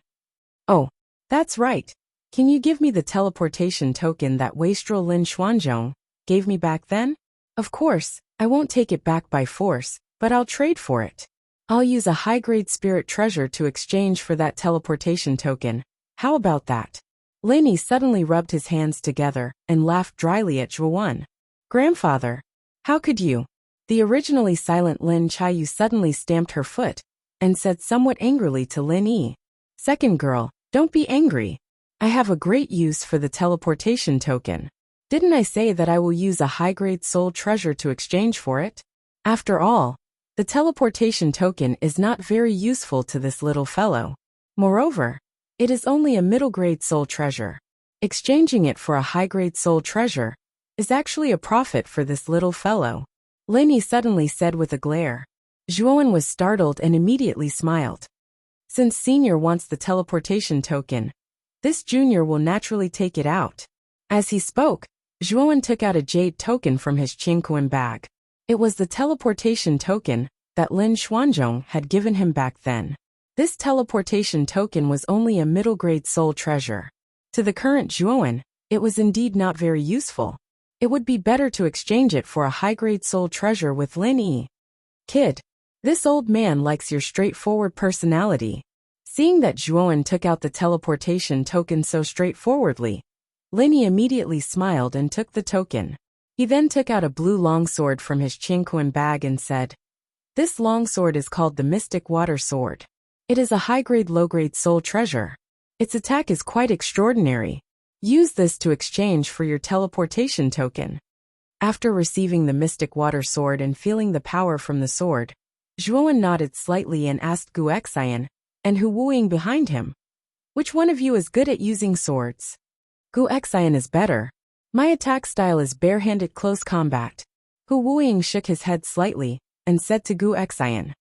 "Oh, that's right. Can you give me the teleportation token that wastrel Lin Xuanzhong gave me back then? Of course, I won't take it back by force, but I'll trade for it. I'll use a high-grade spirit treasure to exchange for that teleportation token. How about that?" Lin Yi suddenly rubbed his hands together and laughed dryly at Zhuo Wen. "Grandfather, how could you?" The originally silent Lin Chaiyu suddenly stamped her foot and said somewhat angrily to Lin Yi, "Second girl, don't be angry. I have a great use for the teleportation token. Didn't I say that I will use a high-grade soul treasure to exchange for it? After all, the teleportation token is not very useful to this little fellow. Moreover, it is only a middle-grade soul treasure. Exchanging it for a high-grade soul treasure is actually a profit for this little fellow." Lin Yi suddenly said with a glare. Zhuo Wen was startled and immediately smiled. Since senior wants the teleportation token, this junior will naturally take it out. As he spoke, Zhuo Wen took out a jade token from his Qingquan bag. It was the teleportation token that Lin Xuanzhong had given him back then. This teleportation token was only a middle-grade soul treasure. To the current Zhuo Wen, it was indeed not very useful. It would be better to exchange it for a high-grade soul treasure with Lin Yi. "Kid, this old man likes your straightforward personality." Seeing that Zhuo Wen took out the teleportation token so straightforwardly, Lin Yi immediately smiled and took the token. He then took out a blue longsword from his Qingquan bag and said, "This longsword is called the Mystic Water Sword. It is a high-grade low-grade soul treasure. Its attack is quite extraordinary. Use this to exchange for your teleportation token." After receiving the Mystic Water Sword and feeling the power from the sword, Zhuo Wen nodded slightly and asked Gu Xian and Hu Wuying behind him, "Which one of you is good at using swords?" "Gu Xian is better. My attack style is barehanded close combat." Hu Wuying shook his head slightly and said to Gu Xian,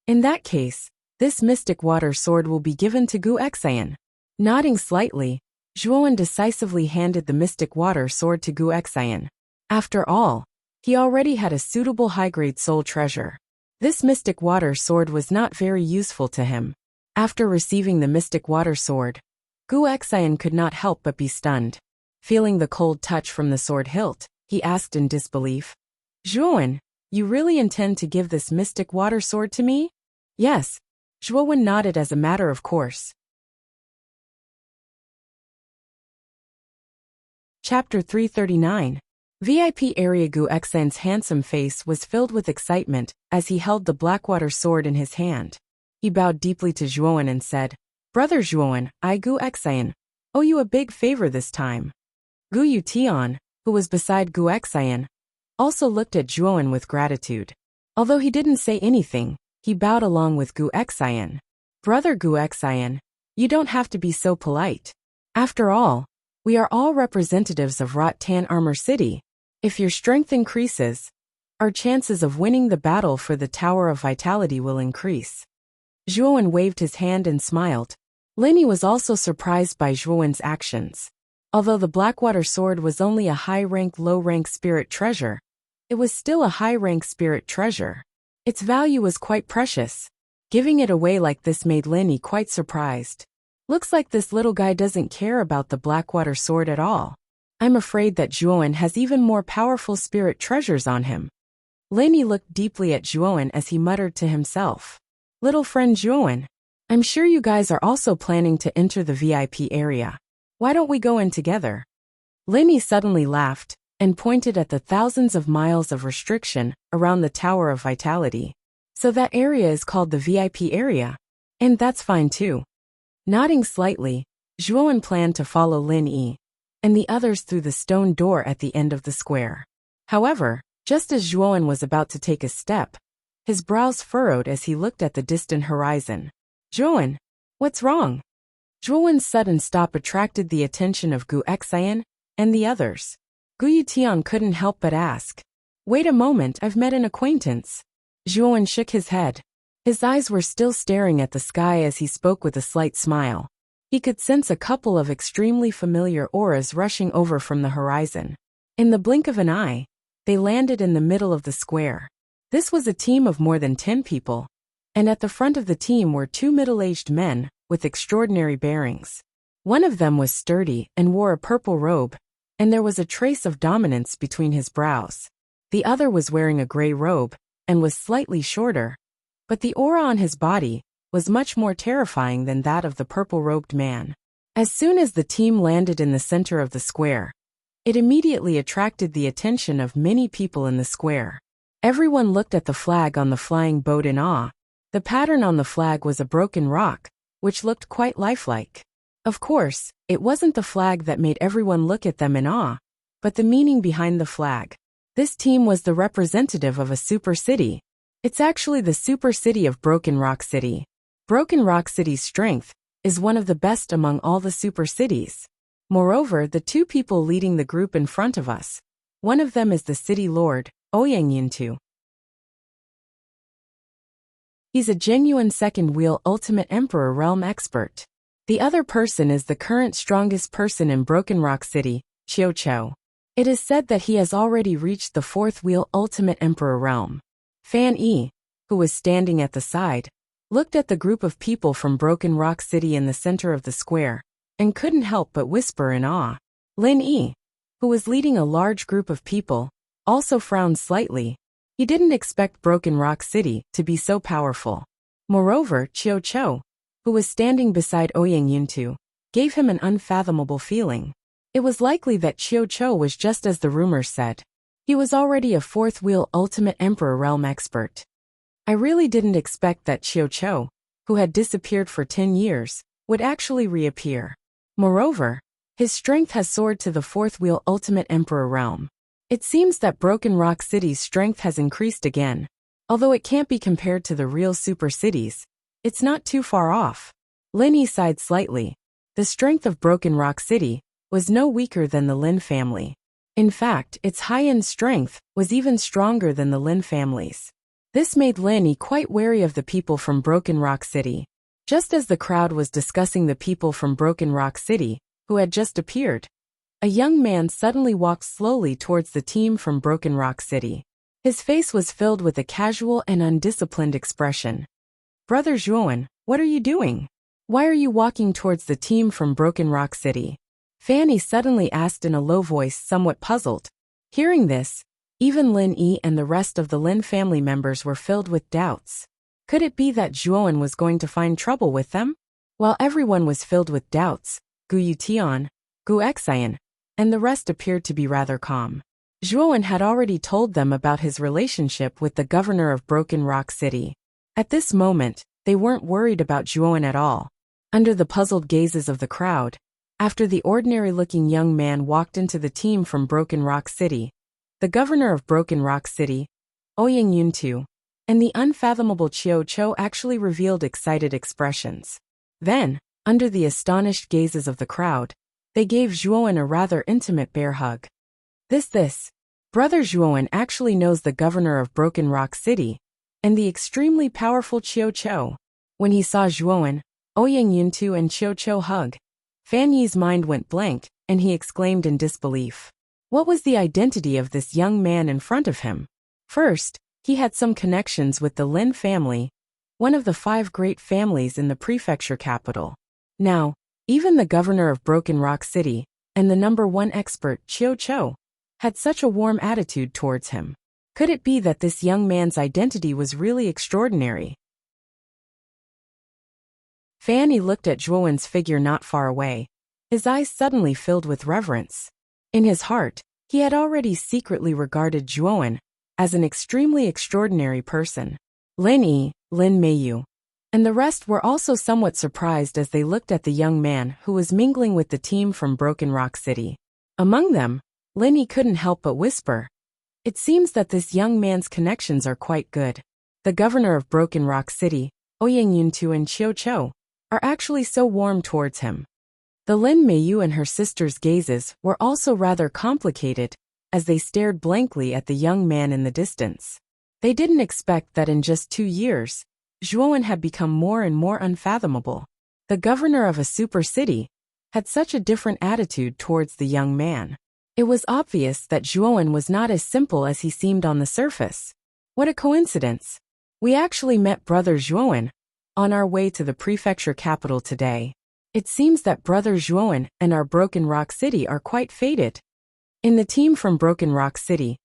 "In that case, this Mystic Water Sword will be given to Gu Xian." Nodding slightly, Zhuo Wen decisively handed the Mystic Water Sword to Gu Xian. After all, he already had a suitable high-grade soul treasure. This Mystic Water Sword was not very useful to him. After receiving the Mystic Water Sword, Gu Xian could not help but be stunned. Feeling the cold touch from the sword hilt, he asked in disbelief, "Zhuo Wen, you really intend to give this Mystic Water Sword to me?" "Yes." Zhuo Wen nodded as a matter of course. Chapter 339. VIP area. Gu Xian's handsome face was filled with excitement as he held the Blackwater sword in his hand. He bowed deeply to Zhuo Wen and said, "Brother Zhuo Wen, I Gu Xian owe you a big favor this time." Gu Yutian, who was beside Gu Xian, also looked at Zhuowen with gratitude. Although he didn't say anything, he bowed along with Gu Xian. Brother Gu Xian, you don't have to be so polite. After all, we are all representatives of Rot-Tan Armor City. If your strength increases, our chances of winning the battle for the Tower of Vitality will increase. Zhuowen waved his hand and smiled. Lin Yi was also surprised by Zhuowen's actions. Although the Blackwater sword was only a high-rank, low-rank spirit treasure, it was still a high-rank spirit treasure. Its value was quite precious. Giving it away like this made Lin Yi quite surprised. Looks like this little guy doesn't care about the Blackwater sword at all. I'm afraid that Zhuowen has even more powerful spirit treasures on him. Lin Yi looked deeply at Zhuowen as he muttered to himself. Little friend Zhuowen, I'm sure you guys are also planning to enter the VIP area. Why don't we go in together? Lin Yi suddenly laughed and pointed at the thousands of miles of restriction around the Tower of Vitality. So that area is called the VIP area. And that's fine too. Nodding slightly, Zhuowen planned to follow Lin Yi and the others through the stone door at the end of the square. However, just as Zhuowen was about to take a step, his brows furrowed as he looked at the distant horizon. Zhuowen, what's wrong? Zhuowen's sudden stop attracted the attention of Gu Xian and the others. Gu Yutian couldn't help but ask. Wait a moment, I've met an acquaintance. Zhuowen shook his head. His eyes were still staring at the sky as he spoke with a slight smile. He could sense a couple of extremely familiar auras rushing over from the horizon. In the blink of an eye, they landed in the middle of the square. This was a team of more than 10 people, and at the front of the team were 2 middle-aged men with extraordinary bearings. One of them was sturdy and wore a purple robe, and there was a trace of dominance between his brows. The other was wearing a gray robe and was slightly shorter, but the aura on his body was much more terrifying than that of the purple-robed man. As soon as the team landed in the center of the square, it immediately attracted the attention of many people in the square. Everyone looked at the flag on the flying boat in awe. The pattern on the flag was a broken rock, which looked quite lifelike. Of course, it wasn't the flag that made everyone look at them in awe, but the meaning behind the flag. This team was the representative of a super city. It's actually the super city of Broken Rock City. Broken Rock City's strength is one of the best among all the super cities. Moreover, the 2 people leading the group in front of us, one of them is the city lord, Ouyang Yintu. He's a genuine second-wheel Ultimate Emperor realm expert. The other person is the current strongest person in Broken Rock City, Qiu Chou. It is said that he has already reached the 4th wheel Ultimate Emperor realm. Fan Yi, who was standing at the side, looked at the group of people from Broken Rock City in the center of the square, and couldn't help but whisper in awe. Lin Yi, who was leading a large group of people, also frowned slightly. He didn't expect Broken Rock City to be so powerful. Moreover, Qiu Chou, who was standing beside Ouyang Yintu, gave him an unfathomable feeling. It was likely that Qiu Chou was just as the rumors said. He was already a 4th wheel Ultimate Emperor realm expert. I really didn't expect that Qiu Chou, who had disappeared for 10 years, would actually reappear. Moreover, his strength has soared to the 4th wheel Ultimate Emperor realm. It seems that Broken Rock City's strength has increased again. Although it can't be compared to the real super cities, it's not too far off. Lin Yi sighed slightly. The strength of Broken Rock City was no weaker than the Lin family. In fact, its high-end strength was even stronger than the Lin family's. This made Lin Yi quite wary of the people from Broken Rock City. Just as the crowd was discussing the people from Broken Rock City, who had just appeared, a young man suddenly walked slowly towards the team from Broken Rock City. His face was filled with a casual and undisciplined expression. Brother Zhuowen, what are you doing? Why are you walking towards the team from Broken Rock City? Fanny suddenly asked in a low voice, somewhat puzzled. Hearing this, even Lin Yi and the rest of the Lin family members were filled with doubts. Could it be that Zhuowen was going to find trouble with them? While everyone was filled with doubts, Gu Yutian, Gu Xian, and the rest appeared to be rather calm. Zhuowen had already told them about his relationship with the governor of Broken Rock City. At this moment, they weren't worried about Zhuowen at all. Under the puzzled gazes of the crowd, After the ordinary-looking young man walked into the team from Broken Rock City, the governor of Broken Rock City, Ouyang Yuntu, and the unfathomable Chiao Cho actually revealed excited expressions. Then, under the astonished gazes of the crowd, they gave Zhuowen a rather intimate bear hug. This. Brother Zhuowen actually knows the governor of Broken Rock City, and the extremely powerful Chiao Cho. When he saw Zhuowen, Ouyang Yuntu and Chiao Cho hug, Fan Yi's mind went blank, and he exclaimed in disbelief. What was the identity of this young man in front of him? First, he had some connections with the Lin family, one of the 5 great families in the prefecture capital. Now, even the governor of Broken Rock City, and the #1 expert, Chiao Cho, had such a warm attitude towards him. Could it be that this young man's identity was really extraordinary? Fan Yi looked at Zhuowen's figure not far away. His eyes suddenly filled with reverence. In his heart, he had already secretly regarded Zhuowen as an extremely extraordinary person. Lin Yi, Lin Meiyu, and the rest were also somewhat surprised as they looked at the young man who was mingling with the team from Broken Rock City. Among them, Lin Yi couldn't help but whisper, "It seems that this young man's connections are quite good. The governor of Broken Rock City, Ouyang Yuntu and Chiao Cho, are actually so warm towards him." The Lin Meiyu and her sister's gazes were also rather complicated as they stared blankly at the young man in the distance. They didn't expect that in just 2 years, Zhuowen had become more and more unfathomable. The governor of a super city had such a different attitude towards the young man. It was obvious that Zhuowen was not as simple as he seemed on the surface. What a coincidence. We actually met Brother Zhuowen on our way to the prefecture capital today. It seems that Brother Zhuowen and our Broken Rock City are quite fated. In the team from Broken Rock City,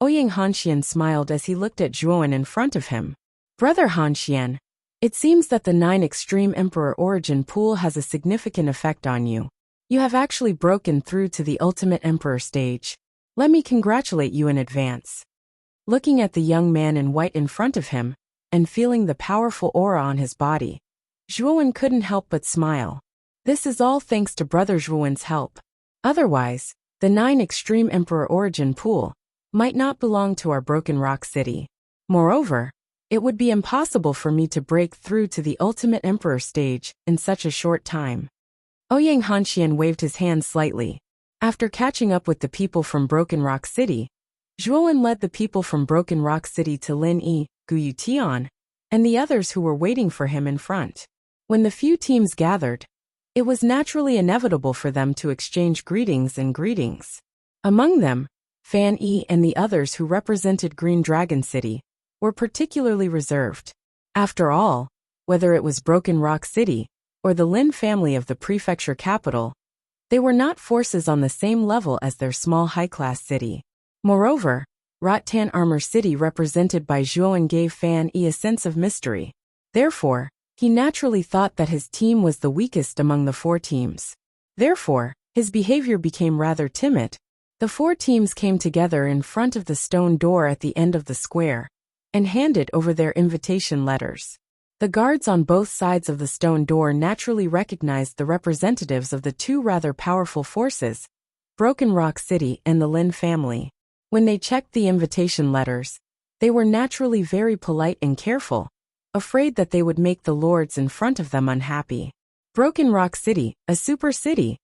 Ouyang Hanxian smiled as he looked at Zhuowen in front of him. Brother Hanxian, it seems that the 9 Extreme Emperor Origin Pool has a significant effect on you. You have actually broken through to the Ultimate Emperor stage. Let me congratulate you in advance. Looking at the young man in white in front of him, and feeling the powerful aura on his body, Zhuowen couldn't help but smile. This is all thanks to Brother Zhuowen's help. Otherwise, the 9 Extreme Emperor Origin Pool might not belong to our Broken Rock City. Moreover, it would be impossible for me to break through to the Ultimate Emperor stage in such a short time. Ouyang Hanxian waved his hand slightly. After catching up with the people from Broken Rock City, Zhuowen led the people from Broken Rock City to Lin Yi, Guyu Tian, and the others who were waiting for him in front. When the few teams gathered, it was naturally inevitable for them to exchange greetings. Among them, Fan Yi and the others who represented Green Dragon City were particularly reserved. After all, whether it was Broken Rock City or the Lin family of the prefecture capital, they were not forces on the same level as their small high-class city. Moreover, Rattan Armor City represented by Zhuowen gave Fan Yi a sense of mystery. Therefore, he naturally thought that his team was the weakest among the 4 teams. Therefore, his behavior became rather timid. The 4 teams came together in front of the stone door at the end of the square and handed over their invitation letters. The guards on both sides of the stone door naturally recognized the representatives of the 2 rather powerful forces, Broken Rock City and the Lin family. When they checked the invitation letters, they were naturally very polite and careful, afraid that they would make the lords in front of them unhappy. Broken Rock City, a super city.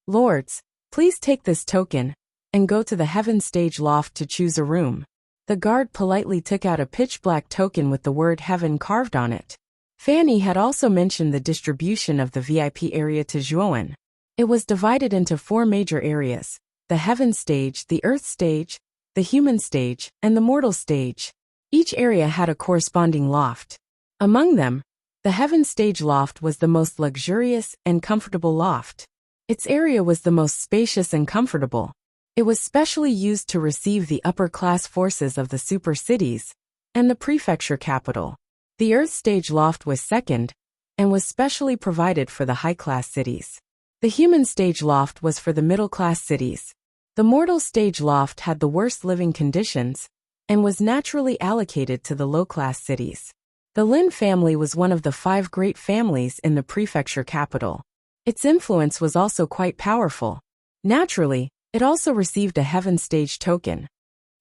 Lords, please take this token and go to the Heaven Stage loft to choose a room. The guard politely took out a pitch-black token with the word Heaven carved on it. Fan Yi had also mentioned the distribution of the VIP area to Zhuowen. It was divided into 4 major areas: the Heaven Stage, the Earth Stage, the Human Stage, and the Mortal Stage. Each area had a corresponding loft. Among them, the Heaven Stage loft was the most luxurious and comfortable loft. Its area was the most spacious and comfortable. It was specially used to receive the upper-class forces of the super cities and the prefecture capital. The Earth Stage loft was second and was specially provided for the high-class cities. The Human Stage loft was for the middle-class cities. The Mortal Stage loft had the worst living conditions and was naturally allocated to the low-class cities. The Lin family was one of the 5 great families in the prefecture capital. Its influence was also quite powerful. Naturally, it also received a heaven stage token.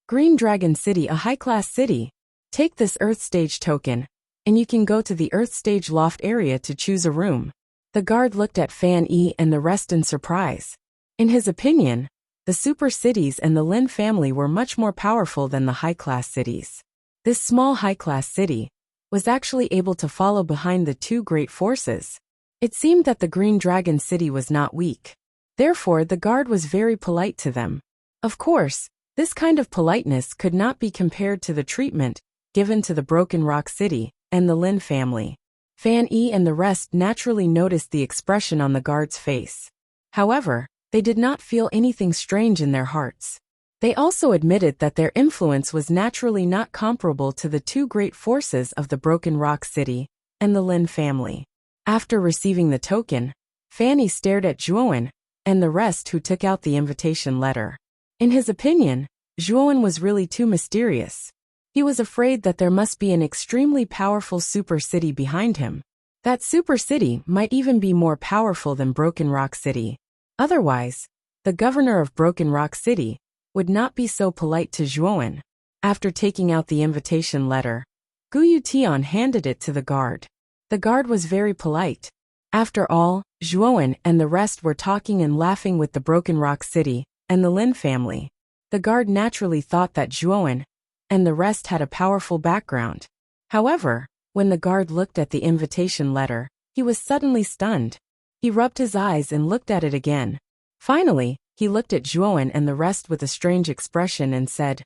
Green Dragon City, a high-class city. Take this Earth stage token, and you can go to the Earth stage loft area to choose a room. The guard looked at Fan Yi and the rest in surprise. In his opinion, the super cities and the Lin family were much more powerful than the high-class cities. This small high-class city was actually able to follow behind the two great forces. It seemed that the Green Dragon City was not weak. Therefore, the guard was very polite to them. Of course, this kind of politeness could not be compared to the treatment given to the Broken Rock City and the Lin family. Fan Yi and the rest naturally noticed the expression on the guard's face. However, they did not feel anything strange in their hearts. They also admitted that their influence was naturally not comparable to the two great forces of the Broken Rock City and the Lin family. After receiving the token, Fanny stared at Zhuowen and the rest who took out the invitation letter. In his opinion, Zhuowen was really too mysterious. He was afraid that there must be an extremely powerful super city behind him. That super city might even be more powerful than Broken Rock City. Otherwise, the governor of Broken Rock City would not be so polite to Zhuowen. After taking out the invitation letter, Guyu Tian handed it to the guard. The guard was very polite. After all, Zhuowen and the rest were talking and laughing with the Broken Rock City and the Lin family. The guard naturally thought that Zhuowen and the rest had a powerful background. However, when the guard looked at the invitation letter, he was suddenly stunned. He rubbed his eyes and looked at it again. Finally, he looked at Zhuowen and the rest with a strange expression and said,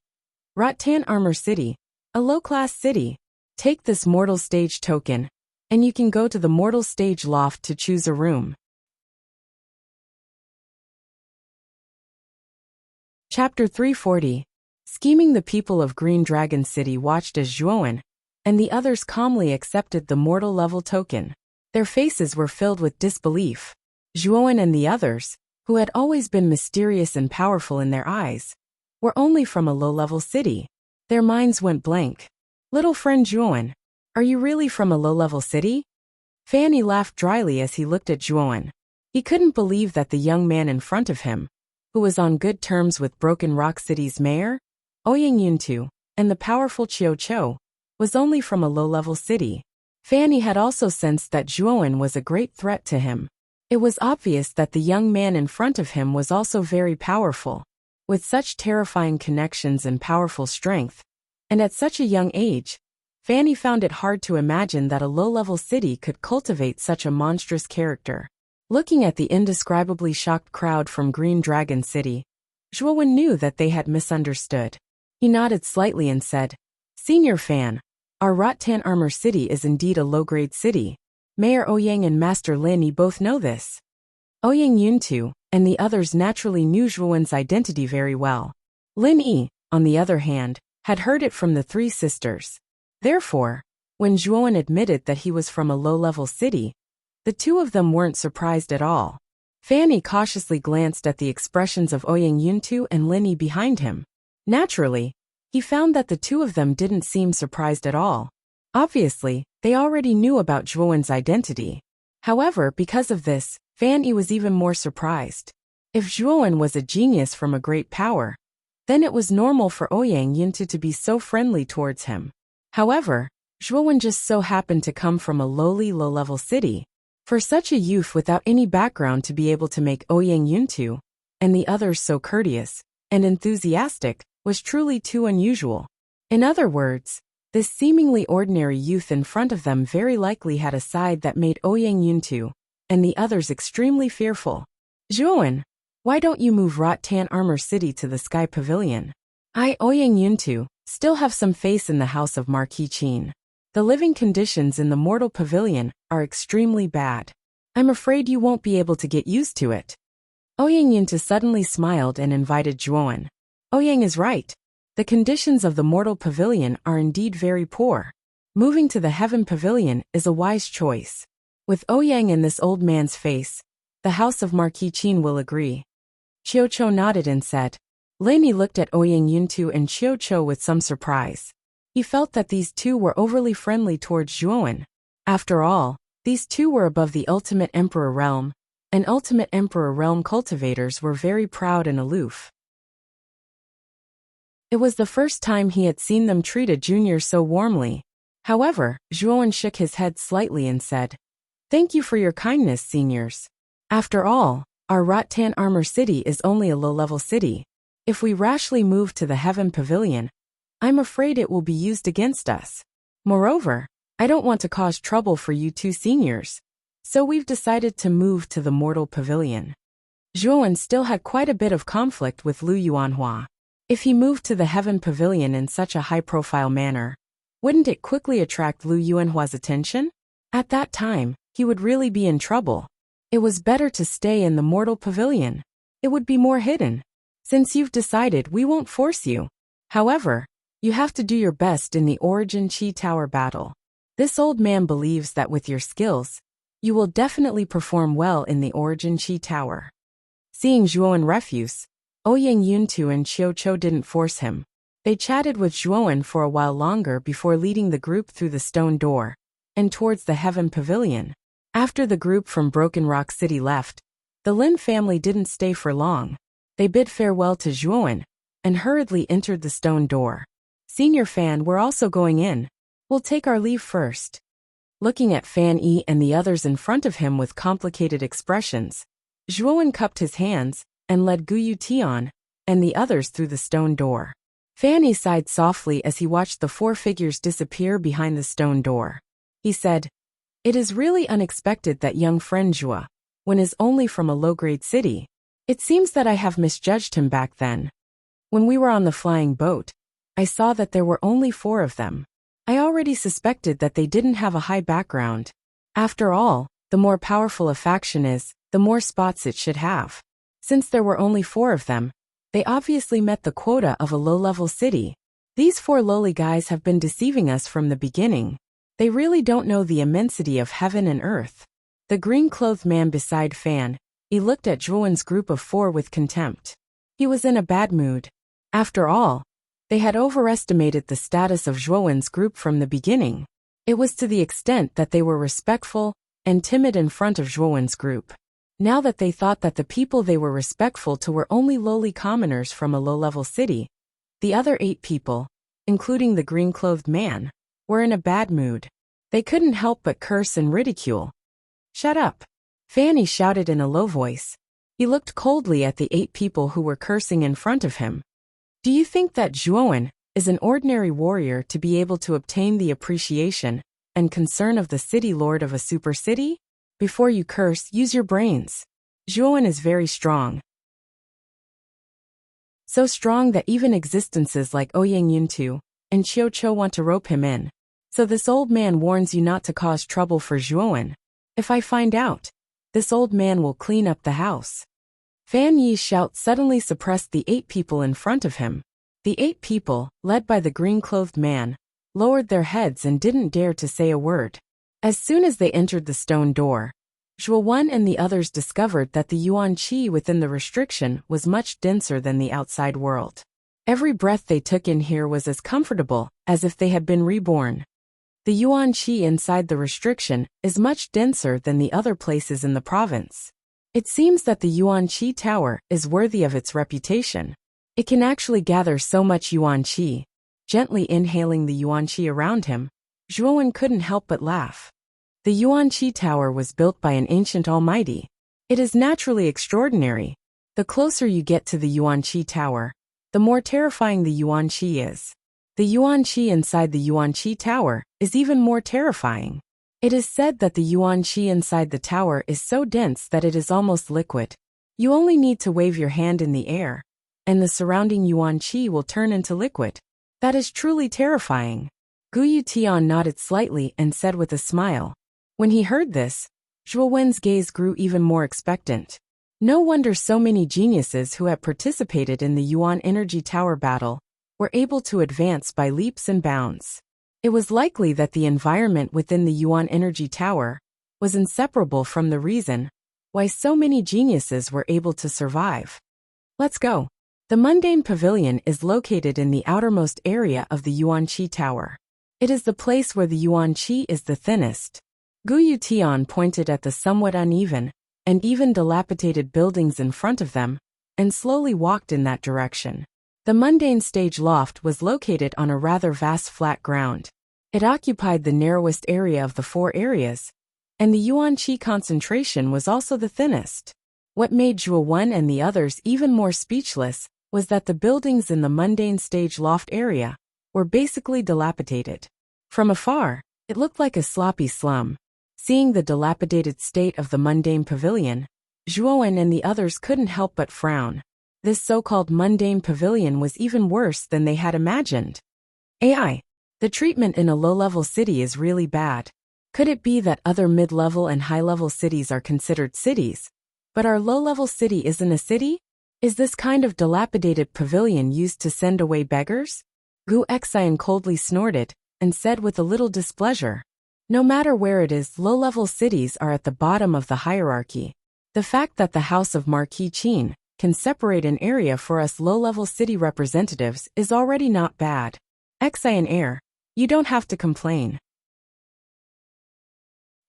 "Rattan Armor City, a low-class city. Take this mortal stage token, and you can go to the mortal stage loft to choose a room." Chapter 340. Scheming. The people of Green Dragon City watched as Zhuowen and the others calmly accepted the mortal level token. Their faces were filled with disbelief. Zhuowen and the others, who had always been mysterious and powerful in their eyes, were only from a low-level city. Their minds went blank. "Little friend Zhuowen, are you really from a low-level city?" Fanny laughed dryly as he looked at Zhuowen. He couldn't believe that the young man in front of him, who was on good terms with Broken Rock City's mayor, Ouyang Yuntu, and the powerful Qiu Qiu, was only from a low-level city. Fanny had also sensed that Zhuowen was a great threat to him. It was obvious that the young man in front of him was also very powerful, with such terrifying connections and powerful strength. And at such a young age, Fanny found it hard to imagine that a low-level city could cultivate such a monstrous character. Looking at the indescribably shocked crowd from Green Dragon City, Zhuowen knew that they had misunderstood. He nodded slightly and said, "Senior Fan, our Rattan Armor City is indeed a low-grade city. Mayor Ouyang and Master Lin Yi both know this." Ouyang Yuntu and the others naturally knew Zhuowen's identity very well. Lin Yi, on the other hand, had heard it from the three sisters. Therefore, when Zhuowen admitted that he was from a low-level city, the two of them weren't surprised at all. Fanny cautiously glanced at the expressions of Ouyang Yuntu and Lin Yi behind him. Naturally, he found that the two of them didn't seem surprised at all. Obviously, they already knew about Zhuowen's identity. However, because of this, Fanny was even more surprised. If Zhuowen was a genius from a great power, then it was normal for Ouyang Yuntu to be so friendly towards him. However, Zhuowen just so happened to come from a lowly low-level city. For such a youth without any background to be able to make Ouyang Yuntu and the others so courteous and enthusiastic was truly too unusual. In other words, this seemingly ordinary youth in front of them very likely had a side that made Ouyang Yuntu and the others extremely fearful. "Zhuowen, why don't you move Rattan Armor City to the Sky Pavilion? I, Ouyang Yuntu, still have some faith in the house of Marquis Qin. The living conditions in the Mortal Pavilion are extremely bad. I'm afraid you won't be able to get used to it." Ouyang Yuntu suddenly smiled and invited Zhuowen. Ouyang is right. The conditions of the Mortal Pavilion are indeed very poor. Moving to the Heaven Pavilion is a wise choice. With Ouyang in this old man's face, the house of Marquis Qin will agree. Qiu Qiu nodded and said. Lin Yi looked at Ouyang Yuntu and Qiu Qiu with some surprise. He felt that these two were overly friendly towards Zhuowen. After all, these two were above the ultimate emperor realm, and ultimate emperor realm cultivators were very proud and aloof. It was the first time he had seen them treat a junior so warmly. However, Zhuowen shook his head slightly and said, "Thank you for your kindness, seniors. After all, our Rattan Armor City is only a low-level city. If we rashly move to the Heaven Pavilion, I'm afraid it will be used against us. Moreover, I don't want to cause trouble for you two seniors, so we've decided to move to the Mortal Pavilion." Zhuowen still had quite a bit of conflict with Lu Yuanhua. If he moved to the Heaven Pavilion in such a high-profile manner, wouldn't it quickly attract Lu Yuanhua's attention? At that time, he would really be in trouble. It was better to stay in the Mortal Pavilion. It would be more hidden. Since you've decided, we won't force you. However, you have to do your best in the Origin Qi Tower battle. This old man believes that with your skills, you will definitely perform well in the Origin Qi Tower. Seeing Zhuowen refuse, Ouyang Yuntu and Qiu Chou didn't force him. They chatted with Zhuowen for a while longer before leading the group through the stone door and towards the Heaven Pavilion. After the group from Broken Rock City left, the Lin family didn't stay for long. They bid farewell to Zhuowen and hurriedly entered the stone door. "Senior Fan, we're also going in. We'll take our leave first." Looking at Fan Yi and the others in front of him with complicated expressions, Zhuowen cupped his hands and led Guyu Tian and the others through the stone door. Fan Yi sighed softly as he watched the four figures disappear behind the stone door. He said, "It is really unexpected that young friend Zhua, when is only from a low-grade city. It seems that I have misjudged him back then. When we were on the flying boat, I saw that there were only 4 of them. I already suspected that they didn't have a high background. After all, the more powerful a faction is, the more spots it should have. Since there were only 4 of them, they obviously met the quota of a low-level city. These 4 lowly guys have been deceiving us from the beginning. They really don't know the immensity of heaven and earth." The green-clothed man beside Fan Yi looked at Zhuowen's group of 4 with contempt. He was in a bad mood. After all, they had overestimated the status of Zhuowen's group from the beginning. It was to the extent that they were respectful and timid in front of Zhuowen's group. Now that they thought that the people they were respectful to were only lowly commoners from a low-level city, the other 8 people, including the green-clothed man, were in a bad mood. They couldn't help but curse and ridicule. "Shut up!" Fan Yi shouted in a low voice. He looked coldly at the 8 people who were cursing in front of him. "Do you think that Zhuowen is an ordinary warrior to be able to obtain the appreciation and concern of the city lord of a super city? Before you curse, use your brains. Zhuowen is very strong. So strong that even existences like Ouyang Yuntu and Qiu Chou want to rope him in. So this old man warns you not to cause trouble for Zhuowen. If I find out, this old man will clean up the house." Fan Yi's shout suddenly suppressed the 8 people in front of him. The 8 people, led by the green-clothed man, lowered their heads and didn't dare to say a word. As soon as they entered the stone door, Zhuowen and the others discovered that the yuan qi within the restriction was much denser than the outside world. Every breath they took in here was as comfortable as if they had been reborn. The yuan qi inside the restriction is much denser than the other places in the province. It seems that the yuan qi tower is worthy of its reputation. It can actually gather so much yuan qi. Gently inhaling the yuan qi around him, Zhuowen couldn't help but laugh. The yuan qi tower was built by an ancient almighty. It is naturally extraordinary. The closer you get to the yuan qi tower, the more terrifying the yuan qi is. The yuan qi inside the yuan qi tower is even more terrifying. It is said that the yuan qi inside the tower is so dense that it is almost liquid. You only need to wave your hand in the air, and the surrounding yuan qi will turn into liquid. That is truly terrifying. Guyu Tian nodded slightly and said with a smile. When he heard this, Zhuowen's gaze grew even more expectant. No wonder so many geniuses who had participated in the Yuan Energy Tower battle were able to advance by leaps and bounds. It was likely that the environment within the Yuan Energy Tower was inseparable from the reason why so many geniuses were able to survive. Let's go. The Mundane Pavilion is located in the outermost area of the Yuan Qi Tower. It is the place where the Yuan Qi is the thinnest. Guyu Tian pointed at the somewhat uneven and even dilapidated buildings in front of them, and slowly walked in that direction. The mundane stage loft was located on a rather vast flat ground. It occupied the narrowest area of the 4 areas, and the yuan qi concentration was also the thinnest. What made Zhuo Wen and the others even more speechless was that the buildings in the mundane stage loft area were basically dilapidated. From afar, it looked like a sloppy slum. Seeing the dilapidated state of the mundane pavilion, Zhuo Wen and the others couldn't help but frown. This so-called mundane pavilion was even worse than they had imagined. AI. The treatment in a low-level city is really bad. Could it be that other mid-level and high-level cities are considered cities, but our low-level city isn't a city? Is this kind of dilapidated pavilion used to send away beggars? Gu Xian coldly snorted and said with a little displeasure. No matter where it is, low-level cities are at the bottom of the hierarchy. The fact that the House of Marquis Qin can separate an area for us low-level city representatives is already not bad. Xian heir, you don't have to complain.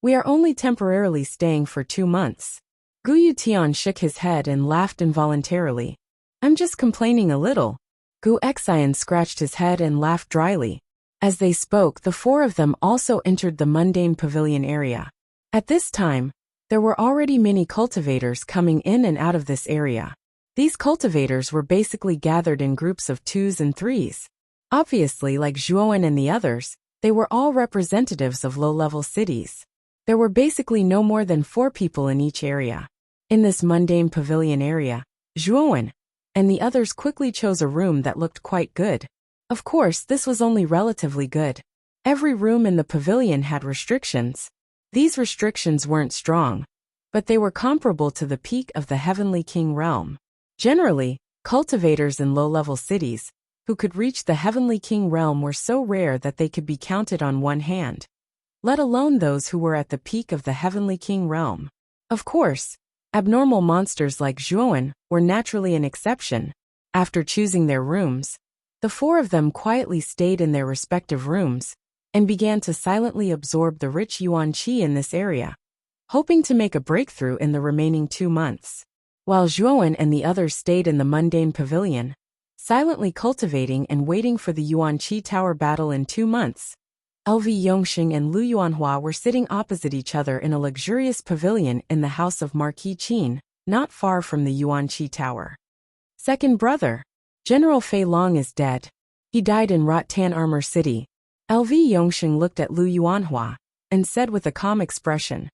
We are only temporarily staying for 2 months. Gu Yutian shook his head and laughed involuntarily. I'm just complaining a little. Gu Xian scratched his head and laughed dryly. As they spoke, the 4 of them also entered the mundane pavilion area. At this time, there were already many cultivators coming in and out of this area. These cultivators were basically gathered in groups of 2s and 3s. Obviously, like Zhuo Wen and the others, they were all representatives of low-level cities. There were basically no more than 4 people in each area. In this mundane pavilion area, Zhuo Wen and the others quickly chose a room that looked quite good. Of course, this was only relatively good. Every room in the pavilion had restrictions. These restrictions weren't strong, but they were comparable to the peak of the Heavenly King realm. Generally, cultivators in low-level cities who could reach the Heavenly King realm were so rare that they could be counted on one hand, let alone those who were at the peak of the Heavenly King realm. Of course, abnormal monsters like Zhuo Wen were naturally an exception. After choosing their rooms, the 4 of them quietly stayed in their respective rooms and began to silently absorb the rich yuan qi in this area, hoping to make a breakthrough in the remaining 2 months. While Zhuo Wen and the others stayed in the mundane pavilion, silently cultivating and waiting for the yuan qi tower battle in 2 months, LV Yongxing and Lu Yuanhua were sitting opposite each other in a luxurious pavilion in the House of Marquis Qin, not far from the yuan qi tower. Second brother, General Fei Long is dead. He died in Rotan Armor City. LV Yongxing looked at Lu Yuanhua and said with a calm expression.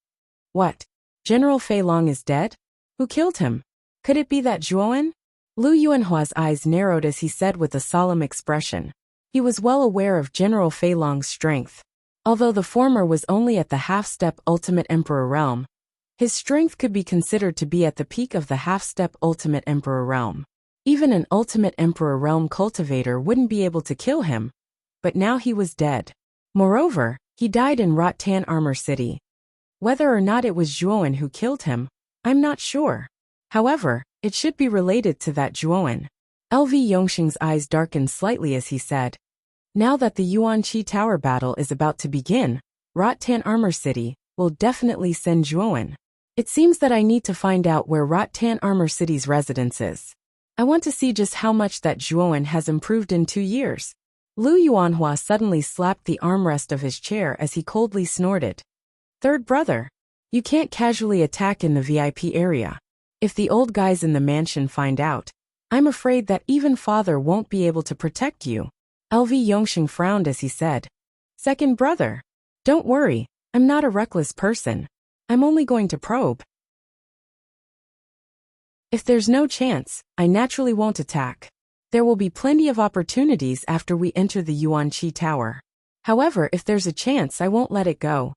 What? General Fei Long is dead? Who killed him? Could it be that Zhuo Wen? Lu Yuanhua's eyes narrowed as he said with a solemn expression. He was well aware of General Fei Long's strength. Although the former was only at the half-step Ultimate Emperor realm, his strength could be considered to be at the peak of the half-step Ultimate Emperor realm. Even an Ultimate Emperor realm cultivator wouldn't be able to kill him, but now he was dead. Moreover, he died in Rotan Armor City. Whether or not it was Zhuo Wen who killed him, I'm not sure. However, it should be related to that Zhuo Wen. LV Yongxing's eyes darkened slightly as he said, now that the Yuan Qi Tower battle is about to begin, Rotan Armor City will definitely send Zhuo Wen. It seems that I need to find out where Rotan Armor City's residence is. I want to see just how much that Zhuo Wen has improved in 2 years. Lu Yuanhua suddenly slapped the armrest of his chair as he coldly snorted. Third brother, you can't casually attack in the VIP area. If the old guys in the mansion find out, I'm afraid that even father won't be able to protect you. LV Yongxing frowned as he said. Second brother, don't worry, I'm not a reckless person. I'm only going to probe. If there's no chance, I naturally won't attack. There will be plenty of opportunities after we enter the Yuan Qi Tower. However, if there's a chance, I won't let it go.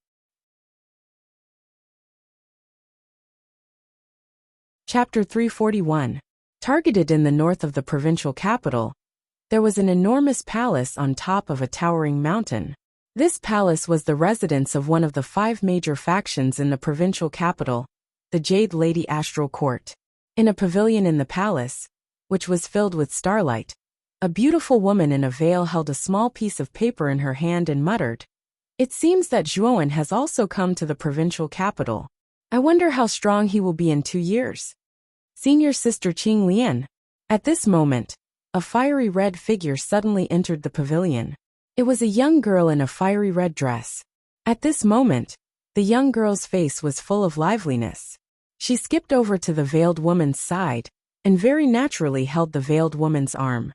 Chapter 341. Targeted in the north of the provincial capital, there was an enormous palace on top of a towering mountain. This palace was the residence of one of the 5 major factions in the provincial capital, the Jade Lady Astral Court. In a pavilion in the palace, which was filled with starlight, a beautiful woman in a veil held a small piece of paper in her hand and muttered, It seems that Zhuo Wen has also come to the provincial capital. I wonder how strong he will be in 2 years. Senior Sister Qing Lian. At this moment, a fiery red figure suddenly entered the pavilion. It was a young girl in a fiery red dress. At this moment, the young girl's face was full of liveliness. She skipped over to the veiled woman's side and very naturally held the veiled woman's arm.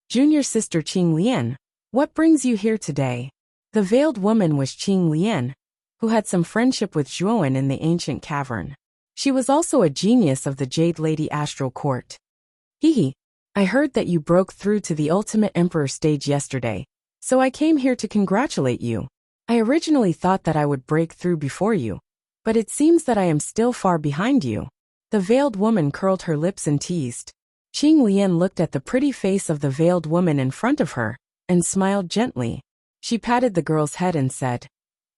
Junior Sister Qing Lian, what brings you here today? The veiled woman was Qing Lian, who had some friendship with Zhuowen in the ancient cavern. She was also a genius of the Jade Lady Astral Court. Hehe, I heard that you broke through to the Ultimate Emperor stage yesterday, so I came here to congratulate you. I originally thought that I would break through before you, but it seems that I am still far behind you. The veiled woman curled her lips and teased. Qing Lian looked at the pretty face of the veiled woman in front of her and smiled gently. She patted the girl's head and said,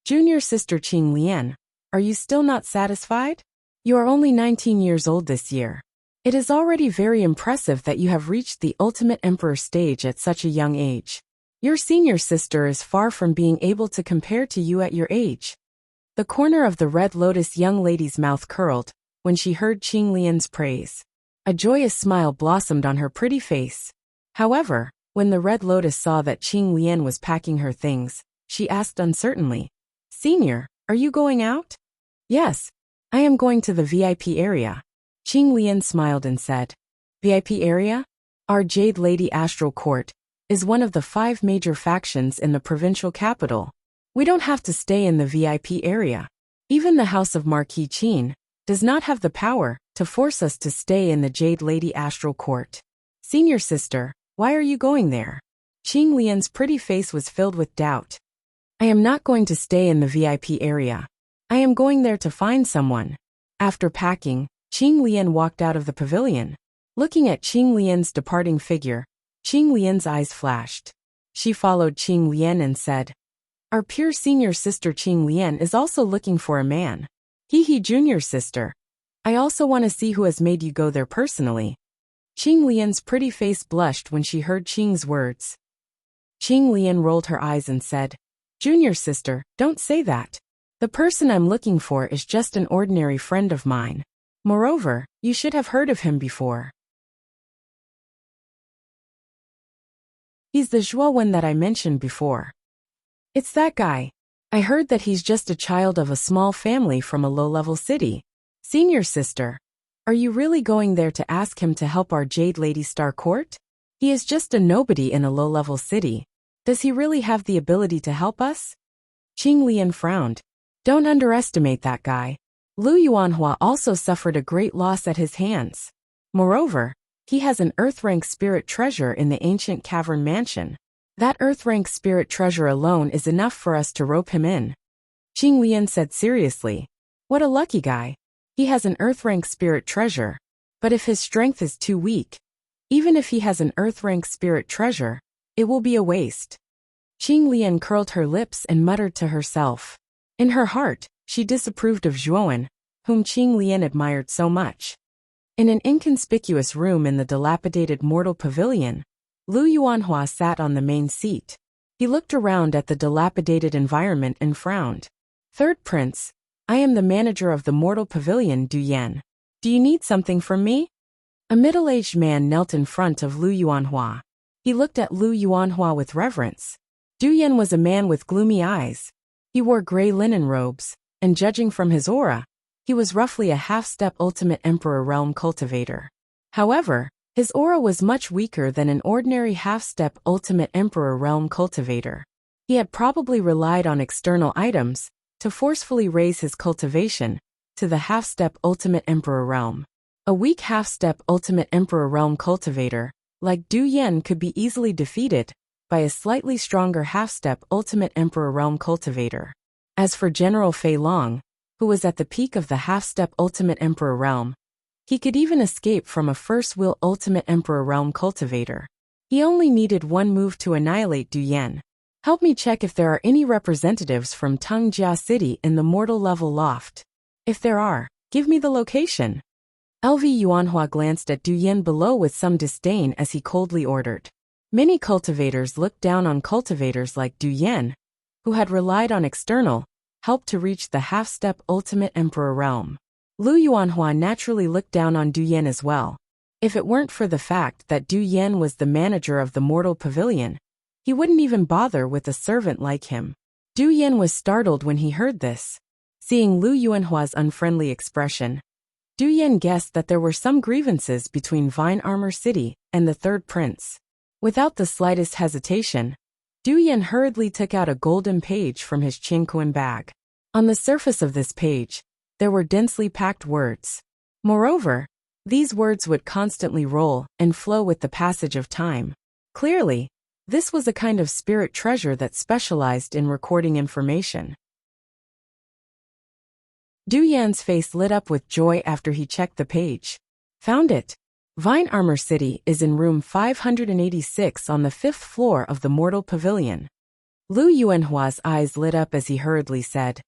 Junior Sister Qing Lian, are you still not satisfied? You are only 19 years old this year. It is already very impressive that you have reached the Ultimate Emperor stage at such a young age. Your senior sister is far from being able to compare to you at your age. The corner of the Red Lotus young lady's mouth curled when she heard Qing Lian's praise. A joyous smile blossomed on her pretty face. However, when the Red Lotus saw that Qing Lian was packing her things, she asked uncertainly, Senior, are you going out? Yes, I am going to the VIP area. Qing Lian smiled and said, VIP area? Our Jade Lady Astral Court is one of the 5 major factions in the provincial capital. We don't have to stay in the VIP area. Even the House of Marquis Qin does not have the power to force us to stay in the Jade Lady Astral Court. Senior sister, why are you going there? Qing Lian's pretty face was filled with doubt. I am not going to stay in the VIP area. I am going there to find someone. After packing, Qing Lian walked out of the pavilion. Looking at Qing Lian's departing figure, Qing Lian's eyes flashed. She followed Qing Lian and said, Our pure senior sister Qing Lian is also looking for a man. Hehe, junior sister. I also want to see who has made you go there personally. Qing Lian's pretty face blushed when she heard Qing's words. Qing Lian rolled her eyes and said, Junior sister, don't say that. The person I'm looking for is just an ordinary friend of mine. Moreover, you should have heard of him before. He's the Zhuowen that I mentioned before. It's that guy. I heard that he's just a child of a small family from a low-level city. Senior sister, are you really going there to ask him to help our Jade Lady Star Court? He is just a nobody in a low-level city. Does he really have the ability to help us? Qing Lian frowned. Don't underestimate that guy. Lu Yuanhua also suffered a great loss at his hands. Moreover, he has an Earth-rank spirit treasure in the ancient cavern mansion. That Earth-rank spirit treasure alone is enough for us to rope him in. Qing Lian said seriously. What a lucky guy. He has an Earth-rank spirit treasure. But if his strength is too weak, even if he has an Earth-rank spirit treasure, it will be a waste. Qing Lian curled her lips and muttered to herself. In her heart, she disapproved of Zhuowen, whom Qing Lian admired so much. In an inconspicuous room in the dilapidated mortal pavilion, Lu Yuanhua sat on the main seat. He looked around at the dilapidated environment and frowned. Third Prince, I am the manager of the mortal pavilion, Du Yan. Do you need something from me? A middle-aged man knelt in front of Lu Yuanhua. He looked at Lu Yuanhua with reverence. Du Yan was a man with gloomy eyes. He wore gray linen robes, and judging from his aura, he was roughly a half-step Ultimate Emperor realm cultivator. However, his aura was much weaker than an ordinary half-step Ultimate Emperor realm cultivator. He had probably relied on external items to forcefully raise his cultivation to the half-step Ultimate Emperor realm. A weak half-step Ultimate Emperor realm cultivator, like Du Yan, could be easily defeated by a slightly stronger half-step Ultimate Emperor realm cultivator. As for General Fei Long, who was at the peak of the half-step Ultimate Emperor realm, he could even escape from a first-will Ultimate Emperor realm cultivator. He only needed one move to annihilate Du Yan. Help me check if there are any representatives from Tengjia City in the mortal level loft. If there are, give me the location. LV Yuanhua glanced at Du Yan below with some disdain as he coldly ordered. Many cultivators looked down on cultivators like Du Yan, who had relied on external, help to reach the half-step ultimate emperor realm. Lu Yuanhua naturally looked down on Du Yan as well. If it weren't for the fact that Du Yan was the manager of the mortal pavilion, he wouldn't even bother with a servant like him. Du Yan was startled when he heard this. Seeing Lu Yuanhua's unfriendly expression, Du Yan guessed that there were some grievances between Vine Armor City and the third prince. Without the slightest hesitation, Du Yan hurriedly took out a golden page from his Qingquan bag. On the surface of this page, there were densely packed words. Moreover, these words would constantly roll and flow with the passage of time. Clearly, this was a kind of spirit treasure that specialized in recording information. Du Yan's face lit up with joy after he checked the page. Found it. Vine Armor City is in room 586 on the 5th floor of the Mortal Pavilion. Lu Yuanhua's eyes lit up as he hurriedly said,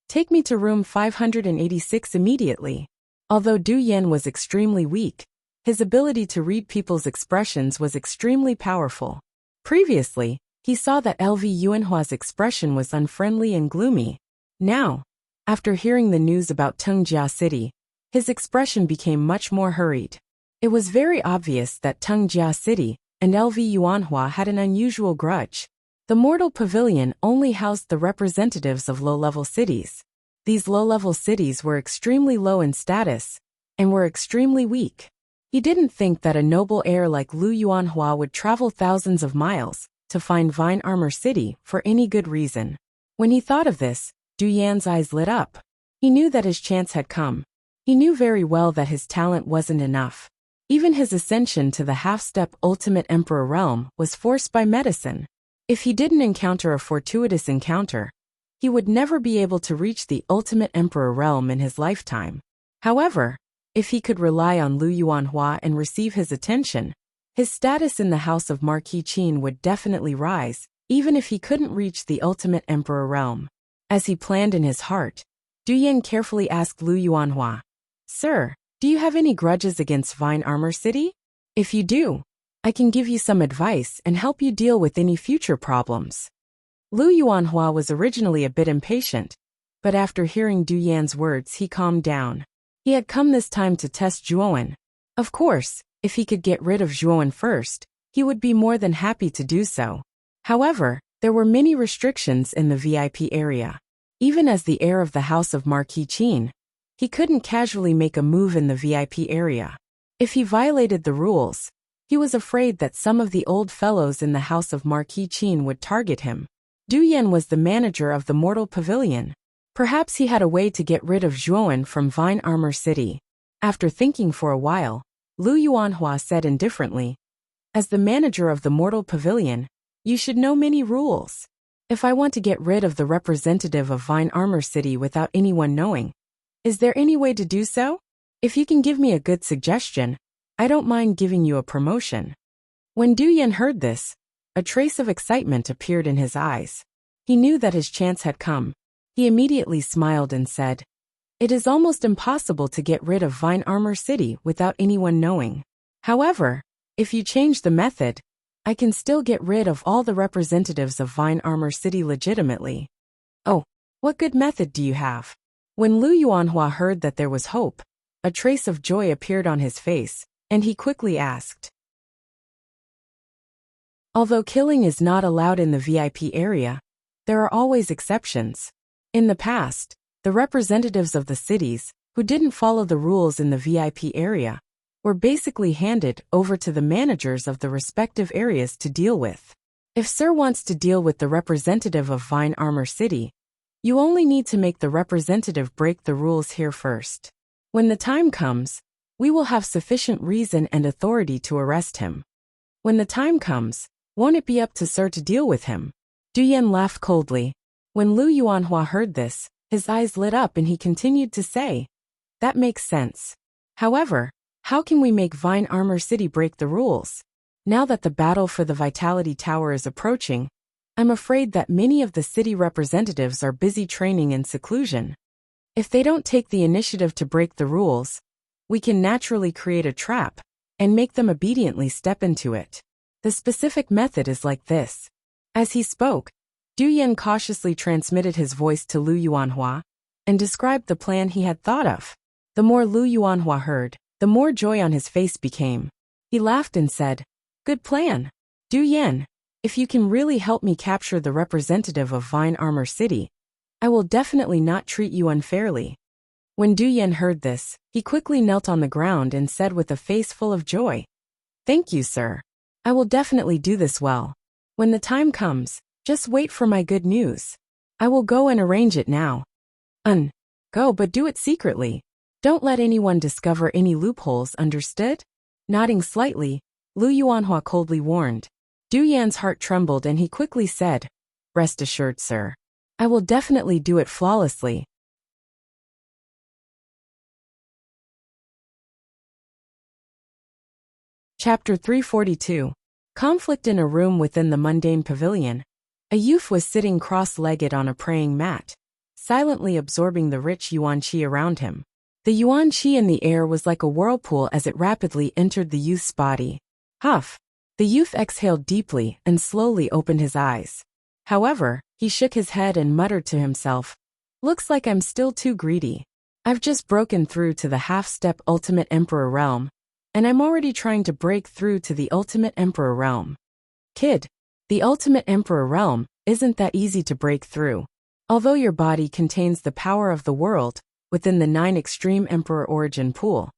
"Take me to room 586 immediately." Although Du Yan was extremely weak, his ability to read people's expressions was extremely powerful. Previously, he saw that LV Yuanhua's expression was unfriendly and gloomy. Now, after hearing the news about Tengjia City, his expression became much more hurried. It was very obvious that Tengjia City and LV Yuanhua had an unusual grudge. The Mortal Pavilion only housed the representatives of low-level cities. These low-level cities were extremely low in status and were extremely weak. He didn't think that a noble heir like Lu Yuanhua would travel thousands of miles to find Vine Armor City for any good reason. When he thought of this, Du Yan's eyes lit up. He knew that his chance had come. He knew very well that his talent wasn't enough. Even his ascension to the half-step ultimate emperor realm was forced by medicine. If he didn't encounter a fortuitous encounter, he would never be able to reach the ultimate emperor realm in his lifetime. However, if he could rely on Lu Yuanhua and receive his attention, his status in the house of Marquis Qin would definitely rise, even if he couldn't reach the ultimate emperor realm. As he planned in his heart, Du Yan carefully asked Lu Yuanhua, "Sir, do you have any grudges against Vine Armor City? If you do, I can give you some advice and help you deal with any future problems." Lu Yuanhua was originally a bit impatient, but after hearing Du Yan's words he calmed down. He had come this time to test Zhuowen. Of course, if he could get rid of Zhuowen first, he would be more than happy to do so. However, there were many restrictions in the VIP area. Even as the heir of the house of Marquis Qin, he couldn't casually make a move in the VIP area. If he violated the rules, he was afraid that some of the old fellows in the house of Marquis Qin would target him. Du Yan was the manager of the Mortal Pavilion. Perhaps he had a way to get rid of Zhuowen from Vine Armor City. After thinking for a while, Lu Yuanhua said indifferently, "As the manager of the Mortal Pavilion, you should know many rules. If I want to get rid of the representative of Vine Armor City without anyone knowing, is there any way to do so? If you can give me a good suggestion, I don't mind giving you a promotion." When Du Yan heard this, a trace of excitement appeared in his eyes. He knew that his chance had come. He immediately smiled and said, "It is almost impossible to get rid of Vine Armor City without anyone knowing. However, if you change the method, I can still get rid of all the representatives of Vine Armor City legitimately." "Oh, what good method do you have?" When Lu Yuanhua heard that there was hope, a trace of joy appeared on his face, and he quickly asked. Although killing is not allowed in the VIP area, there are always exceptions. In the past, the representatives of the cities, who didn't follow the rules in the VIP area, were basically handed over to the managers of the respective areas to deal with. If Sir wants to deal with the representative of Vine Armor City, you only need to make the representative break the rules here first. When the time comes, we will have sufficient reason and authority to arrest him. When the time comes, won't it be up to Sir to deal with him?" Du Yan laughed coldly. When Lu Yuanhua heard this, his eyes lit up and he continued to say, "That makes sense. However, how can we make Vine Armor City break the rules? Now that the battle for the Vitality Tower is approaching, I'm afraid that many of the city representatives are busy training in seclusion. If they don't take the initiative to break the rules, we can naturally create a trap and make them obediently step into it. The specific method is like this." As he spoke, Du Yan cautiously transmitted his voice to Lu Yuanhua and described the plan he had thought of. The more Lu Yuanhua heard, the more joy on his face became. He laughed and said, "Good plan. Du Yan, if you can really help me capture the representative of Vine Armor City, I will definitely not treat you unfairly." When Du Yan heard this, he quickly knelt on the ground and said with a face full of joy, "Thank you, sir. I will definitely do this well. When the time comes, just wait for my good news. I will go and arrange it now." Go, but do it secretly. Don't let anyone discover any loopholes, understood?" Nodding slightly, Lu Yuanhua coldly warned. Du Yan's heart trembled and he quickly said, "Rest assured, sir. I will definitely do it flawlessly." Chapter 342. Conflict in a room within the mundane pavilion. A youth was sitting cross-legged on a praying mat, silently absorbing the rich yuan qi around him. The yuan qi in the air was like a whirlpool as it rapidly entered the youth's body. Huff! The youth exhaled deeply and slowly opened his eyes. However, he shook his head and muttered to himself, "Looks like I'm still too greedy. I've just broken through to the half-step Ultimate Emperor realm, and I'm already trying to break through to the Ultimate Emperor realm. Kid, the Ultimate Emperor realm isn't that easy to break through. Although your body contains the power of the world within the 9 extreme Emperor origin pool,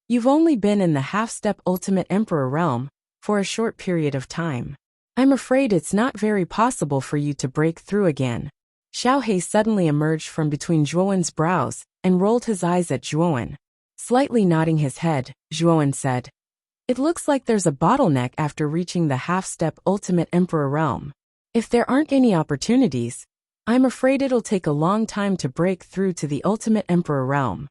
you've only been in the half-step Ultimate Emperor realm for a short period of time. I'm afraid it's not very possible for you to break through again." Xiaohei suddenly emerged from between Zhuowen's brows and rolled his eyes at Zhuowen. Slightly nodding his head, Zhuowen said, "It looks like there's a bottleneck after reaching the half-step Ultimate Emperor realm. If there aren't any opportunities, I'm afraid it'll take a long time to break through to the Ultimate Emperor realm.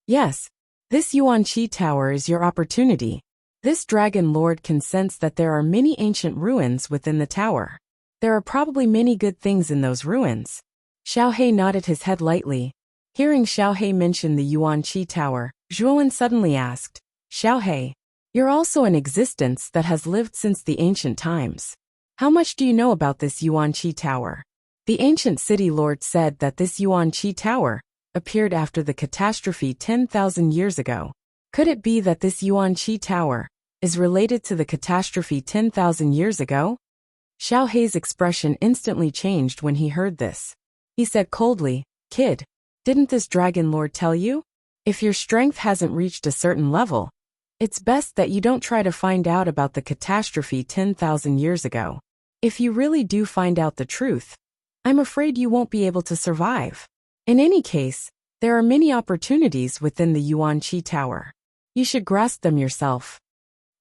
Yes, this Yuan Qi Tower is your opportunity. This Dragon Lord can sense that there are many ancient ruins within the tower. There are probably many good things in those ruins." Xiaohei nodded his head lightly. Hearing Xiaohei mention the Yuan Qi Tower, Zhuowen suddenly asked, "Xiaohei, you're also an existence that has lived since the ancient times. How much do you know about this Yuan Qi Tower?" The ancient city lord said that this Yuan Qi Tower appeared after the catastrophe 10,000 years ago. Could it be that this Yuan Qi Tower is related to the catastrophe 10,000 years ago? Xiaohei's expression instantly changed when he heard this. He said coldly, "Kid, didn't this dragon lord tell you? If your strength hasn't reached a certain level, it's best that you don't try to find out about the catastrophe 10,000 years ago. If you really do find out the truth, I'm afraid you won't be able to survive. In any case, there are many opportunities within the Yuan Qi Tower. You should grasp them yourself."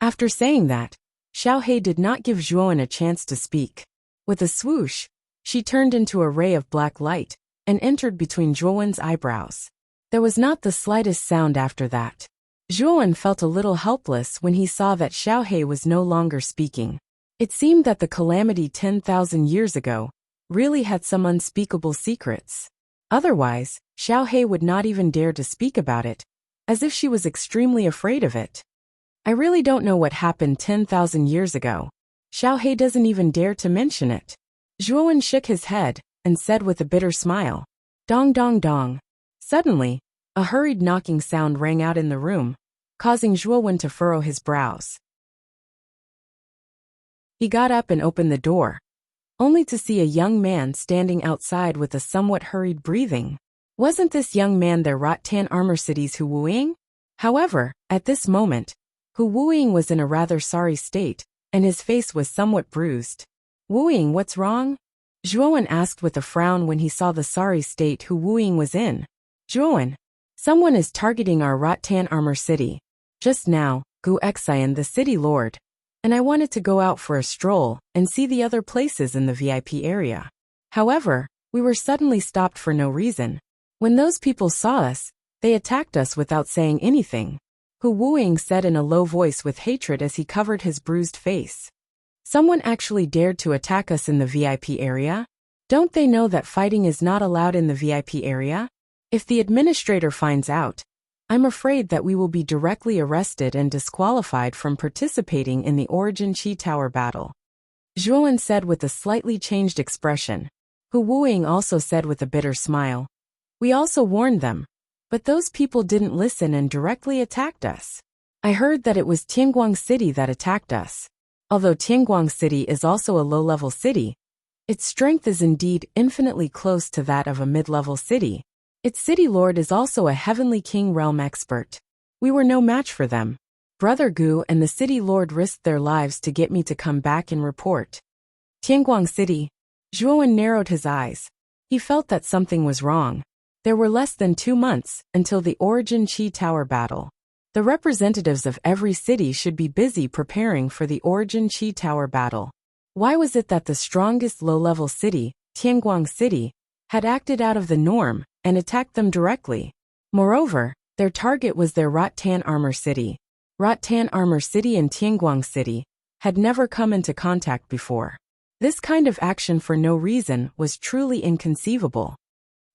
After saying that, Xiaohei did not give Zhuowen a chance to speak. With a swoosh, she turned into a ray of black light and entered between Zhuowen's eyebrows. There was not the slightest sound after that. Zhuowen felt a little helpless when he saw that Xiaohei was no longer speaking. It seemed that the calamity 10,000 years ago really had some unspeakable secrets. Otherwise, Xiaohei would not even dare to speak about it, as if she was extremely afraid of it. "I really don't know what happened 10,000 years ago. Xiaohei doesn't even dare to mention it." Zhuowen shook his head and said with a bitter smile, "Dong dong dong." Suddenly, a hurried knocking sound rang out in the room, causing Zhuowen to furrow his brows. He got up and opened the door, only to see a young man standing outside with a somewhat hurried breathing. Wasn't this young man their Rattan Armor City's Hu Wuying? However, at this moment, Hu Wuying was in a rather sorry state, and his face was somewhat bruised. "Wuying, what's wrong?" Zhuowen asked with a frown when he saw the sorry state Hu Wuying was in. "Zhuowen, someone is targeting our Rattan Armor City. Just now, Gu Xian, the city lord, and I wanted to go out for a stroll and see the other places in the VIP area. However, we were suddenly stopped for no reason. When those people saw us, they attacked us without saying anything," Hu Wuying said in a low voice with hatred as he covered his bruised face. "Someone actually dared to attack us in the VIP area? Don't they know that fighting is not allowed in the VIP area? If the administrator finds out, I'm afraid that we will be directly arrested and disqualified from participating in the Origin Qi Tower battle," Zhuowen said with a slightly changed expression. Hu Wuing also said with a bitter smile. We also warned them. But those people didn't listen and directly attacked us. I heard that it was Tianguang City that attacked us. Although Tianguang City is also a low-level city, its strength is indeed infinitely close to that of a mid-level city. Its city lord is also a heavenly king realm expert. We were no match for them. Brother Gu and the city lord risked their lives to get me to come back and report. Tianguang City. Zhuowen narrowed his eyes. He felt that something was wrong. There were less than 2 months until the Origin Qi Tower battle. The representatives of every city should be busy preparing for the Origin Qi Tower battle. Why was it that the strongest low-level city, Tianguang City, had acted out of the norm and attacked them directly? Moreover, their target was their Rattan Armor City. Rattan Armor City and Tianguang City had never come into contact before. This kind of action for no reason was truly inconceivable.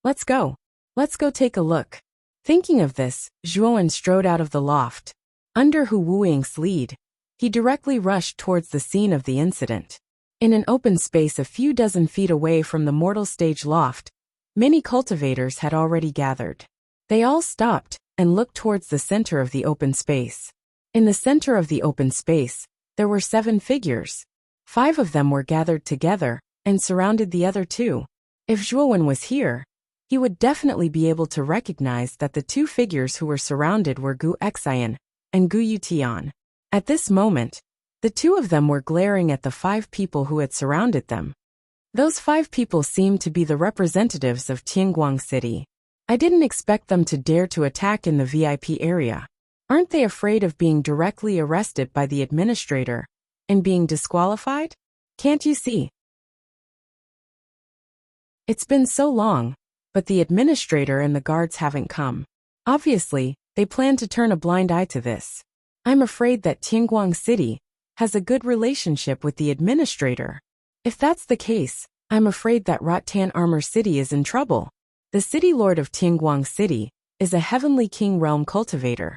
Let's go. Let's go take a look. Thinking of this, Zhuowen strode out of the loft. Under Hu Wuing's lead, he directly rushed towards the scene of the incident. In an open space a few dozen feet away from the mortal stage loft, many cultivators had already gathered. They all stopped and looked towards the center of the open space. In the center of the open space, there were 7 figures. 5 of them were gathered together and surrounded the other 2. If Zhuowen was here, he would definitely be able to recognize that the 2 figures who were surrounded were Gu Xian and Gu Yutian. At this moment, the 2 of them were glaring at the 5 people who had surrounded them. Those 5 people seemed to be the representatives of Tianguang City. I didn't expect them to dare to attack in the VIP area. Aren't they afraid of being directly arrested by the administrator and being disqualified? Can't you see? It's been so long, but the administrator and the guards haven't come. Obviously, they plan to turn a blind eye to this. I'm afraid that Tianguang City has a good relationship with the administrator. If that's the case, I'm afraid that Rattan Armor City is in trouble. The city lord of Tianguang City is a heavenly king realm cultivator,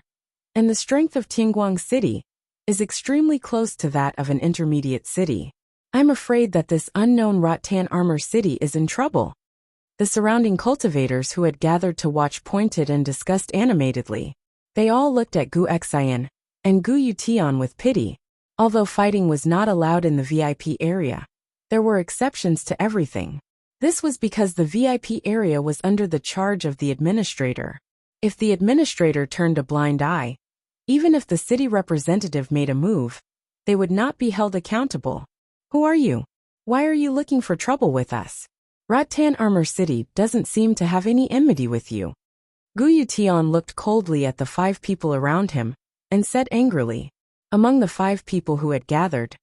and the strength of Tianguang City is extremely close to that of an intermediate city. I'm afraid that this unknown Rattan Armor City is in trouble. The surrounding cultivators who had gathered to watch pointed and discussed animatedly. They all looked at Gu Xian and Gu Yutian with pity. Although fighting was not allowed in the VIP area, there were exceptions to everything. This was because the VIP area was under the charge of the administrator. If the administrator turned a blind eye, even if the city representative made a move, they would not be held accountable. Who are you? Why are you looking for trouble with us? Rattan Armor City doesn't seem to have any enmity with you. Gu Yutian looked coldly at the 5 people around him and said angrily. Among the 5 people who had gathered,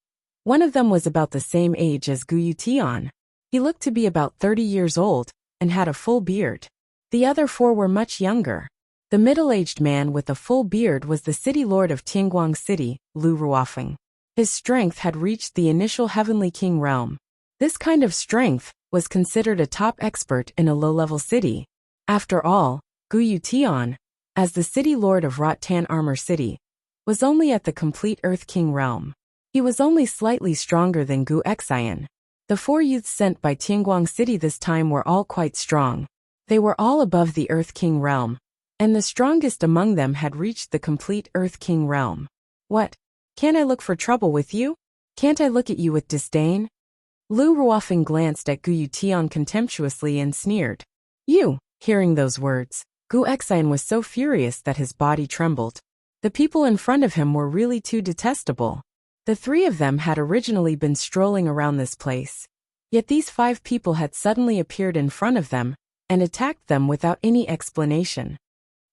one of them was about the same age as Gu Yutian. He looked to be about 30 years old and had a full beard. The other 4 were much younger. The middle-aged man with a full beard was the city lord of Tianguang City, Lu Ruofeng. His strength had reached the initial heavenly king realm. This kind of strength was considered a top expert in a low-level city. After all, Gu Yutian, as the city lord of Rattan Armor City, was only at the complete Earth King realm. He was only slightly stronger than Gu Xian. The 4 youths sent by Tianguang City this time were all quite strong. They were all above the Earth King realm, and the strongest among them had reached the complete Earth King realm. What? Can't I look for trouble with you? Can't I look at you with disdain? Lu Ruofeng glanced at Gu Yutian contemptuously and sneered. You! Hearing those words, Gu Xian was so furious that his body trembled. The people in front of him were really too detestable. The 3 of them had originally been strolling around this place. Yet these 5 people had suddenly appeared in front of them and attacked them without any explanation.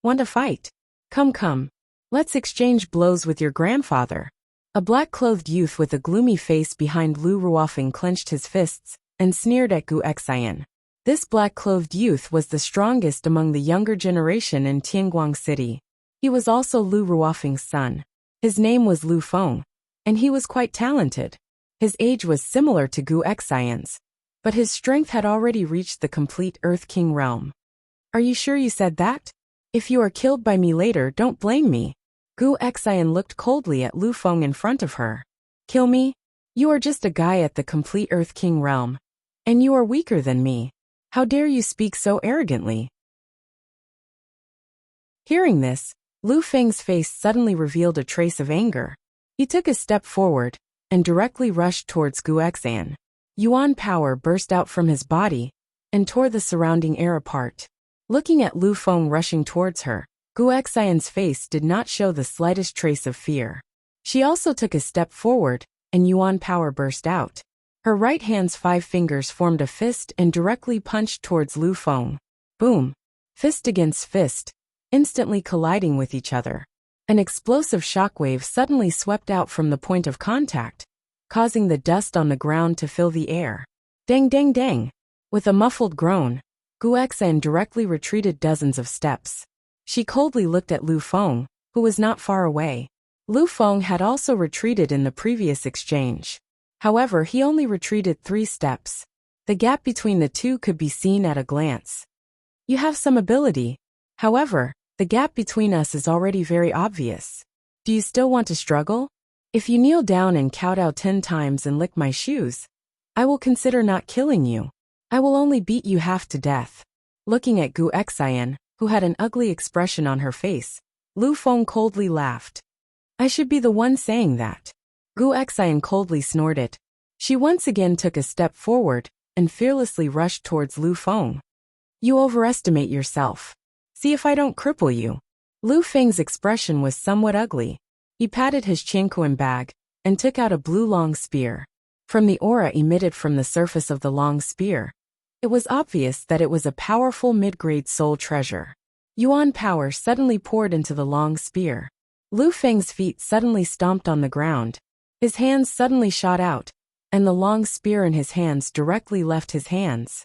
Want to fight? Come. Let's exchange blows with your grandfather. A black-clothed youth with a gloomy face behind Lu Ruofeng clenched his fists and sneered at Gu Xian. This black-clothed youth was the strongest among the younger generation in Tianguang City. He was also Lu Ruofeng's son. His name was Lu Feng, and he was quite talented. His age was similar to Gu Xian's, but his strength had already reached the complete Earth King realm. Are you sure you said that? If you are killed by me later, don't blame me. Gu Xian looked coldly at Lu Feng in front of her. Kill me? You are just a guy at the complete Earth King realm. And you are weaker than me. How dare you speak so arrogantly? Hearing this, Lu Feng's face suddenly revealed a trace of anger. He took a step forward and directly rushed towards Gu Exan. Yuan power burst out from his body and tore the surrounding air apart. Looking at Lu Feng rushing towards her, Gu Exan's face did not show the slightest trace of fear. She also took a step forward, and Yuan power burst out. Her right hand's 5 fingers formed a fist and directly punched towards Lu Feng. Boom! Fist against fist, instantly colliding with each other. An explosive shockwave suddenly swept out from the point of contact, causing the dust on the ground to fill the air. Dang dang dang! With a muffled groan, Gu Exan directly retreated dozens of steps. She coldly looked at Lu Feng, who was not far away. Lu Feng had also retreated in the previous exchange. However, he only retreated 3 steps. The gap between the two could be seen at a glance. You have some ability. However, the gap between us is already very obvious. Do you still want to struggle? If you kneel down and kowtow 10 times and lick my shoes, I will consider not killing you. I will only beat you half to death. Looking at Gu Exan, who had an ugly expression on her face, Lu Feng coldly laughed. I should be the one saying that. Gu Exan coldly snorted. She once again took a step forward and fearlessly rushed towards Lu Feng. You overestimate yourself. See if I don't cripple you. Lu Feng's expression was somewhat ugly. He patted his Qianquan bag and took out a blue long spear. From the aura emitted from the surface of the long spear, it was obvious that it was a powerful mid-grade soul treasure. Yuan power suddenly poured into the long spear. Lu Feng's feet suddenly stomped on the ground. His hands suddenly shot out, and the long spear in his hands directly left his hands.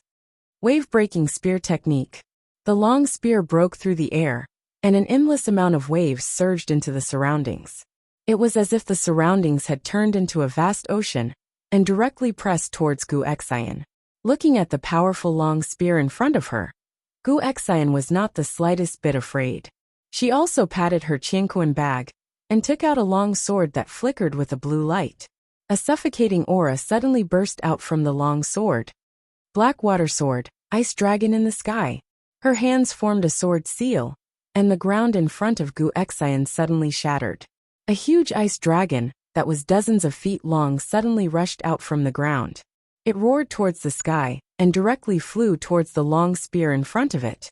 Wave-breaking spear technique. The long spear broke through the air, and an endless amount of waves surged into the surroundings. It was as if the surroundings had turned into a vast ocean and directly pressed towards Gu Exan. Looking at the powerful long spear in front of her, Gu Exan was not the slightest bit afraid. She also patted her Qianquan bag and took out a long sword that flickered with a blue light. A suffocating aura suddenly burst out from the long sword. Black water sword, ice dragon in the sky. Her hands formed a sword seal, and the ground in front of Gu Exan suddenly shattered. A huge ice dragon, that was dozens of feet long, suddenly rushed out from the ground. It roared towards the sky, and directly flew towards the long spear in front of it.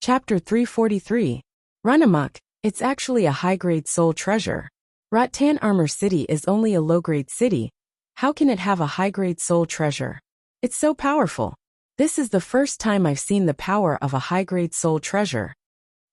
Chapter 343. Run amok, it's actually a high-grade soul treasure. Rattan Armor City is only a low-grade city. How can it have a high-grade soul treasure? It's so powerful. This is the first time I've seen the power of a high-grade soul treasure.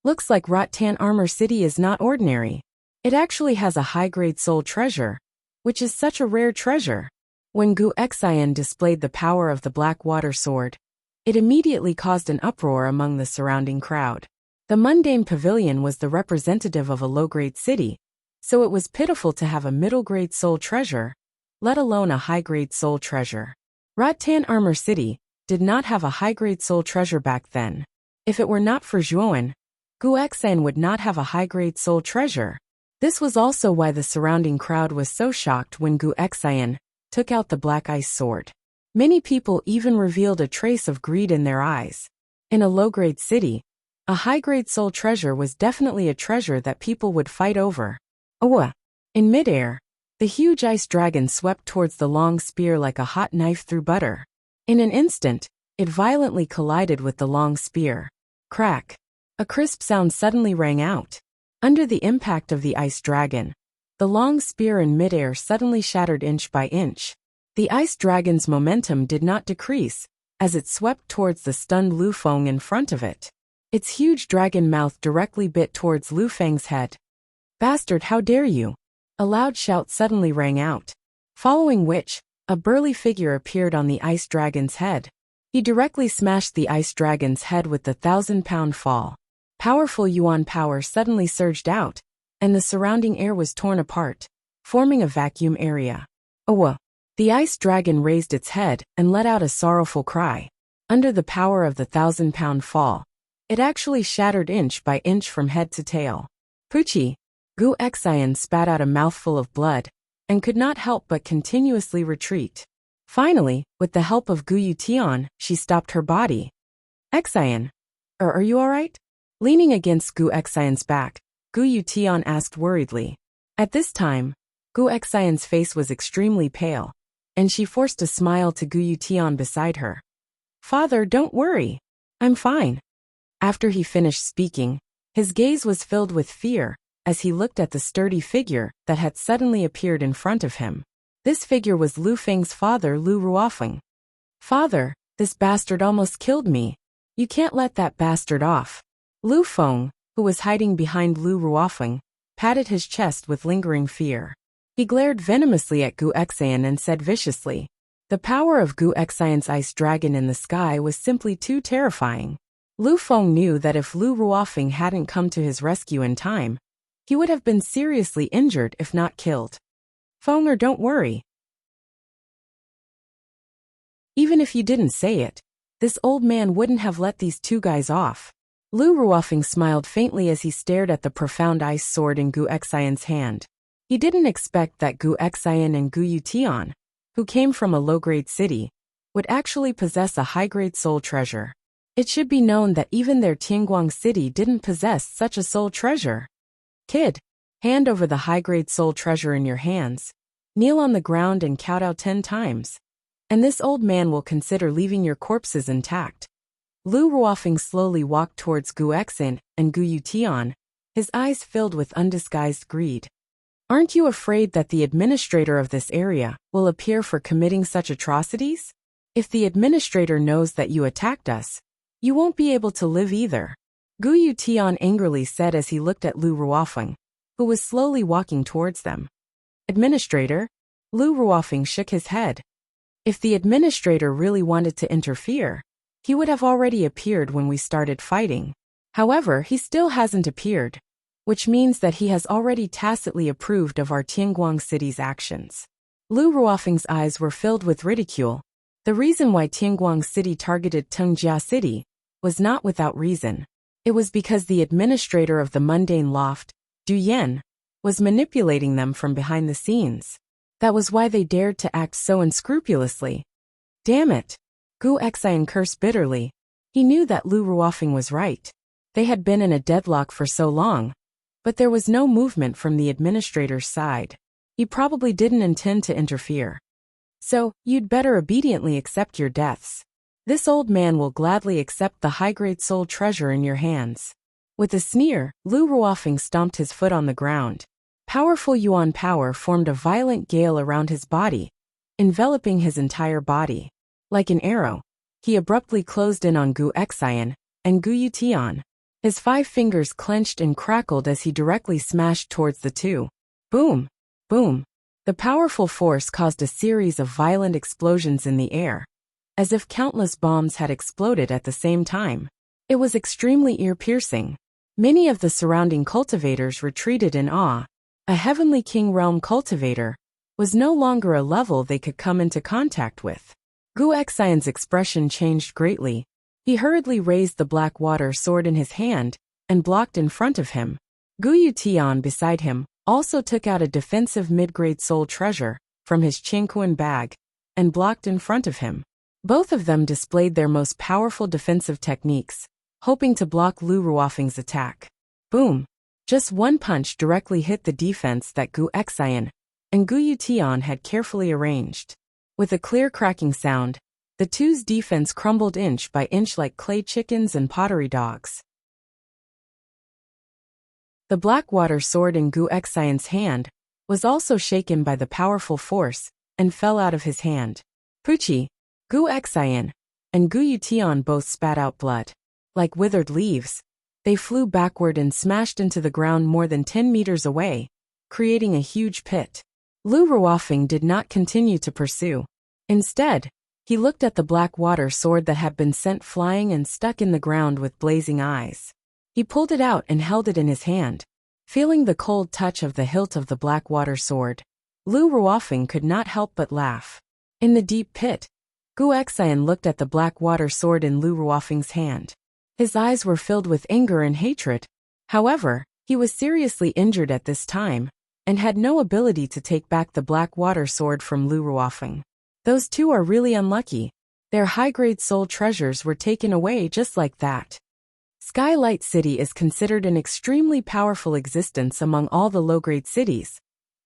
Looks like Rattan Armor City is not ordinary. It actually has a high-grade soul treasure, which is such a rare treasure. When Gu Exan displayed the power of the black water sword, it immediately caused an uproar among the surrounding crowd. The mundane pavilion was the representative of a low-grade city, so it was pitiful to have a middle-grade soul treasure, let alone a high-grade soul treasure. Rattan Armor City did not have a high-grade soul treasure back then. If it were not for Zhuan, Gu Exan would not have a high-grade soul treasure. This was also why the surrounding crowd was so shocked when Gu Exan took out the black ice sword. Many people even revealed a trace of greed in their eyes. In a low-grade city, a high-grade soul treasure was definitely a treasure that people would fight over. In midair, the huge ice dragon swept towards the long spear like a hot knife through butter. In an instant, it violently collided with the long spear. Crack! A crisp sound suddenly rang out. Under the impact of the ice dragon, the long spear in midair suddenly shattered inch by inch. The ice dragon's momentum did not decrease, as it swept towards the stunned Lu Feng in front of it. Its huge dragon mouth directly bit towards Lu Feng's head. Bastard, how dare you! A loud shout suddenly rang out, following which, a burly figure appeared on the ice dragon's head. He directly smashed the ice dragon's head with the 1,000-pound fall. Powerful Yuan power suddenly surged out, and the surrounding air was torn apart, forming a vacuum area. The ice dragon raised its head and let out a sorrowful cry. Under the power of the 1,000-pound fall, it actually shattered inch by inch from head to tail. Pucci! Gu Exan spat out a mouthful of blood and could not help but continuously retreat. Finally, with the help of Gu Yutian, she stopped her body. Xian, are you alright? Leaning against Gu Xian's back, Gu Yutian asked worriedly. At this time, Gu Xian's face was extremely pale, and she forced a smile to Gu Yutian beside her. Father, don't worry. I'm fine. After he finished speaking, his gaze was filled with fear as he looked at the sturdy figure that had suddenly appeared in front of him. This figure was Lu Feng's father, Lu Ruofeng. Father, this bastard almost killed me. You can't let that bastard off. Lu Feng, who was hiding behind Lu Ruofeng, patted his chest with lingering fear. He glared venomously at Gu Xian and said viciously, the power of Gu Xian's ice dragon in the sky was simply too terrifying. Lu Feng knew that if Lu Ruofeng hadn't come to his rescue in time, he would have been seriously injured if not killed. Fenger, don't worry. Even if you didn't say it, this old man wouldn't have let these two guys off. Lu Ruofeng smiled faintly as he stared at the profound ice sword in Gu Xian's hand. He didn't expect that Gu Xian and Gu Yutian, who came from a low-grade city, would actually possess a high-grade soul treasure. It should be known that even their Tianguang city didn't possess such a soul treasure. Kid, hand over the high-grade soul treasure in your hands, kneel on the ground and kowtow 10 times. And this old man will consider leaving your corpses intact. Lu Ruofeng slowly walked towards Gu Xian and Gu Yutian, his eyes filled with undisguised greed. Aren't you afraid that the administrator of this area will appear for committing such atrocities? If the administrator knows that you attacked us, you won't be able to live either. Gu Yutian angrily said as he looked at Lu Ruofeng, who was slowly walking towards them. Administrator? Lu Ruofeng shook his head. If the administrator really wanted to interfere, he would have already appeared when we started fighting. However, he still hasn't appeared, which means that he has already tacitly approved of our Tianguang city's actions. Lu Ruofeng's eyes were filled with ridicule. The reason why Tianguang city targeted Tengjia city was not without reason. It was because the administrator of the mundane loft, Du Yan, was manipulating them from behind the scenes. That was why they dared to act so unscrupulously. Damn it! Gu Xian cursed bitterly. He knew that Lu Ruofeng was right. They had been in a deadlock for so long, but there was no movement from the administrator's side. He probably didn't intend to interfere. So, you'd better obediently accept your deaths. This old man will gladly accept the high-grade soul treasure in your hands. With a sneer, Lu Ruofeng stomped his foot on the ground. Powerful Yuan power formed a violent gale around his body, enveloping his entire body. Like an arrow, he abruptly closed in on Gu Xian and Gu Yutian. His 5 fingers clenched and crackled as he directly smashed towards the two. Boom! Boom! The powerful force caused a series of violent explosions in the air, as if countless bombs had exploded at the same time. It was extremely ear-piercing. Many of the surrounding cultivators retreated in awe. A Heavenly King Realm cultivator was no longer a level they could come into contact with. Gu Xian's expression changed greatly. He hurriedly raised the black water sword in his hand and blocked in front of him. Gu Yutian beside him also took out a defensive mid-grade soul treasure from his Qingquan bag and blocked in front of him. Both of them displayed their most powerful defensive techniques, hoping to block Lu Ruofeng's attack. Boom! Just one punch directly hit the defense that Gu Xian and Gu Yutian had carefully arranged. With a clear cracking sound, the two's defense crumbled inch by inch like clay chickens and pottery dogs. The black water sword in Gu Xian's hand was also shaken by the powerful force and fell out of his hand. Puchi, Gu Xian and Gu Yutian both spat out blood. Like withered leaves, they flew backward and smashed into the ground more than 10 meters away, creating a huge pit. Lu Ruofeng did not continue to pursue. Instead, he looked at the black water sword that had been sent flying and stuck in the ground with blazing eyes. He pulled it out and held it in his hand. Feeling the cold touch of the hilt of the black water sword, Lu Ruofeng could not help but laugh. In the deep pit, Gu Xian looked at the black water sword in Lu Ruofeng's hand. His eyes were filled with anger and hatred. However, he was seriously injured at this time, and had no ability to take back the black water sword from Lu Ruofeng. Those two are really unlucky. Their high-grade soul treasures were taken away just like that. Skylight City is considered an extremely powerful existence among all the low-grade cities,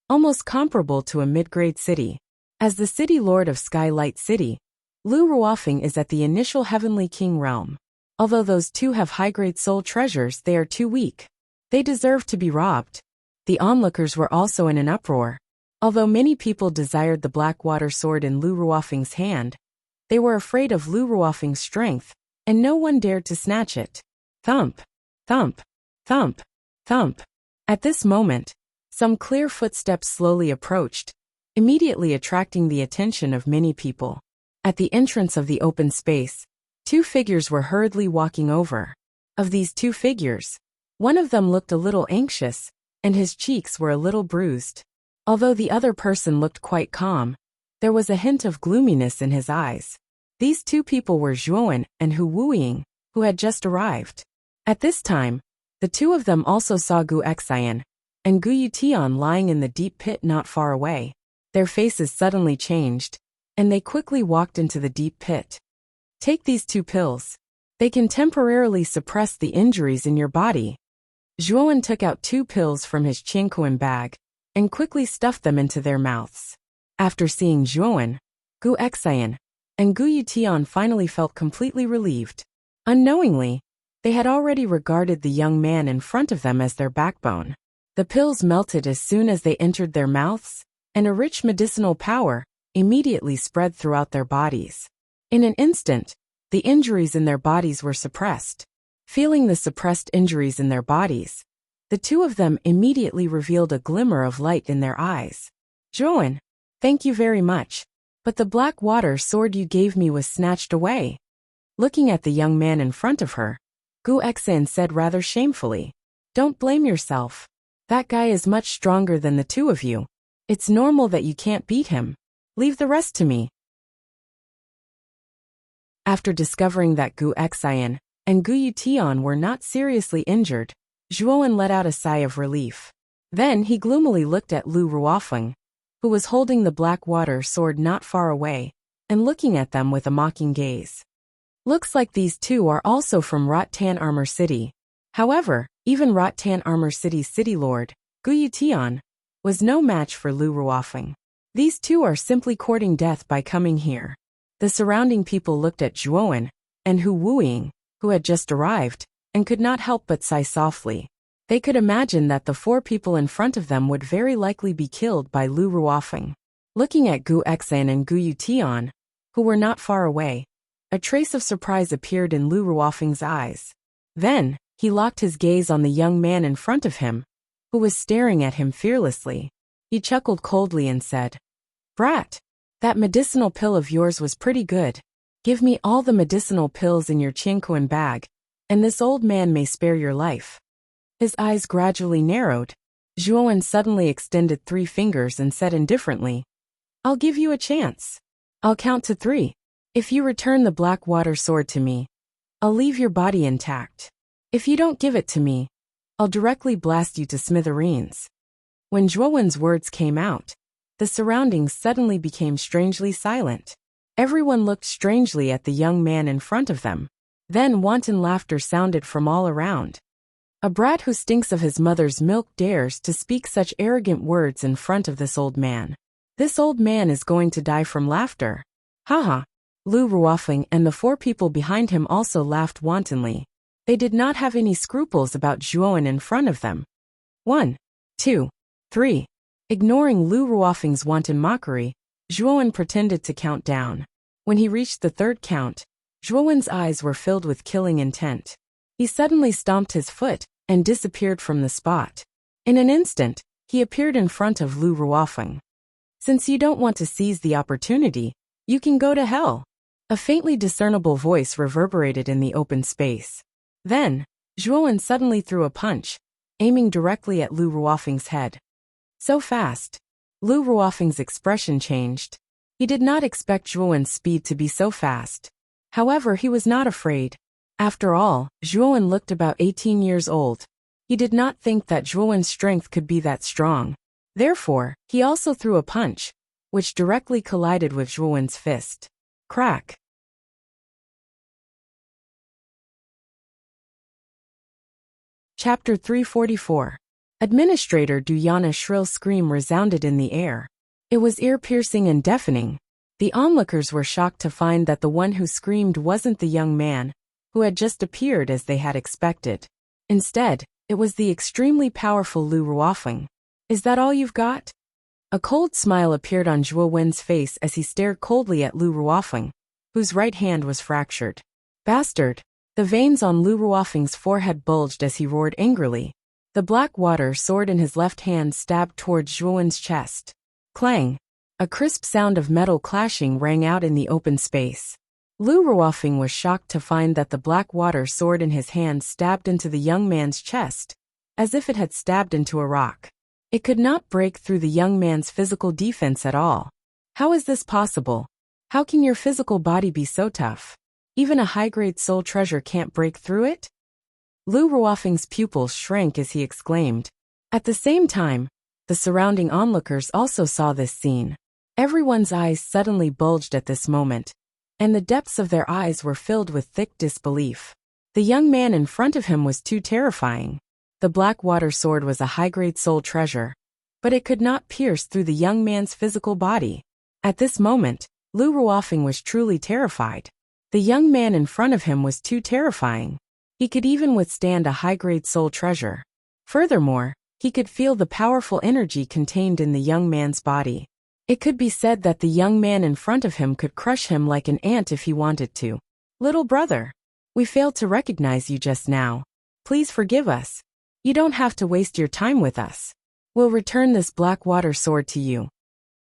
almost comparable to a mid-grade city. As the city lord of Skylight City, Lu Ruofeng is at the initial Heavenly King realm. Although those two have high-grade soul treasures, they are too weak. They deserve to be robbed. The onlookers were also in an uproar. Although many people desired the black water sword in Lu Ruofeng's hand, they were afraid of Lu Ruofeng's strength, and no one dared to snatch it. Thump, thump, thump, thump. At this moment, some clear footsteps slowly approached, immediately attracting the attention of many people. At the entrance of the open space, two figures were hurriedly walking over. Of these two figures, one of them looked a little anxious, and his cheeks were a little bruised. Although the other person looked quite calm, there was a hint of gloominess in his eyes. These two people were Zhuowen and Hu Wuying, who had just arrived. At this time, the two of them also saw Gu Xian and Gu Yutian lying in the deep pit not far away. Their faces suddenly changed, and they quickly walked into the deep pit. Take these two pills. They can temporarily suppress the injuries in your body. Zhuowen took out two pills from his Qiankuan bag and quickly stuffed them into their mouths. After seeing Zhuowen, Gu Xian, and Gu Yutian finally felt completely relieved. Unknowingly, they had already regarded the young man in front of them as their backbone. The pills melted as soon as they entered their mouths, and a rich medicinal power immediately spread throughout their bodies. In an instant, the injuries in their bodies were suppressed. Feeling the suppressed injuries in their bodies, the two of them immediately revealed a glimmer of light in their eyes. Zhuowen, thank you very much, but the black water sword you gave me was snatched away. Looking at the young man in front of her, Gu Xian said rather shamefully, don't blame yourself. That guy is much stronger than the two of you. It's normal that you can't beat him. Leave the rest to me. After discovering that Gu Xian and Gu Yutian were not seriously injured, Zhuowen let out a sigh of relief. Then he gloomily looked at Lu Ruofeng, who was holding the black water sword not far away, and looking at them with a mocking gaze. Looks like these two are also from Rattan Armor City. However, even Rattan Armor City's city lord, Gu Yutian, was no match for Lu Ruofeng. These two are simply courting death by coming here. The surrounding people looked at Zhuowen and Hu Wuying, who had just arrived, and could not help but sigh softly. They could imagine that the four people in front of them would very likely be killed by Lu Ruofeng. Looking at Gu Xian and Gu Yutian, who were not far away, a trace of surprise appeared in Lu Ruofeng's eyes. Then, he locked his gaze on the young man in front of him, who was staring at him fearlessly. He chuckled coldly and said, Brat, that medicinal pill of yours was pretty good. Give me all the medicinal pills in your Qiankuan bag, and this old man may spare your life. His eyes gradually narrowed. Zhuowen suddenly extended 3 fingers and said indifferently, I'll give you a chance. I'll count to 3. If you return the black water sword to me, I'll leave your body intact. If you don't give it to me, I'll directly blast you to smithereens. When Zhuowen's words came out, the surroundings suddenly became strangely silent. Everyone looked strangely at the young man in front of them. Then wanton laughter sounded from all around. A brat who stinks of his mother's milk dares to speak such arrogant words in front of this old man. This old man is going to die from laughter. Haha. Lu Ruofeng and the 4 people behind him also laughed wantonly. They did not have any scruples about Zhuowen in front of them. 1, 2, 3. Ignoring Lu Ruofeng's wanton mockery, Zhuowen pretended to count down. When he reached the 3rd count, Zhuowen's eyes were filled with killing intent. He suddenly stomped his foot and disappeared from the spot. In an instant, he appeared in front of Lu Ruofeng. Since you don't want to seize the opportunity, you can go to hell. A faintly discernible voice reverberated in the open space. Then, Zhuowen suddenly threw a punch, aiming directly at Lu Ruofeng's head. So fast. Lu Ruofeng's expression changed. He did not expect Zhuowen's speed to be so fast. However, he was not afraid. After all, Zhuowen looked about 18 years old. He did not think that Zhuowen's strength could be that strong. Therefore, he also threw a punch, which directly collided with Zhuowen's fist. Crack! Chapter 344. Administrator Duyana's shrill scream resounded in the air. It was ear-piercing and deafening. The onlookers were shocked to find that the one who screamed wasn't the young man, who had just appeared as they had expected. Instead, it was the extremely powerful Lu Ruofeng. Is that all you've got? A cold smile appeared on Zhuo Wen's face as he stared coldly at Lu Ruofeng, whose right hand was fractured. Bastard! The veins on Lu Ruofeng's forehead bulged as he roared angrily. The black water sword in his left hand stabbed towards Zhuo Wen's chest. Clang! A crisp sound of metal clashing rang out in the open space. Lu Ruofeng was shocked to find that the black water sword in his hand stabbed into the young man's chest, as if it had stabbed into a rock. It could not break through the young man's physical defense at all. How is this possible? How can your physical body be so tough? Even a high-grade soul treasure can't break through it? Lu Ruofeng's pupils shrank as he exclaimed. At the same time, the surrounding onlookers also saw this scene. Everyone's eyes suddenly bulged at this moment, and the depths of their eyes were filled with thick disbelief. The young man in front of him was too terrifying. The black water sword was a high-grade soul treasure, but it could not pierce through the young man's physical body. At this moment, Lu Ruofeng was truly terrified. The young man in front of him was too terrifying. He could even withstand a high-grade soul treasure. Furthermore, he could feel the powerful energy contained in the young man's body. It could be said that the young man in front of him could crush him like an ant if he wanted to. Little brother, we failed to recognize you just now. Please forgive us. You don't have to waste your time with us. We'll return this black water sword to you.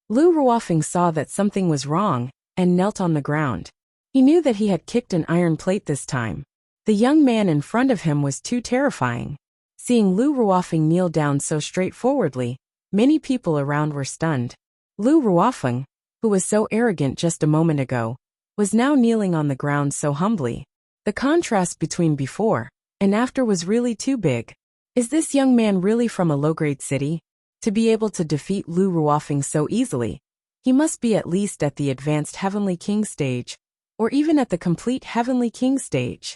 Lu Ruofeng saw that something was wrong and knelt on the ground. He knew that he had kicked an iron plate this time. The young man in front of him was too terrifying. Seeing Lu Ruofeng kneel down so straightforwardly, many people around were stunned. Lu Ruofeng, who was so arrogant just a moment ago, was now kneeling on the ground so humbly. The contrast between before and after was really too big. Is this young man really from a low-grade city? To be able to defeat Lu Ruofeng so easily, he must be at least at the advanced Heavenly King stage, or even at the complete Heavenly King stage.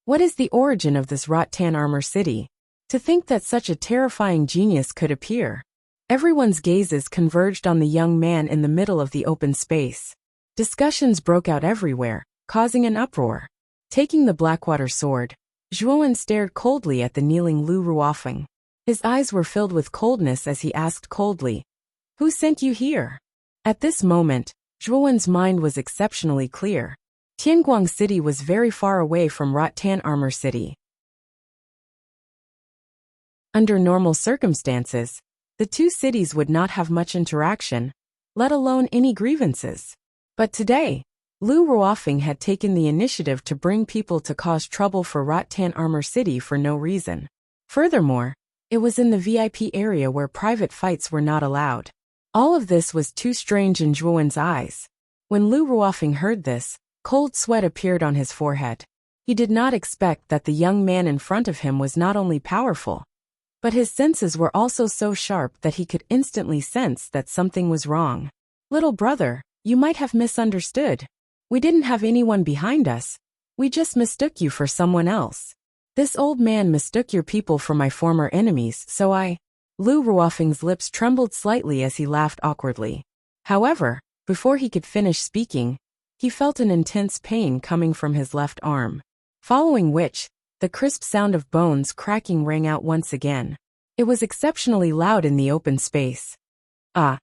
What is the origin of this Rattan Armor City? To think that such a terrifying genius could appear. Everyone's gazes converged on the young man in the middle of the open space. Discussions broke out everywhere, causing an uproar. Taking the Blackwater sword, Zhuowen stared coldly at the kneeling Lu Ruofeng. His eyes were filled with coldness as he asked coldly, "Who sent you here?" At this moment, Zhuowen's mind was exceptionally clear. Tianguang City was very far away from Rattan Armor City. Under normal circumstances, the two cities would not have much interaction, let alone any grievances. But today, Lu Ruofeng had taken the initiative to bring people to cause trouble for Rattan Armor City for no reason. Furthermore, it was in the VIP area where private fights were not allowed. All of this was too strange in Zhuowen's eyes. When Lu Ruofeng heard this, cold sweat appeared on his forehead. He did not expect that the young man in front of him was not only powerful, but his senses were also so sharp that he could instantly sense that something was wrong. "Little brother, you might have misunderstood. We didn't have anyone behind us. We just mistook you for someone else. This old man mistook your people for my former enemies, so Lu Ruofeng's lips trembled slightly as he laughed awkwardly. However, before he could finish speaking, he felt an intense pain coming from his left arm. Following which, the crisp sound of bones cracking rang out once again. It was exceptionally loud in the open space. Ah!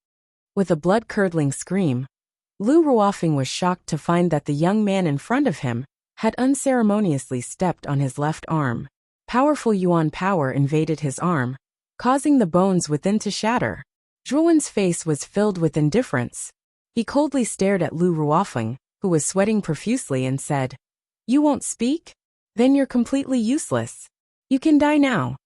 With a blood-curdling scream, Lu Ruofeng was shocked to find that the young man in front of him had unceremoniously stepped on his left arm. Powerful Yuan power invaded his arm, causing the bones within to shatter. Zhuowen's face was filled with indifference. He coldly stared at Lu Ruofeng, who was sweating profusely, and said, "You won't speak? Then you're completely useless. You can die now."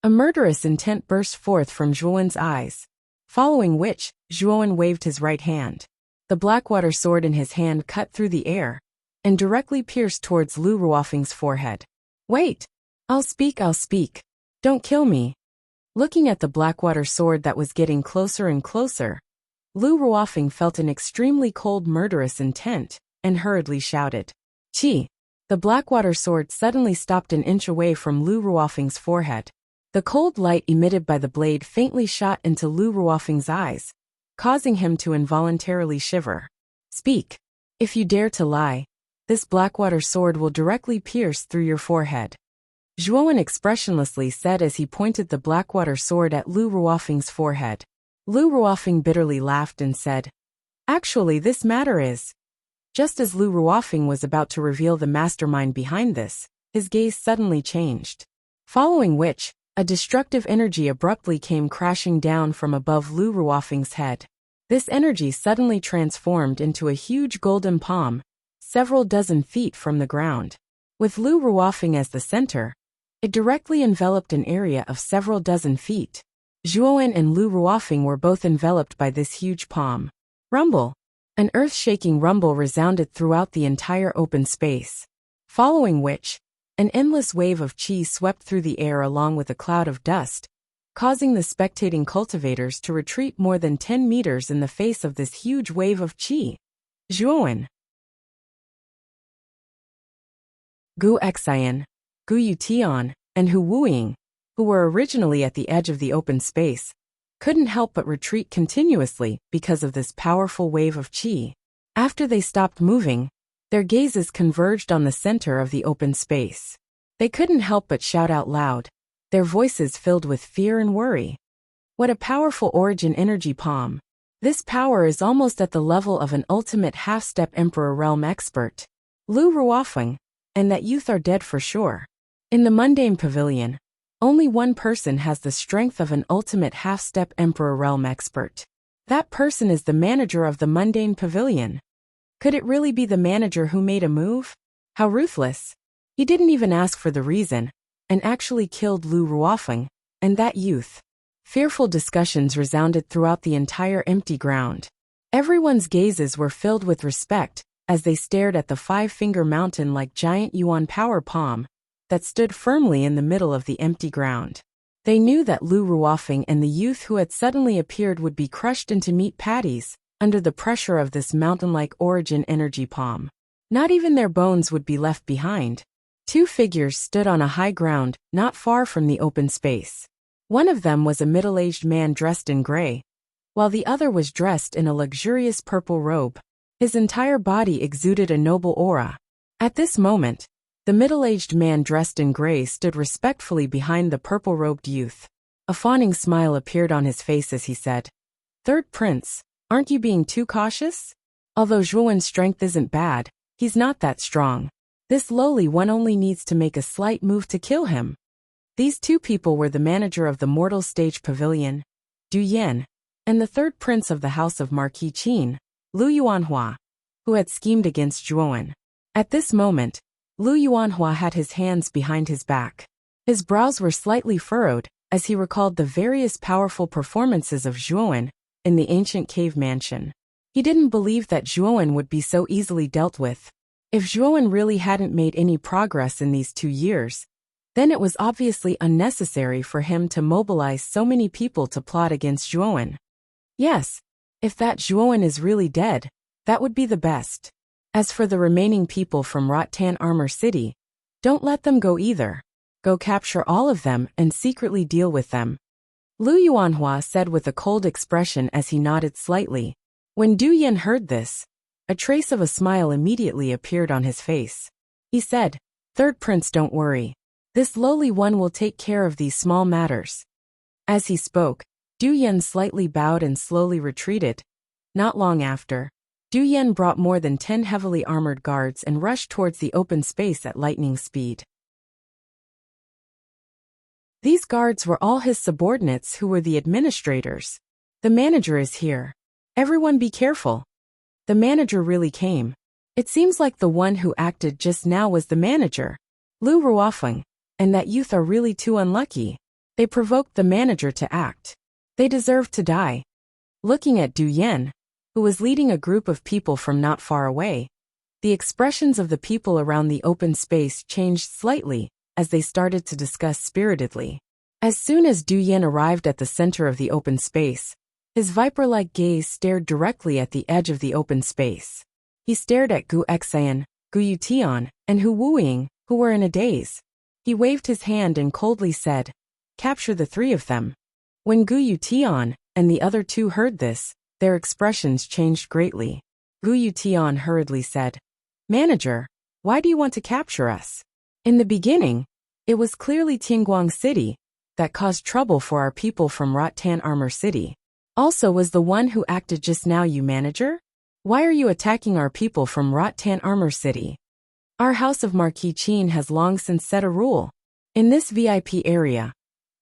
A murderous intent burst forth from Zhuowen's eyes, following which, Zhuowen waved his right hand. The Blackwater sword in his hand cut through the air and directly pierced towards Lu Ruofeng's forehead. "Wait! I'll speak. Don't kill me." Looking at the Blackwater sword that was getting closer and closer, Lu Ruofeng felt an extremely cold murderous intent, and hurriedly shouted, "Qi!" The Blackwater sword suddenly stopped an inch away from Lu Ruofeng's forehead. The cold light emitted by the blade faintly shot into Lu Ruofeng's eyes, causing him to involuntarily shiver. "Speak. If you dare to lie, this Blackwater sword will directly pierce through your forehead," Zhuowen expressionlessly said as he pointed the Blackwater sword at Lu Ruofeng's forehead. Lu Ruofeng bitterly laughed and said, "Actually, this matter is..." Just as Lu Ruofeng was about to reveal the mastermind behind this, his gaze suddenly changed. Following which, a destructive energy abruptly came crashing down from above Lu Ruofeng's head. This energy suddenly transformed into a huge golden palm, several dozen feet from the ground. With Lu Ruofeng as the center, it directly enveloped an area of several dozen feet. Zhuowen and Lu Ruofeng were both enveloped by this huge palm. Rumble! An earth-shaking rumble resounded throughout the entire open space. Following which, an endless wave of qi swept through the air along with a cloud of dust, causing the spectating cultivators to retreat more than 10 meters in the face of this huge wave of qi. Zhuowen, Gu Xian, Gu Yutian, and Hu Wuying, who were originally at the edge of the open space, couldn't help but retreat continuously because of this powerful wave of qi. After they stopped moving, their gazes converged on the center of the open space. They couldn't help but shout out loud, their voices filled with fear and worry. What a powerful origin energy palm. This power is almost at the level of an ultimate half-step Emperor Realm expert. Lu Ruofeng, and that youth are dead for sure. In the mundane pavilion, only one person has the strength of an ultimate half-step Emperor Realm expert. That person is the manager of the mundane pavilion. Could it really be the manager who made a move? How ruthless. He didn't even ask for the reason, and actually killed Lu Ruofeng, and that youth. Fearful discussions resounded throughout the entire empty ground. Everyone's gazes were filled with respect as they stared at the five-finger mountain-like giant Yuan power palm that stood firmly in the middle of the empty ground. They knew that Lu Ruofeng and the youth who had suddenly appeared would be crushed into meat patties under the pressure of this mountain-like origin energy palm. Not even their bones would be left behind. Two figures stood on a high ground not far from the open space. One of them was a middle-aged man dressed in gray, while the other was dressed in a luxurious purple robe. His entire body exuded a noble aura. At this moment, the middle-aged man dressed in gray stood respectfully behind the purple-robed youth. A fawning smile appeared on his face as he said, "Third Prince, aren't you being too cautious? Although Zhuowen's strength isn't bad, he's not that strong. This lowly one only needs to make a slight move to kill him." These two people were the manager of the Mortal Stage Pavilion, Du Yan, and the third prince of the House of Marquis Qin, Lu Yuanhua, who had schemed against Zhuowen. At this moment, Lu Yuanhua had his hands behind his back. His brows were slightly furrowed as he recalled the various powerful performances of Zhuowen in the ancient cave mansion. He didn't believe that Zhuowen would be so easily dealt with. If Zhuowen really hadn't made any progress in these 2 years, then it was obviously unnecessary for him to mobilize so many people to plot against Zhuowen. Yes, if that Zhuowen is really dead, that would be the best. As for the remaining people from Rattan Armor City, don't let them go either. Go capture all of them and secretly deal with them. Lu Yuanhua said with a cold expression as he nodded slightly. When Du Yan heard this, a trace of a smile immediately appeared on his face. He said, "Third Prince, don't worry. This lowly one will take care of these small matters." As he spoke, Du Yan slightly bowed and slowly retreated. Not long after, Du Yan brought more than 10 heavily armored guards and rushed towards the open space at lightning speed. These guards were all his subordinates who were the administrators. "The manager is here. Everyone be careful." The manager really came. It seems like the one who acted just now was the manager, Lu Ruofeng, and that youth are really too unlucky. They provoked the manager to act. They deserve to die. Looking at Du Yan, who was leading a group of people from not far away, the expressions of the people around the open space changed slightly as they started to discuss spiritedly. As soon as Du Yan arrived at the center of the open space, his viper-like gaze stared directly at the edge of the open space. He stared at Gu Xian, Gu Yutian, and Hu Wuying, who were in a daze. He waved his hand and coldly said, "Capture the three of them." When Gu Yutian and the other two heard this, their expressions changed greatly. Gu Yutian hurriedly said, "Manager, why do you want to capture us? In the beginning, it was clearly Tianguang City that caused trouble for our people from Rattan Armor City. Also was the one who acted just now you, manager? Why are you attacking our people from Rattan Armor City? Our House of Marquis Qin has long since set a rule. In this VIP area,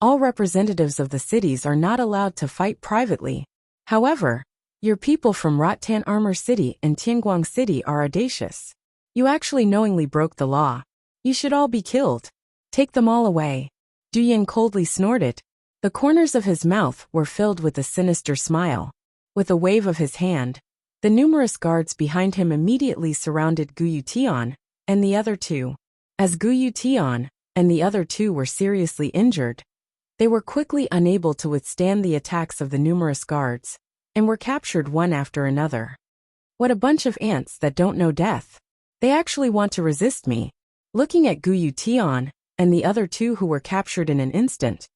all representatives of the cities are not allowed to fight privately. However, your people from Rattan Armor City and Tianguang City are audacious. You actually knowingly broke the law. You should all be killed. Take them all away." Du Yan coldly snorted. The corners of his mouth were filled with a sinister smile. With a wave of his hand, the numerous guards behind him immediately surrounded Gu Yutian and the other two. As Gu Yutian and the other two were seriously injured, they were quickly unable to withstand the attacks of the numerous guards, and were captured one after another. What a bunch of ants that don't know death. They actually want to resist me. Looking at Gu Yutian and the other two who were captured in an instant,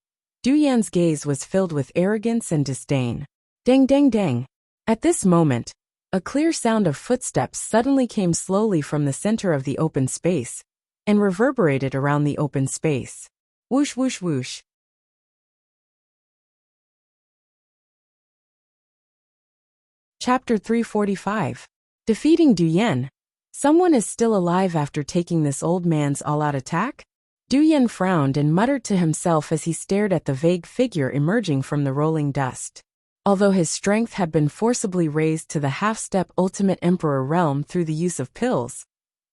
Du Yan's gaze was filled with arrogance and disdain. Dang dang dang. At this moment, a clear sound of footsteps suddenly came slowly from the center of the open space and reverberated around the open space. Whoosh whoosh whoosh. Chapter 345. Defeating Du Yan. Someone is still alive after taking this old man's all-out attack? Du Yan frowned and muttered to himself as he stared at the vague figure emerging from the rolling dust. Although his strength had been forcibly raised to the half-step ultimate emperor realm through the use of pills,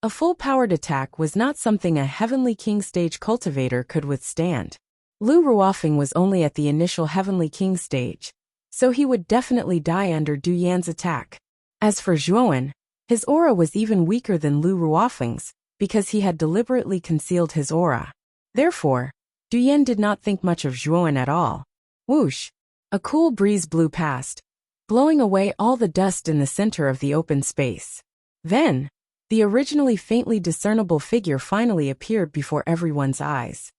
a full-powered attack was not something a Heavenly King stage cultivator could withstand. Lu Ruofeng was only at the initial Heavenly King stage, so he would definitely die under Du Yan's attack. As for Zhuowen, his aura was even weaker than Lu Ruofeng's, because he had deliberately concealed his aura. Therefore, Du Yan did not think much of Zhuowen at all. Whoosh! A cool breeze blew past, blowing away all the dust in the center of the open space. Then, the originally faintly discernible figure finally appeared before everyone's eyes.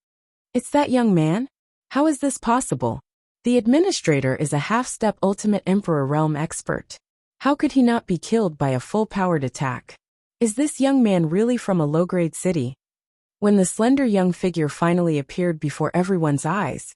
It's that young man? How is this possible? The administrator is a half-step ultimate emperor realm expert. How could he not be killed by a full-powered attack? Is this young man really from a low-grade city? When the slender young figure finally appeared before everyone's eyes,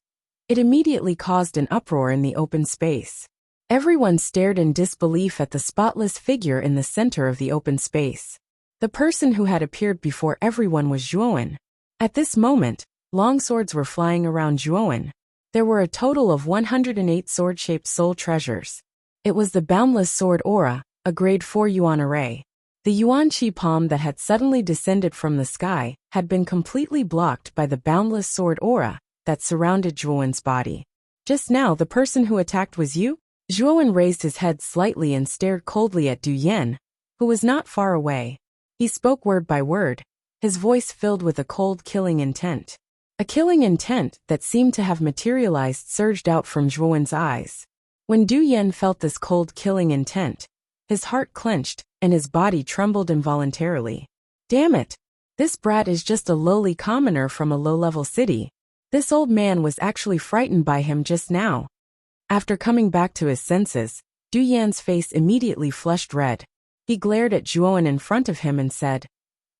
it immediately caused an uproar in the open space. Everyone stared in disbelief at the spotless figure in the center of the open space. The person who had appeared before everyone was Zhuowen. At this moment, long swords were flying around Zhuowen. There were a total of 108 sword-shaped soul treasures. It was the boundless sword aura, a grade 4 yuan array. The yuan qi palm that had suddenly descended from the sky had been completely blocked by the boundless sword aura that surrounded Zhuowen's body. Just now the person who attacked was you? Zhuowen raised his head slightly and stared coldly at Du Yan, who was not far away. He spoke word by word, his voice filled with a cold killing intent. A killing intent that seemed to have materialized surged out from Zhuowen's eyes. When Du Yan felt this cold killing intent, his heart clenched and his body trembled involuntarily. Damn it! This brat is just a lowly commoner from a low-level city. This old man was actually frightened by him just now. After coming back to his senses, Du Yan's face immediately flushed red. He glared at Zhuowen in front of him and said,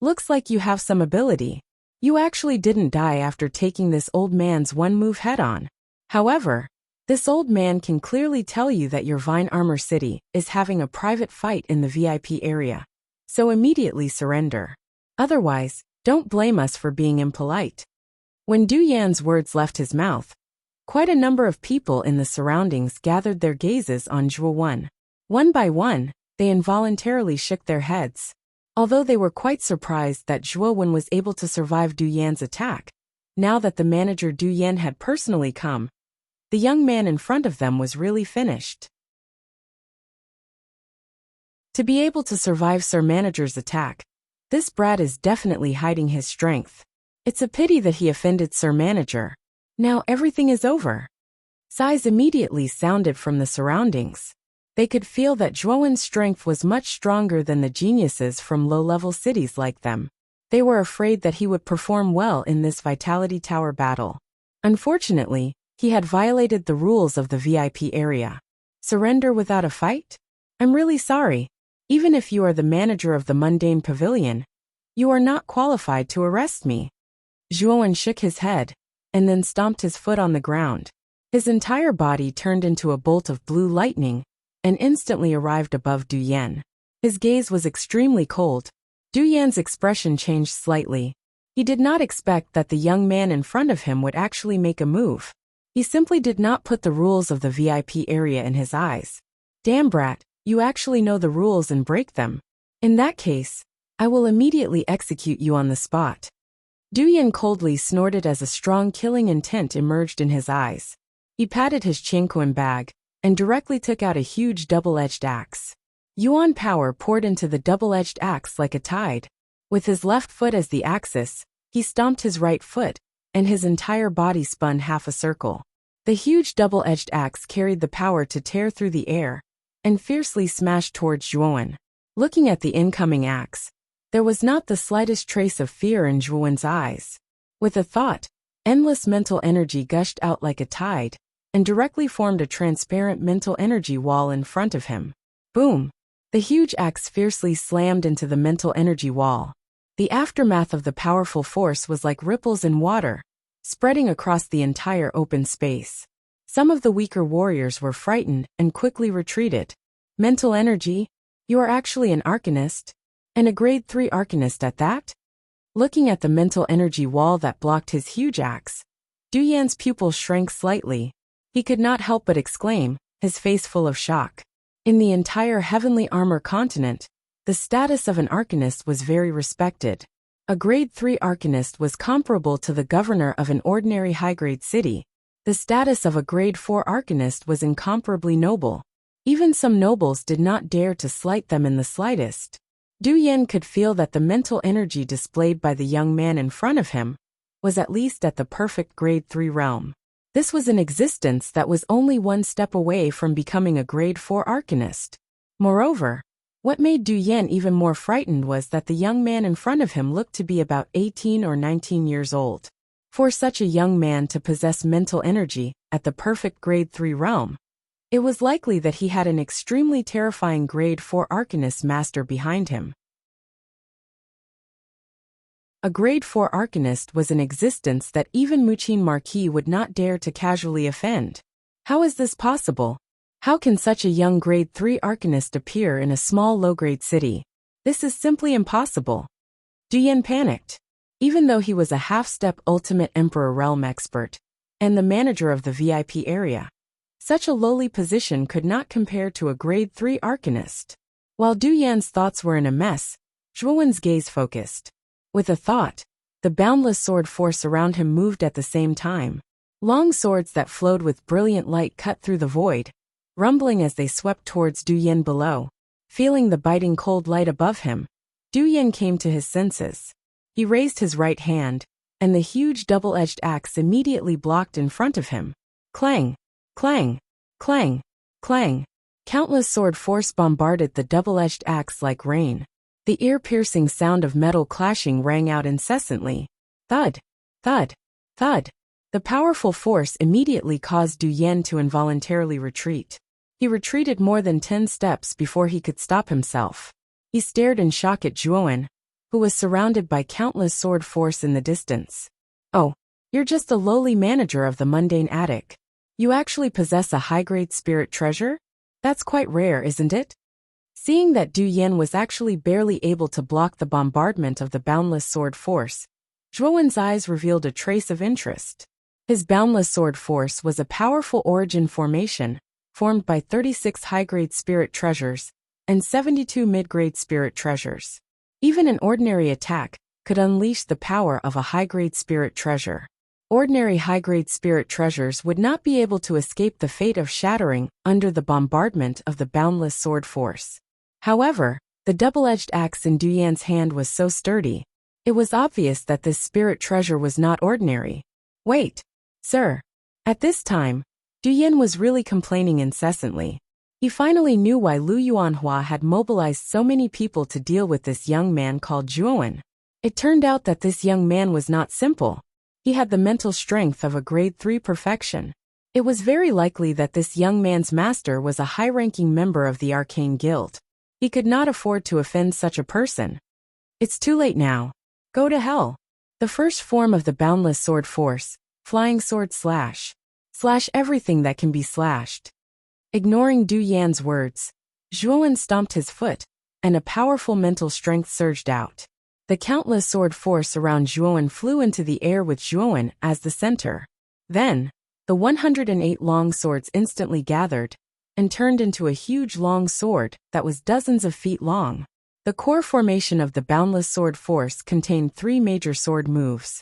"Looks like you have some ability. You actually didn't die after taking this old man's one-move head-on. However, this old man can clearly tell you that your Vine Armor City is having a private fight in the VIP area. So immediately surrender. Otherwise, don't blame us for being impolite." When Du Yan's words left his mouth, quite a number of people in the surroundings gathered their gazes on Zhuowen. One by one, they involuntarily shook their heads. Although they were quite surprised that Zhuowen was able to survive Du Yan's attack, now that the manager Du Yan had personally come, the young man in front of them was really finished. To be able to survive Sir Manager's attack, this brat is definitely hiding his strength. It's a pity that he offended Sir Manager. Now everything is over. Sighs immediately sounded from the surroundings. They could feel that Zhuowen's strength was much stronger than the geniuses from low-level cities like them. They were afraid that he would perform well in this Vitality Tower battle. Unfortunately, he had violated the rules of the VIP area. Surrender without a fight? I'm really sorry. Even if you are the manager of the Mundane Pavilion, you are not qualified to arrest me. Zhuowen shook his head, and then stomped his foot on the ground. His entire body turned into a bolt of blue lightning, and instantly arrived above Du Yan. His gaze was extremely cold. Du Yan's expression changed slightly. He did not expect that the young man in front of him would actually make a move. He simply did not put the rules of the VIP area in his eyes. Damn brat, you actually know the rules and break them. In that case, I will immediately execute you on the spot. Du Yan coldly snorted as a strong killing intent emerged in his eyes. He patted his Qianquan bag, and directly took out a huge double-edged axe. Yuan power poured into the double-edged axe like a tide. With his left foot as the axis, he stomped his right foot, and his entire body spun half a circle. The huge double-edged axe carried the power to tear through the air, and fiercely smashed towards Zhuowen. Looking at the incoming axe, there was not the slightest trace of fear in Zhuowen's eyes. With a thought, endless mental energy gushed out like a tide, and directly formed a transparent mental energy wall in front of him. Boom! The huge axe fiercely slammed into the mental energy wall. The aftermath of the powerful force was like ripples in water, spreading across the entire open space. Some of the weaker warriors were frightened and quickly retreated. Mental energy? You are actually an arcanist? And a grade 3 arcanist at that? Looking at the mental energy wall that blocked his huge axe, Du Yan's pupils shrank slightly. He could not help but exclaim, his face full of shock. In the entire Heavenly Armor continent, the status of an arcanist was very respected. A grade 3 arcanist was comparable to the governor of an ordinary high-grade city. The status of a grade 4 arcanist was incomparably noble. Even some nobles did not dare to slight them in the slightest. Du Yan could feel that the mental energy displayed by the young man in front of him was at least at the perfect grade 3 realm. This was an existence that was only one step away from becoming a grade 4 arcanist. Moreover, what made Du Yan even more frightened was that the young man in front of him looked to be about 18 or 19 years old. For such a young man to possess mental energy at the perfect grade 3 realm, it was likely that he had an extremely terrifying grade 4 arcanist master behind him. A grade 4 arcanist was an existence that even Muqin Marquis would not dare to casually offend. How is this possible? How can such a young grade 3 arcanist appear in a small low-grade city? This is simply impossible. Du Yan panicked. Even though he was a half-step ultimate Emperor realm expert, and the manager of the VIP area, such a lowly position could not compare to a grade 3 arcanist. While Du Yan's thoughts were in a mess, Zhuowen's gaze focused. With a thought, the boundless sword force around him moved at the same time. Long swords that flowed with brilliant light cut through the void, rumbling as they swept towards Du Yan below. Feeling the biting cold light above him, Du Yan came to his senses. He raised his right hand, and the huge double-edged axe immediately blocked in front of him. Clang! Clang! Clang! Clang! Countless sword force bombarded the double-edged axe like rain. The ear-piercing sound of metal clashing rang out incessantly. Thud! Thud! Thud! The powerful force immediately caused Du Yan to involuntarily retreat. He retreated more than 10 steps before he could stop himself. He stared in shock at Zhuowen, who was surrounded by countless sword force in the distance. Oh, you're just a lowly manager of the mundane attic. You actually possess a high-grade spirit treasure? That's quite rare, isn't it? Seeing that Du Yan was actually barely able to block the bombardment of the boundless sword force, Zhuowen's eyes revealed a trace of interest. His boundless sword force was a powerful origin formation, formed by 36 high-grade spirit treasures and 72 mid-grade spirit treasures. Even an ordinary attack could unleash the power of a high-grade spirit treasure. Ordinary high-grade spirit treasures would not be able to escape the fate of shattering under the bombardment of the boundless sword force. However, the double-edged axe in Du Yan's hand was so sturdy, it was obvious that this spirit treasure was not ordinary. Wait, Sir. At this time, Du Yan was really complaining incessantly. He finally knew why Lu Yuanhua had mobilized so many people to deal with this young man called Zhuowen. It turned out that this young man was not simple. He had the mental strength of a grade 3 perfection. It was very likely that this young man's master was a high-ranking member of the Arcane Guild. He could not afford to offend such a person. It's too late now. Go to hell. The first form of the boundless sword force, flying sword slash. Slash everything that can be slashed. Ignoring Du Yan's words, Zhuowen stomped his foot, and a powerful mental strength surged out. The countless sword force around Zhuowen flew into the air with Zhuowen as the center. Then, the 108 long swords instantly gathered, and turned into a huge long sword that was dozens of feet long. The core formation of the boundless sword force contained 3 major sword moves.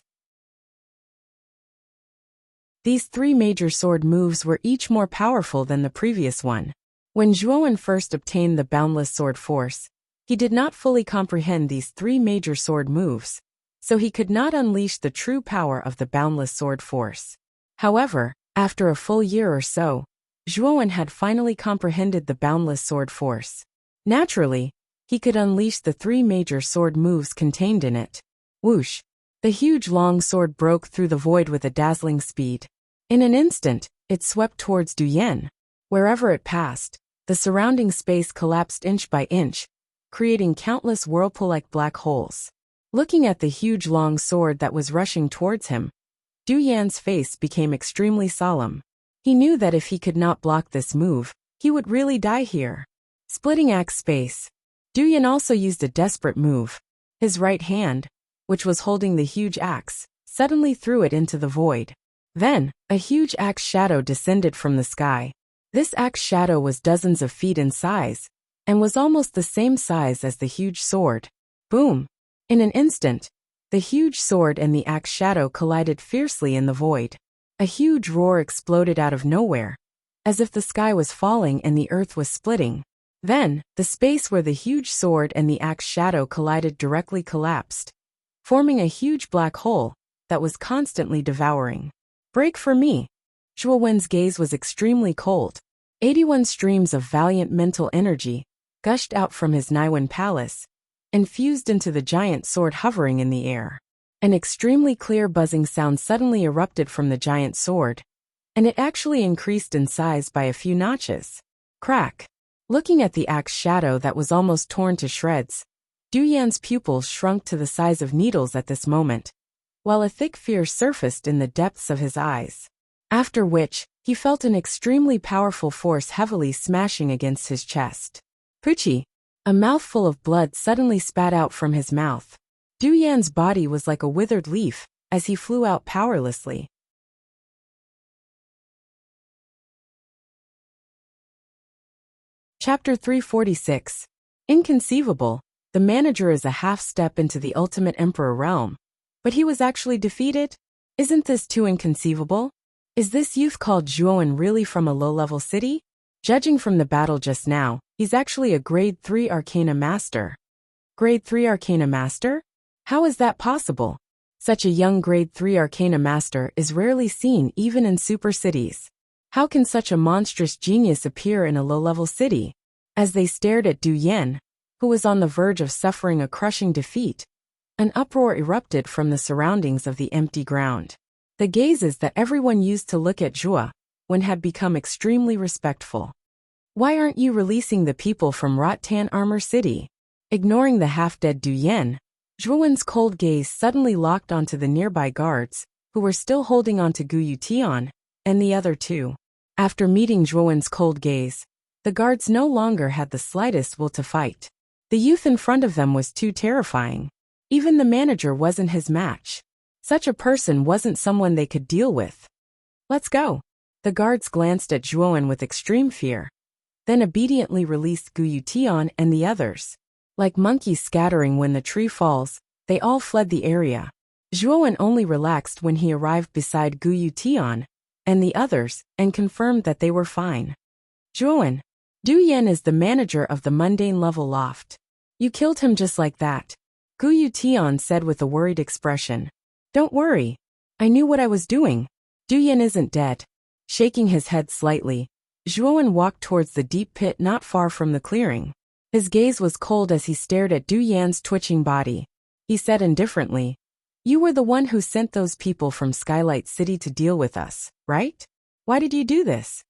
These 3 major sword moves were each more powerful than the previous one. When Zhuowen first obtained the boundless sword force, he did not fully comprehend these 3 major sword moves, so he could not unleash the true power of the boundless sword force. However, after a full year or so, Zhuowen had finally comprehended the boundless sword force. Naturally, he could unleash the 3 major sword moves contained in it. Whoosh! The huge long sword broke through the void with a dazzling speed. In an instant, it swept towards Du Yan. Wherever it passed, the surrounding space collapsed inch by inch, creating countless whirlpool-like black holes. Looking at the huge long sword that was rushing towards him, Du Yan's face became extremely solemn. He knew that if he could not block this move, he would really die here. Splitting axe space. Du Yan also used a desperate move. His right hand, which was holding the huge axe, suddenly threw it into the void. Then, a huge axe shadow descended from the sky. This axe shadow was dozens of feet in size, and was almost the same size as the huge sword. Boom! In an instant, the huge sword and the axe shadow collided fiercely in the void. A huge roar exploded out of nowhere, as if the sky was falling and the earth was splitting. Then, the space where the huge sword and the axe shadow collided directly collapsed, forming a huge black hole that was constantly devouring. Break for me. Zhuowen's gaze was extremely cold. 81 streams of valiant mental energy gushed out from his Naiwen palace, and fused into the giant sword hovering in the air. An extremely clear buzzing sound suddenly erupted from the giant sword, and it actually increased in size by a few notches. Crack! Looking at the axe shadow that was almost torn to shreds, Du Yan's pupils shrunk to the size of needles at this moment, while a thick fear surfaced in the depths of his eyes. After which, he felt an extremely powerful force heavily smashing against his chest. Puchi! A mouthful of blood suddenly spat out from his mouth. Du Yan's body was like a withered leaf, as he flew out powerlessly. Chapter 346. Inconceivable. The manager is a half step into the ultimate emperor realm. But he was actually defeated? Isn't this too inconceivable? Is this youth called Zhuowen really from a low-level city? Judging from the battle just now, he's actually a grade 3 Arcana Master. Grade 3 Arcana Master? How is that possible? Such a young grade 3 Arcana Master is rarely seen even in super cities. How can such a monstrous genius appear in a low-level city? As they stared at Du Yan, who was on the verge of suffering a crushing defeat, an uproar erupted from the surroundings of the empty ground. The gazes that everyone used to look at Zhuowen had become extremely respectful. Why aren't you releasing the people from Rattan Armor City? Ignoring the half-dead Du Yan, Zhuowen's cold gaze suddenly locked onto the nearby guards, who were still holding onto Guyu Tian, and the other two. After meeting Zhuowen's cold gaze, the guards no longer had the slightest will to fight. The youth in front of them was too terrifying. Even the manager wasn't his match. Such a person wasn't someone they could deal with. Let's go. The guards glanced at Zhuowen with extreme fear, then obediently released Guyu Tian and the others. Like monkeys scattering when the tree falls, they all fled the area. Zhuowen only relaxed when he arrived beside Guyu Tian and the others and confirmed that they were fine. Zhuowen, Du Yan is the manager of the mundane level loft. You killed him just like that. Guyu Tian said with a worried expression. Don't worry. I knew what I was doing. Du Yan isn't dead. Shaking his head slightly, Zhuowen walked towards the deep pit not far from the clearing. His gaze was cold as he stared at Du Yan's twitching body. He said indifferently, "You were the one who sent those people from Skylight City to deal with us, right? Why did you do this?"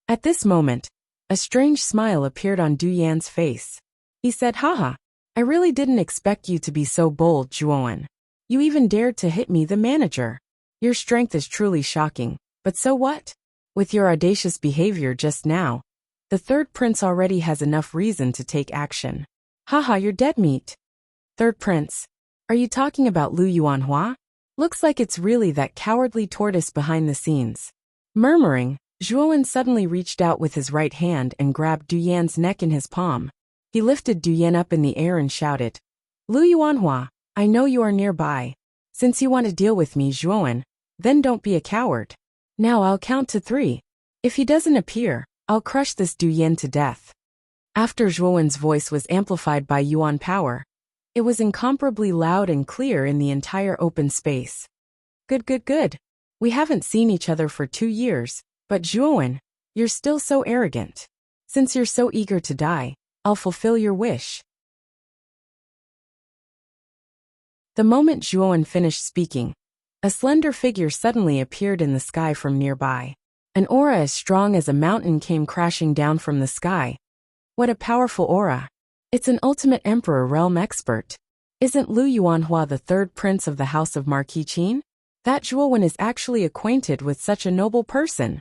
At this moment, a strange smile appeared on Du Yan's face. He said, "Haha, I really didn't expect you to be so bold, Zhuowen. You even dared to hit me, the manager. Your strength is truly shocking, but so what? With your audacious behavior just now, the third prince already has enough reason to take action. Haha, you're dead meat." "Third prince? Are you talking about Lu Yuanhua? Looks like it's really that cowardly tortoise behind the scenes." Murmuring, Zhuowen suddenly reached out with his right hand and grabbed Du Yan's neck in his palm. He lifted Du Yan up in the air and shouted, "Lu Yuanhua, I know you are nearby. Since you want to deal with me, Zhuowen, then don't be a coward. Now I'll count to 3. If he doesn't appear, I'll crush this Du Yan to death." After Zhuowen's voice was amplified by Yuan power, it was incomparably loud and clear in the entire open space. Good. We haven't seen each other for 2 years, but Zhuowen, you're still so arrogant. Since you're so eager to die, I'll fulfill your wish." The moment Zhuowen finished speaking, a slender figure suddenly appeared in the sky from nearby. An aura as strong as a mountain came crashing down from the sky. What a powerful aura. It's an ultimate emperor realm expert. Isn't Lu Yuanhua the third prince of the house of Marquis Qin? That Zhuowen is actually acquainted with such a noble person.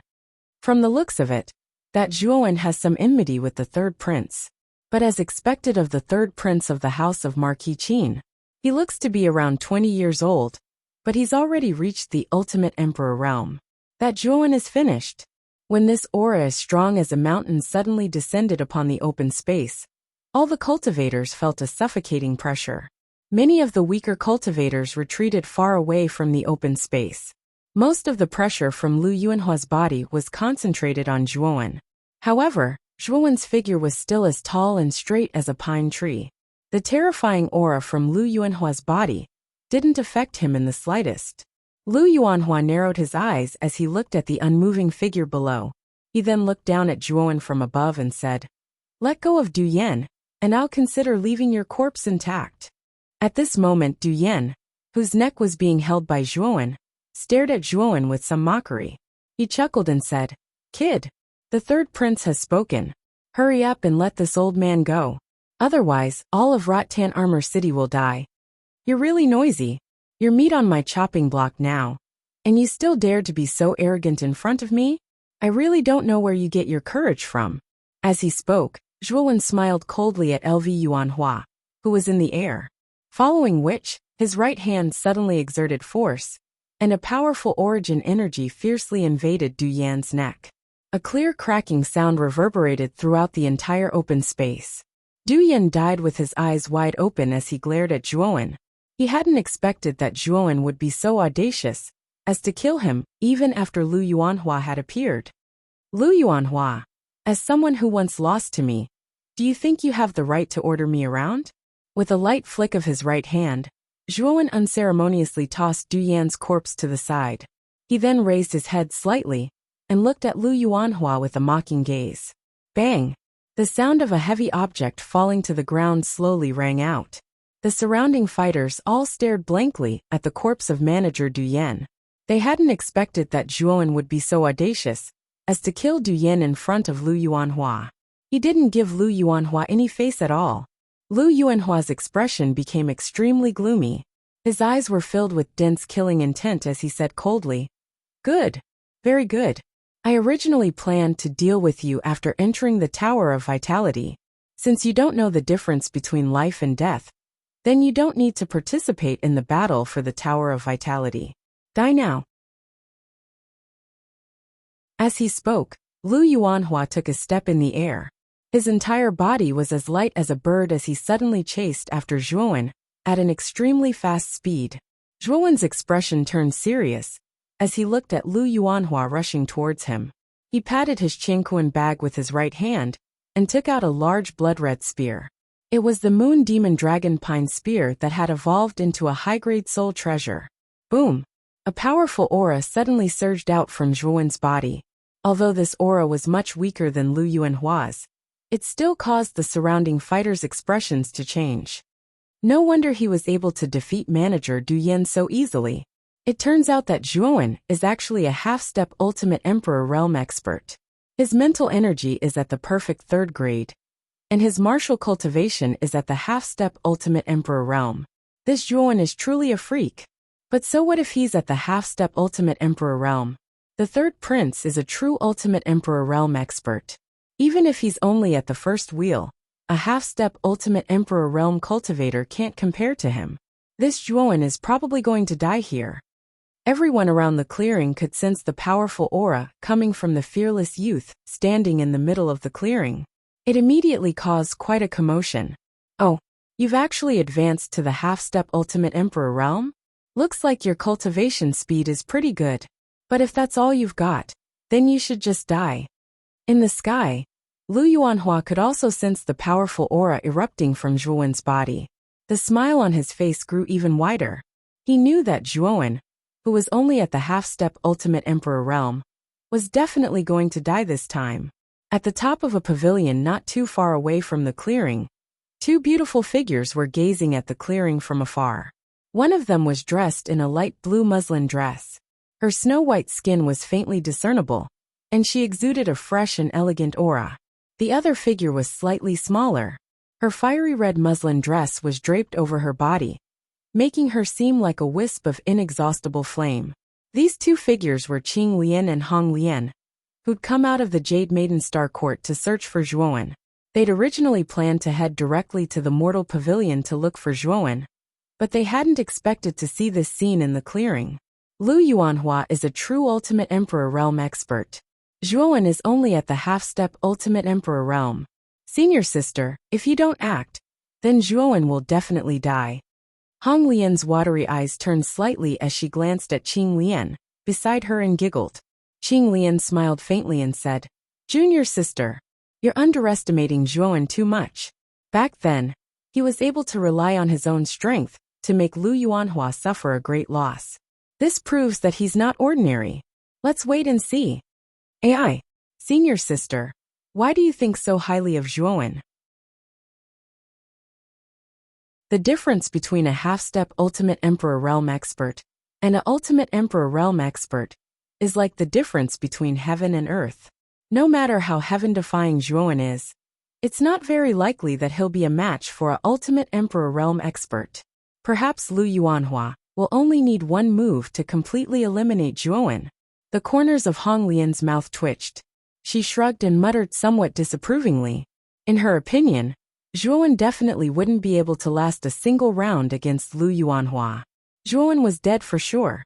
From the looks of it, that Zhuowen has some enmity with the third prince. But as expected of the third prince of the house of Marquis Qin, he looks to be around 20 years old, but he's already reached the ultimate emperor realm. That Zhuowen is finished. When this aura as strong as a mountain suddenly descended upon the open space, all the cultivators felt a suffocating pressure. Many of the weaker cultivators retreated far away from the open space. Most of the pressure from Lu Yuanhua's body was concentrated on Zhuowen. However, Zhuowen's figure was still as tall and straight as a pine tree. The terrifying aura from Lu Yuanhua's body didn't affect him in the slightest. Lu Yuanhua narrowed his eyes as he looked at the unmoving figure below. He then looked down at Zhuowen from above and said, "Let go of Du Yan, and I'll consider leaving your corpse intact." At this moment Du Yan, whose neck was being held by Zhuowen, stared at Zhuowen with some mockery. He chuckled and said, "Kid, the third prince has spoken. Hurry up and let this old man go. Otherwise, all of Rattan Armor City will die. You're really noisy. You're meat on my chopping block now. And you still dare to be so arrogant in front of me? I really don't know where you get your courage from." As he spoke, Zhuowen smiled coldly at LV Yuanhua, who was in the air. Following which, his right hand suddenly exerted force, and a powerful origin energy fiercely invaded Du Yan's neck. A clear cracking sound reverberated throughout the entire open space. Du Yan died with his eyes wide open as he glared at Zhuowen. He hadn't expected that Zhuowen would be so audacious as to kill him even after Lu Yuanhua had appeared. "Lu Yuanhua, as someone who once lost to me, do you think you have the right to order me around?" With a light flick of his right hand, Zhuowen unceremoniously tossed Du Yan's corpse to the side. He then raised his head slightly and looked at Lu Yuanhua with a mocking gaze. Bang! The sound of a heavy object falling to the ground slowly rang out. The surrounding fighters all stared blankly at the corpse of manager Du Yan. They hadn't expected that Zhuowen would be so audacious as to kill Du Yan in front of Lu Yuanhua. He didn't give Lu Yuanhua any face at all. Lu Yuanhua's expression became extremely gloomy. His eyes were filled with dense killing intent as he said coldly, "Good. Very good. I originally planned to deal with you after entering the Tower of Vitality. Since you don't know the difference between life and death, then you don't need to participate in the battle for the Tower of Vitality. Die now." As he spoke, Lu Yuanhua took a step in the air. His entire body was as light as a bird as he suddenly chased after Zhuowen at an extremely fast speed. Zhuowen's expression turned serious as he looked at Lu Yuanhua rushing towards him. He patted his Qingquan bag with his right hand and took out a large blood-red spear. It was the Moon Demon Dragon Pine spear that had evolved into a high-grade soul treasure. Boom! A powerful aura suddenly surged out from Zhuowen's body. Although this aura was much weaker than Lu Yuanhua's, it still caused the surrounding fighters' expressions to change. No wonder he was able to defeat manager Du Yen so easily. It turns out that Zhuowen is actually a half-step Ultimate Emperor Realm expert. His mental energy is at the perfect 3rd grade, and his martial cultivation is at the half-step Ultimate Emperor Realm. This Zhuowen is truly a freak. But so what if he's at the half-step Ultimate Emperor Realm? The 3rd prince is a true Ultimate Emperor Realm expert. Even if he's only at the first wheel, a half-step Ultimate Emperor Realm cultivator can't compare to him. This Zhuowen is probably going to die here. Everyone around the clearing could sense the powerful aura coming from the fearless youth standing in the middle of the clearing. It immediately caused quite a commotion. Oh, you've actually advanced to the half-step Ultimate Emperor Realm? Looks like your cultivation speed is pretty good. But if that's all you've got, then you should just die. In the sky, Lu Yuanhua could also sense the powerful aura erupting from Zhuowen's body. The smile on his face grew even wider. He knew that Zhuowen, who was only at the half-step Ultimate Emperor Realm, was definitely going to die this time. At the top of a pavilion not too far away from the clearing, 2 beautiful figures were gazing at the clearing from afar. One of them was dressed in a light blue muslin dress. Her snow-white skin was faintly discernible, and she exuded a fresh and elegant aura. The other figure was slightly smaller. Her fiery red muslin dress was draped over her body, making her seem like a wisp of inexhaustible flame. These 2 figures were Qing Lian and Hong Lian, who'd come out of the Jade Maiden Star Court to search for Zhuowen. They'd originally planned to head directly to the Mortal Pavilion to look for Zhuowen, but they hadn't expected to see this scene in the clearing. Lu Yuanhua is a true Ultimate Emperor Realm expert. Zhuowen is only at the half-step Ultimate Emperor Realm. Senior sister, if you don't act, then Zhuowen will definitely die. Hong Lian's watery eyes turned slightly as she glanced at Qing Lian, beside her and giggled. Qing Lian smiled faintly and said, "Junior sister, you're underestimating Zhuowen too much." Back then, he was able to rely on his own strength to make Lu Yuanhua suffer a great loss. This proves that he's not ordinary. Let's wait and see. AI, senior sister, why do you think so highly of Zhuowen? The difference between a half-step Ultimate Emperor Realm expert and an Ultimate Emperor Realm expert is like the difference between heaven and earth. No matter how heaven-defying Zhuowen is, it's not very likely that he'll be a match for an Ultimate Emperor Realm expert. Perhaps Lu Yuanhua will only need one move to completely eliminate Zhuowen. The corners of Hong Lian's mouth twitched. She shrugged and muttered somewhat disapprovingly. In her opinion, Zhuowen definitely wouldn't be able to last a single round against Lu Yuanhua. Zhuowen was dead for sure.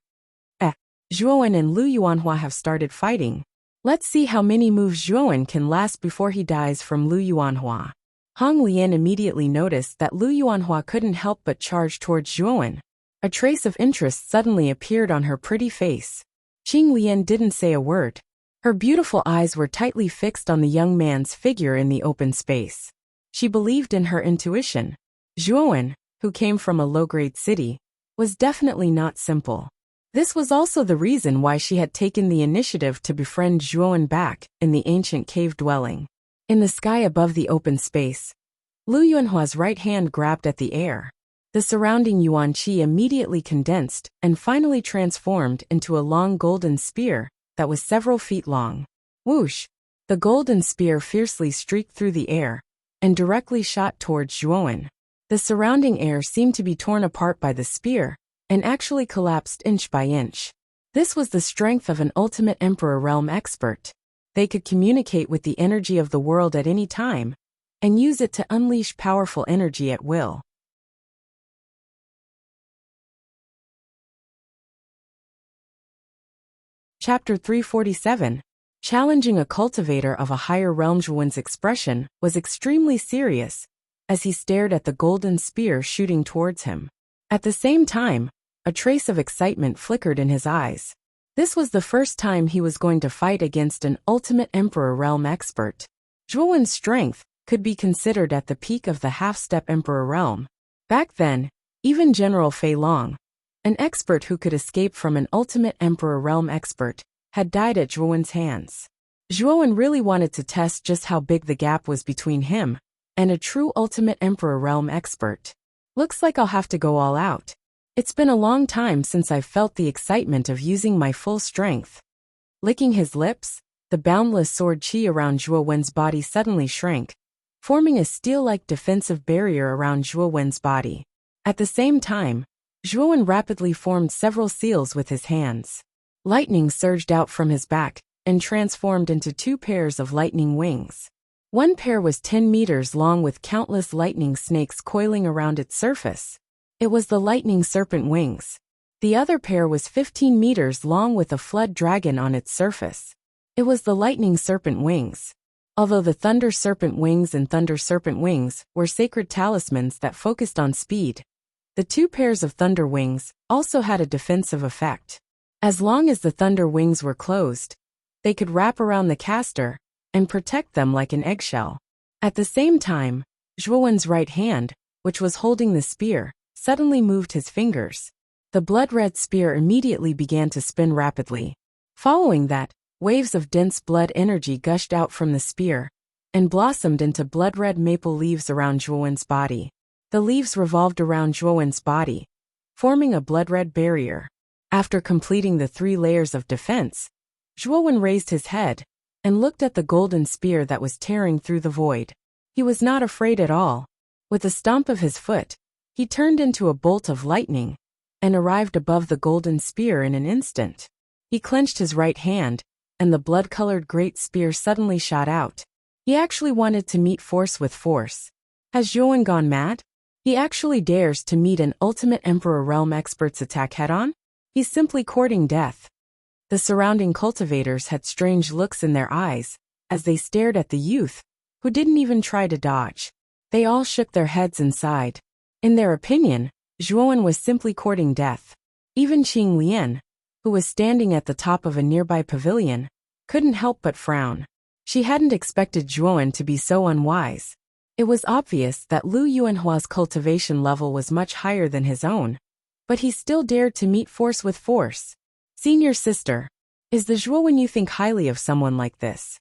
Zhuowen and Lu Yuanhua have started fighting. Let's see how many moves Zhuowen can last before he dies from Lu Yuanhua. Hong Lian immediately noticed that Lu Yuanhua couldn't help but charge towards Zhuowen. A trace of interest suddenly appeared on her pretty face. Qing Lian didn't say a word. Her beautiful eyes were tightly fixed on the young man's figure in the open space. She believed in her intuition. Zhuowen, who came from a low-grade city, was definitely not simple. This was also the reason why she had taken the initiative to befriend Zhuowen back in the ancient cave dwelling. In the sky above the open space, Lu Yuanhua's right hand grabbed at the air. The surrounding yuan qi immediately condensed and finally transformed into a long golden spear that was several feet long. Whoosh! The golden spear fiercely streaked through the air and directly shot towards Zhuowen. The surrounding air seemed to be torn apart by the spear and actually collapsed inch by inch. This was the strength of an Ultimate Emperor Realm expert. They could communicate with the energy of the world at any time and use it to unleash powerful energy at will. Chapter 347. Challenging a cultivator of a higher realm. Zhuowen's expression was extremely serious as he stared at the golden spear shooting towards him. At the same time, a trace of excitement flickered in his eyes. This was the first time he was going to fight against an Ultimate Emperor Realm expert. Zhuowen's strength could be considered at the peak of the half-step Emperor Realm. Back then, even General Fei Long, An expert who could escape from an ultimate Emperor realm expert, had died at Zhuowen's hands. Zhuowen really wanted to test just how big the gap was between him and a true ultimate Emperor realm expert. Looks like I'll have to go all out. It's been a long time since I've felt the excitement of using my full strength. Licking his lips, the boundless sword qi around Zhuowen's body suddenly shrank, forming a steel-like defensive barrier around Zhuowen's body. At the same time, Zhuowen rapidly formed several seals with his hands. Lightning surged out from his back and transformed into 2 pairs of lightning wings. One pair was 10 meters long with countless lightning snakes coiling around its surface. It was the lightning serpent wings. The other pair was 15 meters long with a flood dragon on its surface. It was the lightning serpent wings. Although the thunder serpent wings and thunder serpent wings were sacred talismans that focused on speed, the 2 pairs of thunder wings also had a defensive effect. As long as the thunder wings were closed, they could wrap around the caster and protect them like an eggshell. At the same time, Zhuowen's right hand, which was holding the spear, suddenly moved his fingers. The blood-red spear immediately began to spin rapidly. Following that, waves of dense blood energy gushed out from the spear and blossomed into blood-red maple leaves around Zhuowen's body. The leaves revolved around Zhuowen's body, forming a blood-red barrier. After completing the 3 layers of defense, Zhuowen raised his head and looked at the golden spear that was tearing through the void. He was not afraid at all. With a stomp of his foot, he turned into a bolt of lightning and arrived above the golden spear in an instant. He clenched his right hand, and the blood-colored great spear suddenly shot out. He actually wanted to meet force with force. Has Zhuowen gone mad? He actually dares to meet an ultimate Emperor realm expert's attack head-on? He's simply courting death. The surrounding cultivators had strange looks in their eyes as they stared at the youth, who didn't even try to dodge. They all shook their heads and sighed. In their opinion, Zhuowen was simply courting death. Even Qing Lian, who was standing at the top of a nearby pavilion, couldn't help but frown. She hadn't expected Zhuowen to be so unwise. It was obvious that Lu Yuanhua's cultivation level was much higher than his own, but he still dared to meet force with force. Senior sister, is the Zhuowen you think highly of someone like this?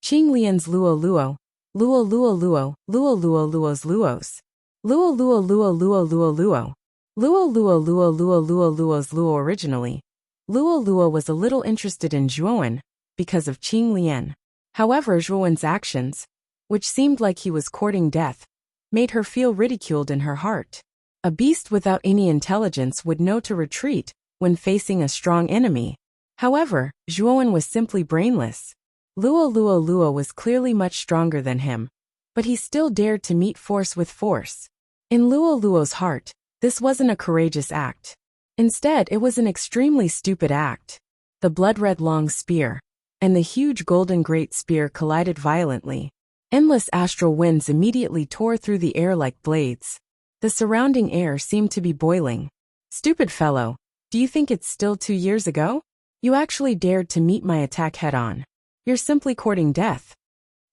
Qing Lian's Luo Luo, Luo Luo Luo, Luo Luo Luo's Luos. Luo Luo Luo Luo Luo Luo. Luo Luo Luo Luo Luo Luo's Luo originally. Luo Luo was a little interested in Zhuowen because of Qing Lian. However, Zhuowen's actions, which seemed like he was courting death, made her feel ridiculed in her heart. A beast without any intelligence would know to retreat when facing a strong enemy. However, Zhuowen was simply brainless. Luo Luo Luo was clearly much stronger than him, but he still dared to meet force with force. In Luo Luo's heart, this wasn't a courageous act. Instead, it was an extremely stupid act. The blood-red long spear and the huge golden great spear collided violently. Endless astral winds immediately tore through the air like blades. The surrounding air seemed to be boiling. Stupid fellow, do you think it's still 2 years ago? You actually dared to meet my attack head-on. You're simply courting death.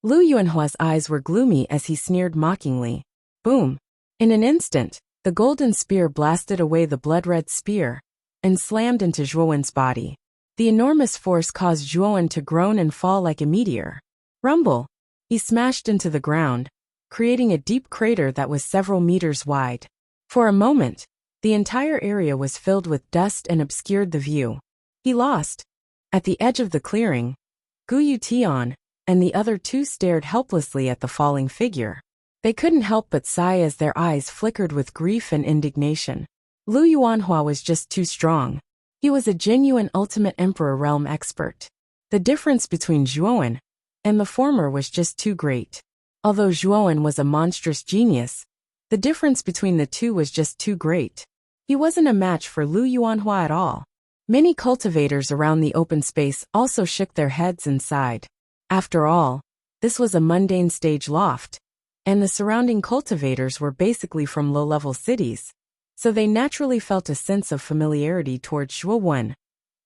Lu Yuanhua's eyes were gloomy as he sneered mockingly. Boom! In an instant, the golden spear blasted away the blood-red spear and slammed into Zhuowen's body. The enormous force caused Zhuowen to groan and fall like a meteor. Rumble! He smashed into the ground, creating a deep crater that was several meters wide. For a moment, the entire area was filled with dust and obscured the view. He lost. At the edge of the clearing, Guyu Tian and the other 2 stared helplessly at the falling figure. They couldn't help but sigh as their eyes flickered with grief and indignation. Lu Yuanhua was just too strong. He was a genuine ultimate Emperor realm expert. The difference between Zhuowen and the former was just too great. Although Zhuowen was a monstrous genius, the difference between the two was just too great. He wasn't a match for Lu Yuanhua at all. Many cultivators around the open space also shook their heads and sighed. After all, this was a mundane stage loft, and the surrounding cultivators were basically from low-level cities, so they naturally felt a sense of familiarity towards Zhuowen,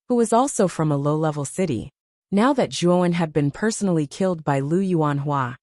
who was also from a low-level city. Now that Zhuowen had been personally killed by Lu Yuanhua,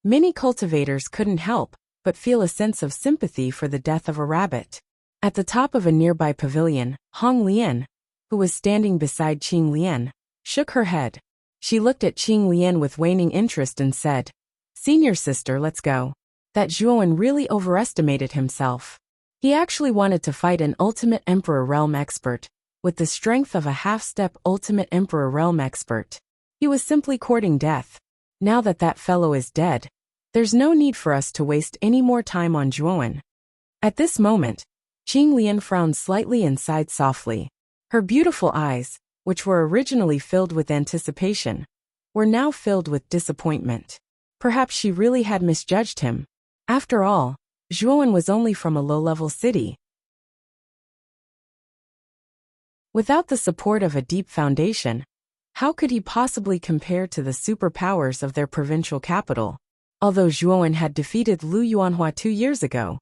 many cultivators couldn't help but feel a sense of sympathy for the death of a rabbit. At the top of a nearby pavilion, Hong Lian, who was standing beside Qing Lian, shook her head. She looked at Qing Lian with waning interest and said, "Senior sister, let's go." That Zhuowen really overestimated himself. He actually wanted to fight an Ultimate Emperor Realm expert, with the strength of a half-step Ultimate Emperor Realm expert. He was simply courting death. Now that that fellow is dead, there's no need for us to waste any more time on Zhuowen. At this moment, Qing Lian frowned slightly and sighed softly. Her beautiful eyes, which were originally filled with anticipation, were now filled with disappointment. Perhaps she really had misjudged him. After all, Zhuowen was only from a low-level city. Without the support of a deep foundation, how could he possibly compare to the superpowers of their provincial capital? Although Zhuowen had defeated Lu Yuanhua 2 years ago,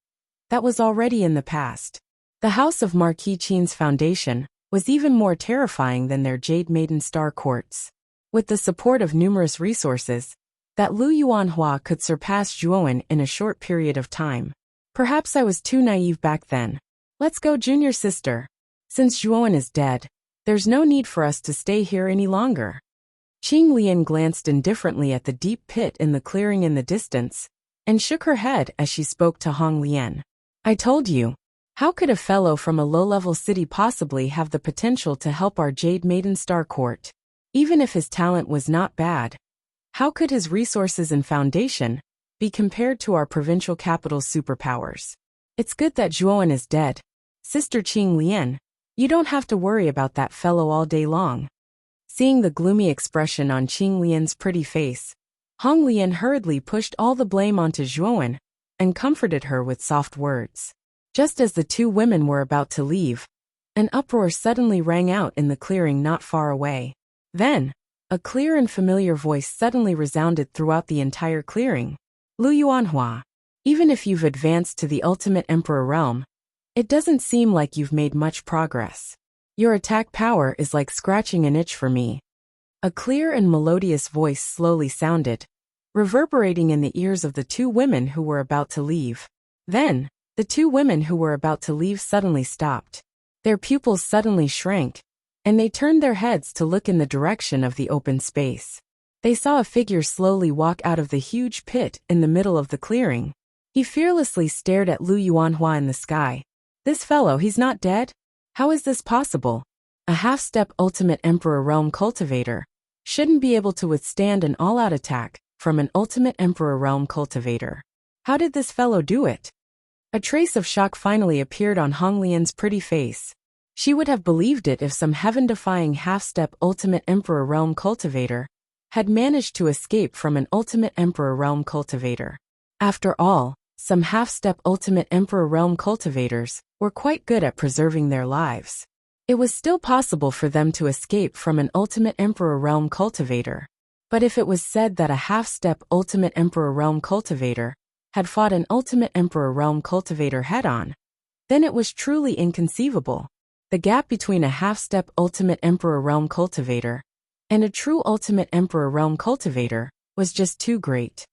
that was already in the past. The House of Marquis Qin's foundation was even more terrifying than their Jade Maiden Star courts. With the support of numerous resources, that Lu Yuanhua could surpass Zhuowen in a short period of time. Perhaps I was too naive back then. Let's go, junior sister. Since Zhuowen is dead, there's no need for us to stay here any longer. Qing Lian glanced indifferently at the deep pit in the clearing in the distance, and shook her head as she spoke to Hong Lian. I told you. How could a fellow from a low-level city possibly have the potential to help our Jade Maiden Star court? Even if his talent was not bad, how could his resources and foundation be compared to our provincial capital's superpowers? It's good that Zhuowen is dead. Sister Qing Lian, you don't have to worry about that fellow all day long. Seeing the gloomy expression on Qing Lian's pretty face, Hong Lian hurriedly pushed all the blame onto Zhuowen and comforted her with soft words. Just as the two women were about to leave, an uproar suddenly rang out in the clearing not far away. Then, a clear and familiar voice suddenly resounded throughout the entire clearing. Lu Yuanhua, even if you've advanced to the Ultimate Emperor realm, it doesn't seem like you've made much progress. Your attack power is like scratching an itch for me. A clear and melodious voice slowly sounded, reverberating in the ears of the two women who were about to leave. Then, the two women who were about to leave suddenly stopped. Their pupils suddenly shrank, and they turned their heads to look in the direction of the open space. They saw a figure slowly walk out of the huge pit in the middle of the clearing. He fearlessly stared at Lu Yuanhua in the sky. This fellow, he's not dead? How is this possible? A half-step Ultimate Emperor Realm cultivator shouldn't be able to withstand an all-out attack from an Ultimate Emperor Realm cultivator. How did this fellow do it? A trace of shock finally appeared on Hong Lian's pretty face. She would have believed it if some heaven-defying half-step Ultimate Emperor Realm cultivator had managed to escape from an Ultimate Emperor Realm cultivator. After all, some half-step Ultimate Emperor Realm cultivators were quite good at preserving their lives. It was still possible for them to escape from an Ultimate Emperor Realm cultivator. But if it was said that a half-step Ultimate Emperor Realm cultivator had fought an Ultimate Emperor Realm cultivator head-on, then it was truly inconceivable. The gap between a half-step Ultimate Emperor Realm cultivator and a true Ultimate Emperor Realm cultivator was just too great.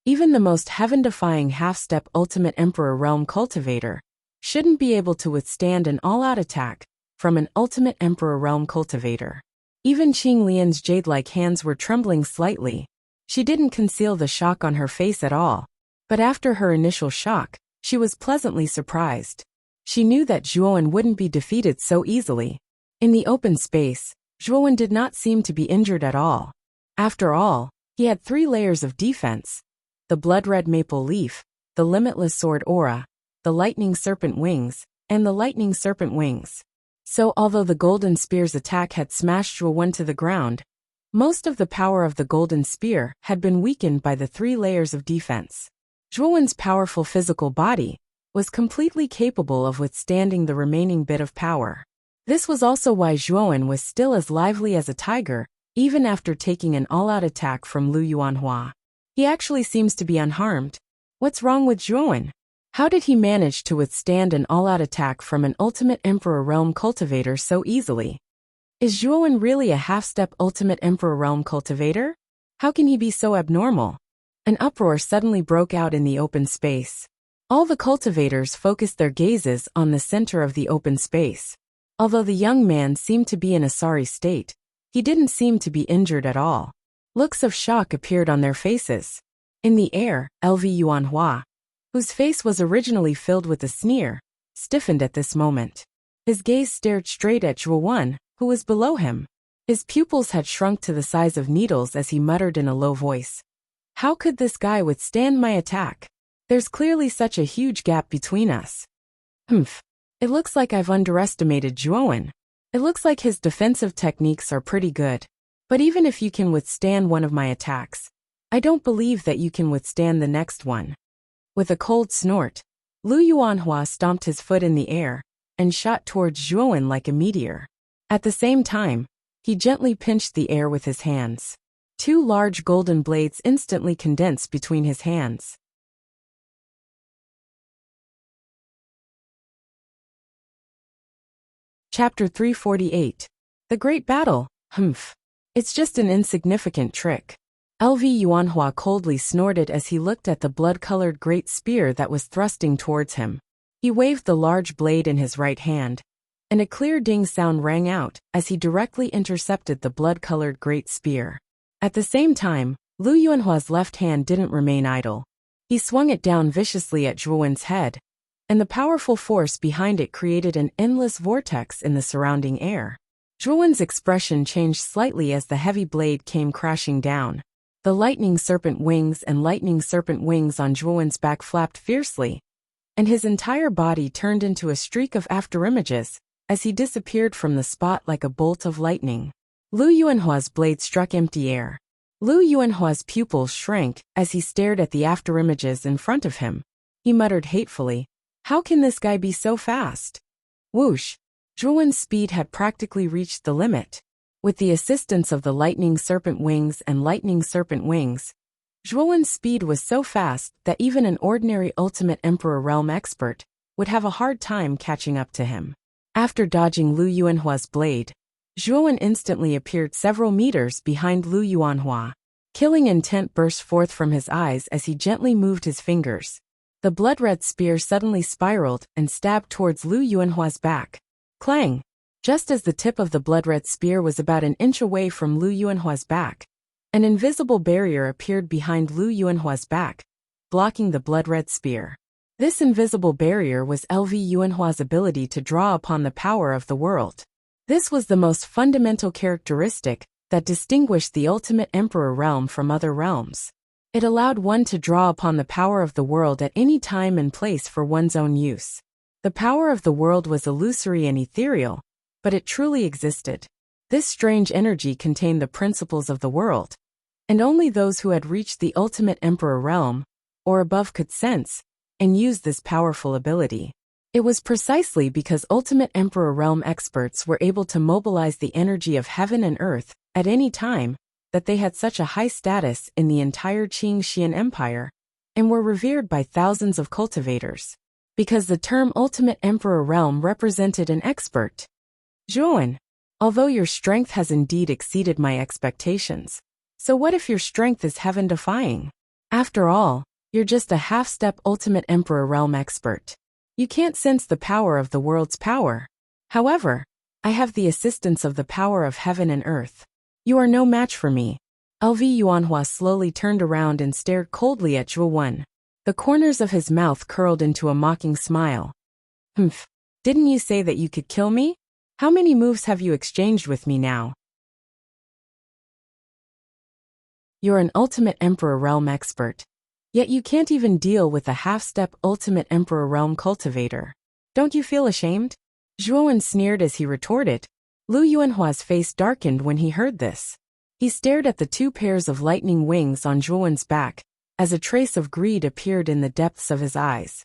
Even the most heaven-defying half-step Ultimate Emperor Realm cultivator shouldn't be able to withstand an all-out attack from an Ultimate Emperor Realm cultivator. Even Qing Lian's jade-like hands were trembling slightly. She didn't conceal the shock on her face at all. But after her initial shock, she was pleasantly surprised. She knew that Zhuowen wouldn't be defeated so easily. In the open space, Zhuowen did not seem to be injured at all. After all, he had 3 layers of defense: the blood-red maple leaf, the limitless sword aura, the lightning serpent wings, and the lightning serpent wings. So although the golden spear's attack had smashed Zhuowen to the ground, most of the power of the golden spear had been weakened by the 3 layers of defense. Zhuowen's powerful physical body was completely capable of withstanding the remaining bit of power. This was also why Zhuowen was still as lively as a tiger, even after taking an all-out attack from Lu Yuanhua. He actually seems to be unharmed. What's wrong with Zhuowen? How did he manage to withstand an all-out attack from an Ultimate Emperor Realm cultivator so easily? Is Zhuowen really a half-step Ultimate Emperor Realm cultivator? How can he be so abnormal? An uproar suddenly broke out in the open space. All the cultivators focused their gazes on the center of the open space. Although the young man seemed to be in a sorry state, he didn't seem to be injured at all. Looks of shock appeared on their faces. In the air, LV Yuanhua, whose face was originally filled with a sneer, stiffened at this moment. His gaze stared straight at Zhuo Wen, who was below him. His pupils had shrunk to the size of needles as he muttered in a low voice. How could this guy withstand my attack? There's clearly such a huge gap between us. It looks like I've underestimated Zhuo Wen. It looks like his defensive techniques are pretty good. But even if you can withstand one of my attacks, I don't believe that you can withstand the next one. With a cold snort, Lu Yuanhua stomped his foot in the air and shot towards Zhuo Wen like a meteor. At the same time, he gently pinched the air with his hands. Two large golden blades instantly condensed between his hands. Chapter 348. The Great Battle. It's just an insignificant trick. LV Yuanhua coldly snorted as he looked at the blood-colored great spear that was thrusting towards him. He waved the large blade in his right hand, and a clear ding sound rang out as he directly intercepted the blood-colored great spear. At the same time, Lu Yuanhua's left hand didn't remain idle. He swung it down viciously at Zhuo Wen's head, and the powerful force behind it created an endless vortex in the surrounding air. Zhuo Wen's expression changed slightly as the heavy blade came crashing down. The lightning serpent wings on Zhuo Wen's back flapped fiercely, and his entire body turned into a streak of afterimages as he disappeared from the spot like a bolt of lightning. Lu Yuanhua's blade struck empty air. Lu Yuanhua's pupils shrank as he stared at the afterimages in front of him. He muttered hatefully, "How can this guy be so fast?" Whoosh! Zhuo Wen's speed had practically reached the limit. With the assistance of the lightning serpent wings, Zhuo Wen's speed was so fast that even an ordinary Ultimate Emperor Realm expert would have a hard time catching up to him. After dodging Lu Yuanhua's blade, Zhuo Wen instantly appeared several meters behind Lu Yuanhua. Killing intent burst forth from his eyes as he gently moved his fingers. The blood-red spear suddenly spiraled and stabbed towards Lu Yuanhua's back. Clang! Just as the tip of the blood-red spear was about an inch away from Lu Yuanhua's back, an invisible barrier appeared behind Lu Yuanhua's back, blocking the blood-red spear. This invisible barrier was LV Yuanhua's ability to draw upon the power of the world. This was the most fundamental characteristic that distinguished the Ultimate Emperor realm from other realms. It allowed one to draw upon the power of the world at any time and place for one's own use. The power of the world was illusory and ethereal, but it truly existed. This strange energy contained the principles of the world, and only those who had reached the Ultimate Emperor realm, or above, could sense and use this powerful ability. It was precisely because Ultimate Emperor realm experts were able to mobilize the energy of heaven and earth at any time that they had such a high status in the entire Qing Xian Empire, and were revered by thousands of cultivators. Because the term Ultimate Emperor realm represented an expert. Zhuo Wen, although your strength has indeed exceeded my expectations, so what if your strength is heaven-defying? After all, you're just a half-step Ultimate Emperor realm expert. You can't sense the power of the world's power. However, I have the assistance of the power of heaven and earth. You are no match for me. LV Yuanhua slowly turned around and stared coldly at Zhuo Wen. The corners of his mouth curled into a mocking smile. Didn't you say that you could kill me? How many moves have you exchanged with me now? You're an Ultimate Emperor realm expert. Yet you can't even deal with a half-step Ultimate Emperor realm cultivator. Don't you feel ashamed? Zhuo Wen sneered as he retorted. Lu Yuanhua's face darkened when he heard this. He stared at the two pairs of lightning wings on Zhuo Wen's back, as a trace of greed appeared in the depths of his eyes.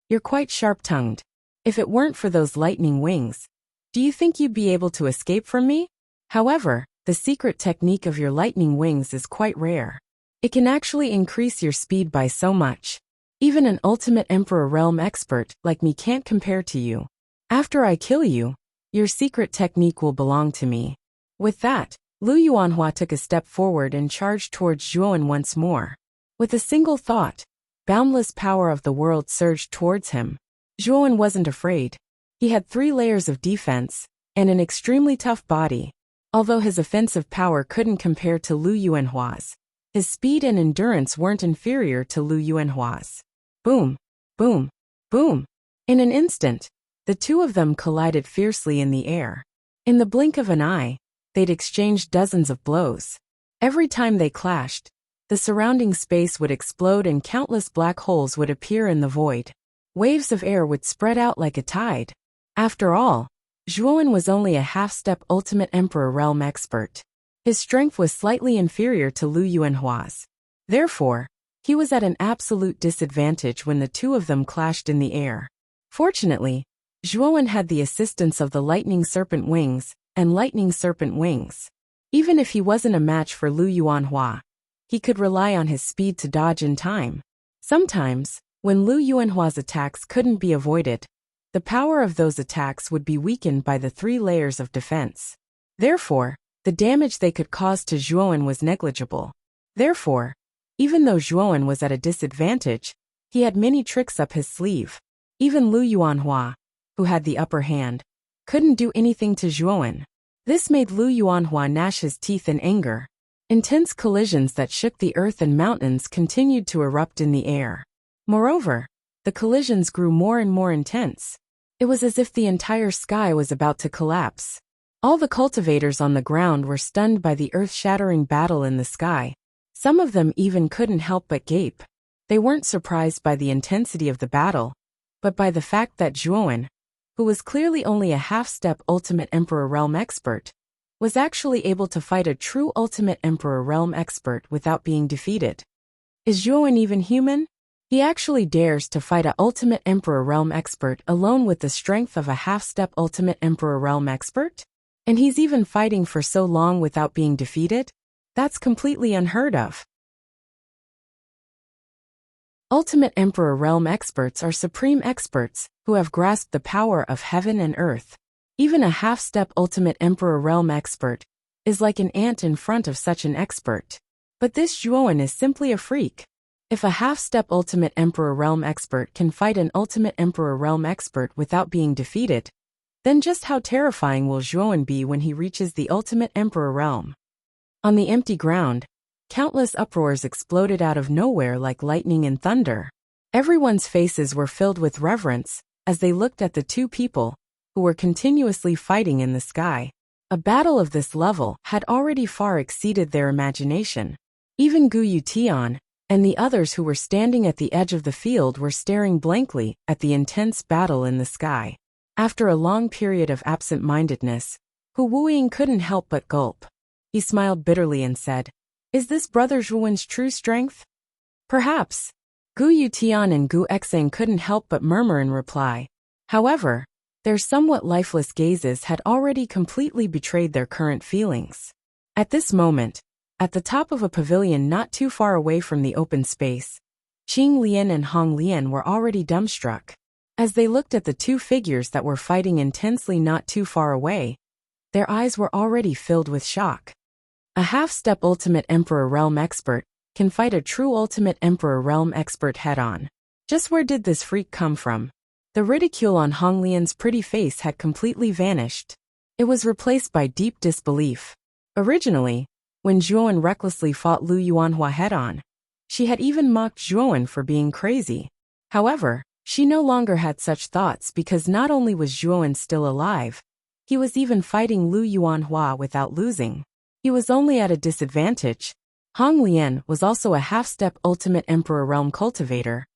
You're quite sharp-tongued. If it weren't for those lightning wings, do you think you'd be able to escape from me? However, the secret technique of your lightning wings is quite rare. It can actually increase your speed by so much. Even an Ultimate Emperor realm expert like me can't compare to you. After I kill you, your secret technique will belong to me. With that, Lu Yuanhua took a step forward and charged towards Zhuowen once more. With a single thought, boundless power of the world surged towards him. Zhuowen wasn't afraid. He had 3 layers of defense and an extremely tough body. Although his offensive power couldn't compare to Lu Yuanhua's, his speed and endurance weren't inferior to Lu Yuanhua's. Boom, boom, boom. In an instant, the two of them collided fiercely in the air. In the blink of an eye, they'd exchanged dozens of blows. Every time they clashed, the surrounding space would explode and countless black holes would appear in the void. Waves of air would spread out like a tide. After all, Zhuowen was only a half-step Ultimate Emperor Realm expert. His strength was slightly inferior to Lu Yuanhua's. Therefore, he was at an absolute disadvantage when the two of them clashed in the air. Fortunately, Zhuowen had the assistance of the Lightning Serpent Wings and Lightning Serpent Wings. Even if he wasn't a match for Lu Yuanhua, he could rely on his speed to dodge in time. Sometimes, when Lu Yuanhua's attacks couldn't be avoided, the power of those attacks would be weakened by the 3 layers of defense. Therefore, the damage they could cause to Zhuowen was negligible. Therefore, even though Zhuowen was at a disadvantage, he had many tricks up his sleeve. Even Lu Yuanhua, who had the upper hand, couldn't do anything to Zhuowen. This made Lu Yuanhua gnash his teeth in anger. Intense collisions that shook the earth and mountains continued to erupt in the air. Moreover, the collisions grew more and more intense. It was as if the entire sky was about to collapse. All the cultivators on the ground were stunned by the earth-shattering battle in the sky. Some of them even couldn't help but gape. They weren't surprised by the intensity of the battle, but by the fact that Zhuowen, who was clearly only a half-step Ultimate Emperor Realm expert, was actually able to fight a true Ultimate Emperor Realm expert without being defeated. Is Zhuowen even human? He actually dares to fight a Ultimate Emperor Realm expert alone with the strength of a half-step Ultimate Emperor Realm expert? And he's even fighting for so long without being defeated? That's completely unheard of. Ultimate Emperor Realm experts are supreme experts who have grasped the power of heaven and earth. Even a half-step Ultimate Emperor Realm expert is like an ant in front of such an expert. But this Zhuowen is simply a freak. If a half-step Ultimate Emperor Realm expert can fight an Ultimate Emperor Realm expert without being defeated, then just how terrifying will Zhuowen be when he reaches the Ultimate Emperor Realm? On the empty ground, countless uproars exploded out of nowhere like lightning and thunder. Everyone's faces were filled with reverence as they looked at the two people who were continuously fighting in the sky. A battle of this level had already far exceeded their imagination. Even Guyu Tian and the others who were standing at the edge of the field were staring blankly at the intense battle in the sky. After a long period of absent-mindedness, Hu Wuying couldn't help but gulp. He smiled bitterly and said, "Is this Brother Zhuowen's true strength?" "Perhaps." Guyu Tian and Gu Exang couldn't help but murmur in reply. However, their somewhat lifeless gazes had already completely betrayed their current feelings. At this moment, at the top of a pavilion not too far away from the open space, Qing Lian and Hong Lian were already dumbstruck. As they looked at the two figures that were fighting intensely not too far away, their eyes were already filled with shock. A half-step Ultimate Emperor Realm expert can fight a true Ultimate Emperor Realm expert head-on. Just where did this freak come from? The ridicule on Hong Lian's pretty face had completely vanished. It was replaced by deep disbelief. Originally, when Zhuowen recklessly fought Lu Yuanhua head-on, she had even mocked Zhuowen for being crazy. However, she no longer had such thoughts because not only was Zhuowen still alive, he was even fighting Lu Yuanhua without losing. He was only at a disadvantage. Hong Lian was also a half-step Ultimate Emperor Realm cultivator,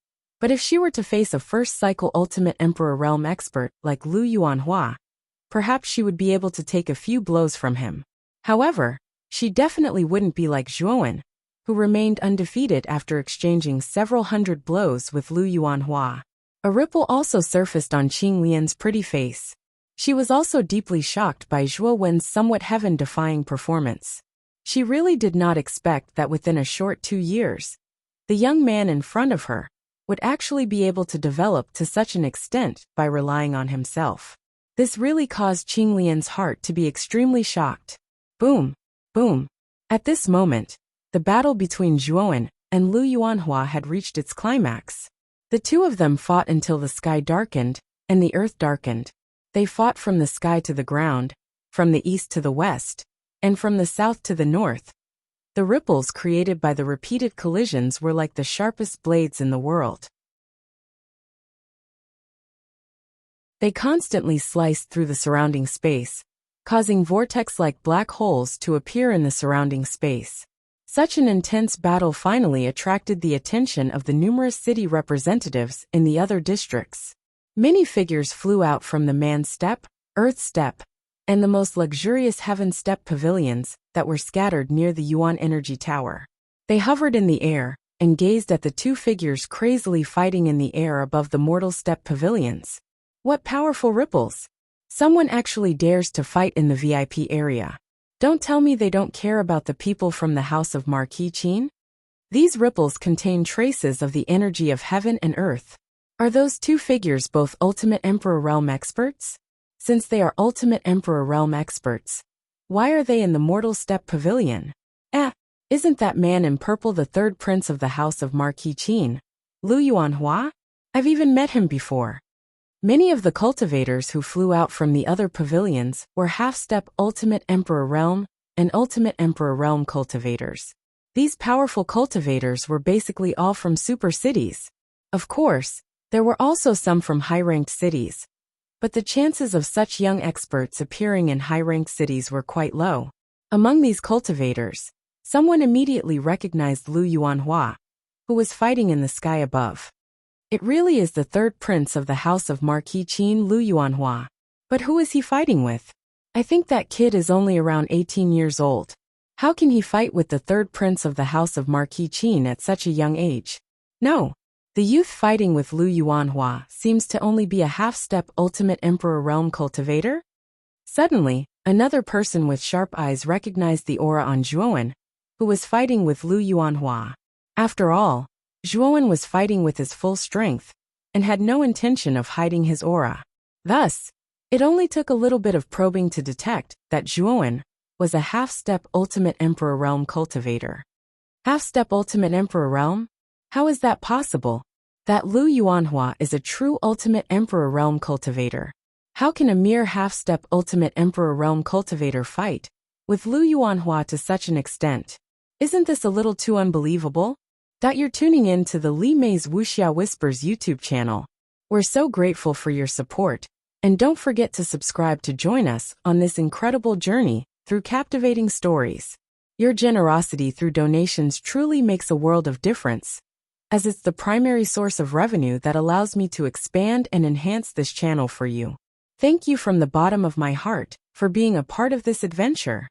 but if she were to face a first-cycle Ultimate Emperor Realm expert like Lu Yuanhua, perhaps she would be able to take a few blows from him. However, she definitely wouldn't be like Zhuowen, who remained undefeated after exchanging several hundred blows with Lu Yuanhua. A ripple also surfaced on Qing Lian's pretty face. She was also deeply shocked by Zhuowen's somewhat heaven-defying performance. She really did not expect that within a short 2 years, the young man in front of her would actually be able to develop to such an extent by relying on himself. This really caused Qing Lian's heart to be extremely shocked. Boom, Boom. At this moment, the battle between Zhuowen and Lu Yuanhua had reached its climax. The two of them fought until the sky darkened and the earth darkened. They fought from the sky to the ground, from the east to the west, and from the south to the north. The ripples created by the repeated collisions were like the sharpest blades in the world. They constantly sliced through the surrounding space, causing vortex-like black holes to appear in the surrounding space. Such an intense battle finally attracted the attention of the numerous city representatives in the other districts. Many figures flew out from the Man Steppe, Earth Steppe, and the most luxurious Heaven Steppe pavilions that were scattered near the Yuan Energy Tower. They hovered in the air and gazed at the two figures crazily fighting in the air above the mortal steppe pavilions. What powerful ripples! Someone actually dares to fight in the VIP area. Don't tell me they don't care about the people from the house of Marquis Qin? These ripples contain traces of the energy of heaven and earth. Are those two figures both Ultimate Emperor Realm experts? Since they are Ultimate Emperor Realm experts, why are they in the Mortal Steppe Pavilion? Isn't that man in purple the third prince of the house of Marquis Qin, Lu Yuanhua? I've even met him before. Many of the cultivators who flew out from the other pavilions were half-step Ultimate Emperor Realm and Ultimate Emperor Realm cultivators. These powerful cultivators were basically all from super cities. Of course, there were also some from high-ranked cities, but the chances of such young experts appearing in high-ranked cities were quite low. Among these cultivators, someone immediately recognized Lu Yuanhua, who was fighting in the sky above. It really is the third prince of the house of Marquis Qin, Lu Yuanhua. But who is he fighting with? I think that kid is only around 18 years old. How can he fight with the third prince of the house of Marquis Qin at such a young age? No. The youth fighting with Lu Yuanhua seems to only be a half-step Ultimate Emperor Realm cultivator? Suddenly, another person with sharp eyes recognized the aura on Zhuowen, who was fighting with Lu Yuanhua. After all, Zhuowen was fighting with his full strength and had no intention of hiding his aura. Thus, it only took a little bit of probing to detect that Zhuowen was a half-step Ultimate Emperor Realm cultivator. Half-step Ultimate Emperor Realm? How is that possible? That Lu Yuanhua is a true Ultimate Emperor Realm cultivator. How can a mere half-step Ultimate Emperor Realm cultivator fight with Lu Yuanhua to such an extent? Isn't this a little too unbelievable? You're tuning in to the Li Mei's Wuxia Whispers YouTube channel. We're so grateful for your support, and don't forget to subscribe to join us on this incredible journey through captivating stories. Your generosity through donations truly makes a world of difference, as it's the primary source of revenue that allows me to expand and enhance this channel for you. Thank you from the bottom of my heart for being a part of this adventure.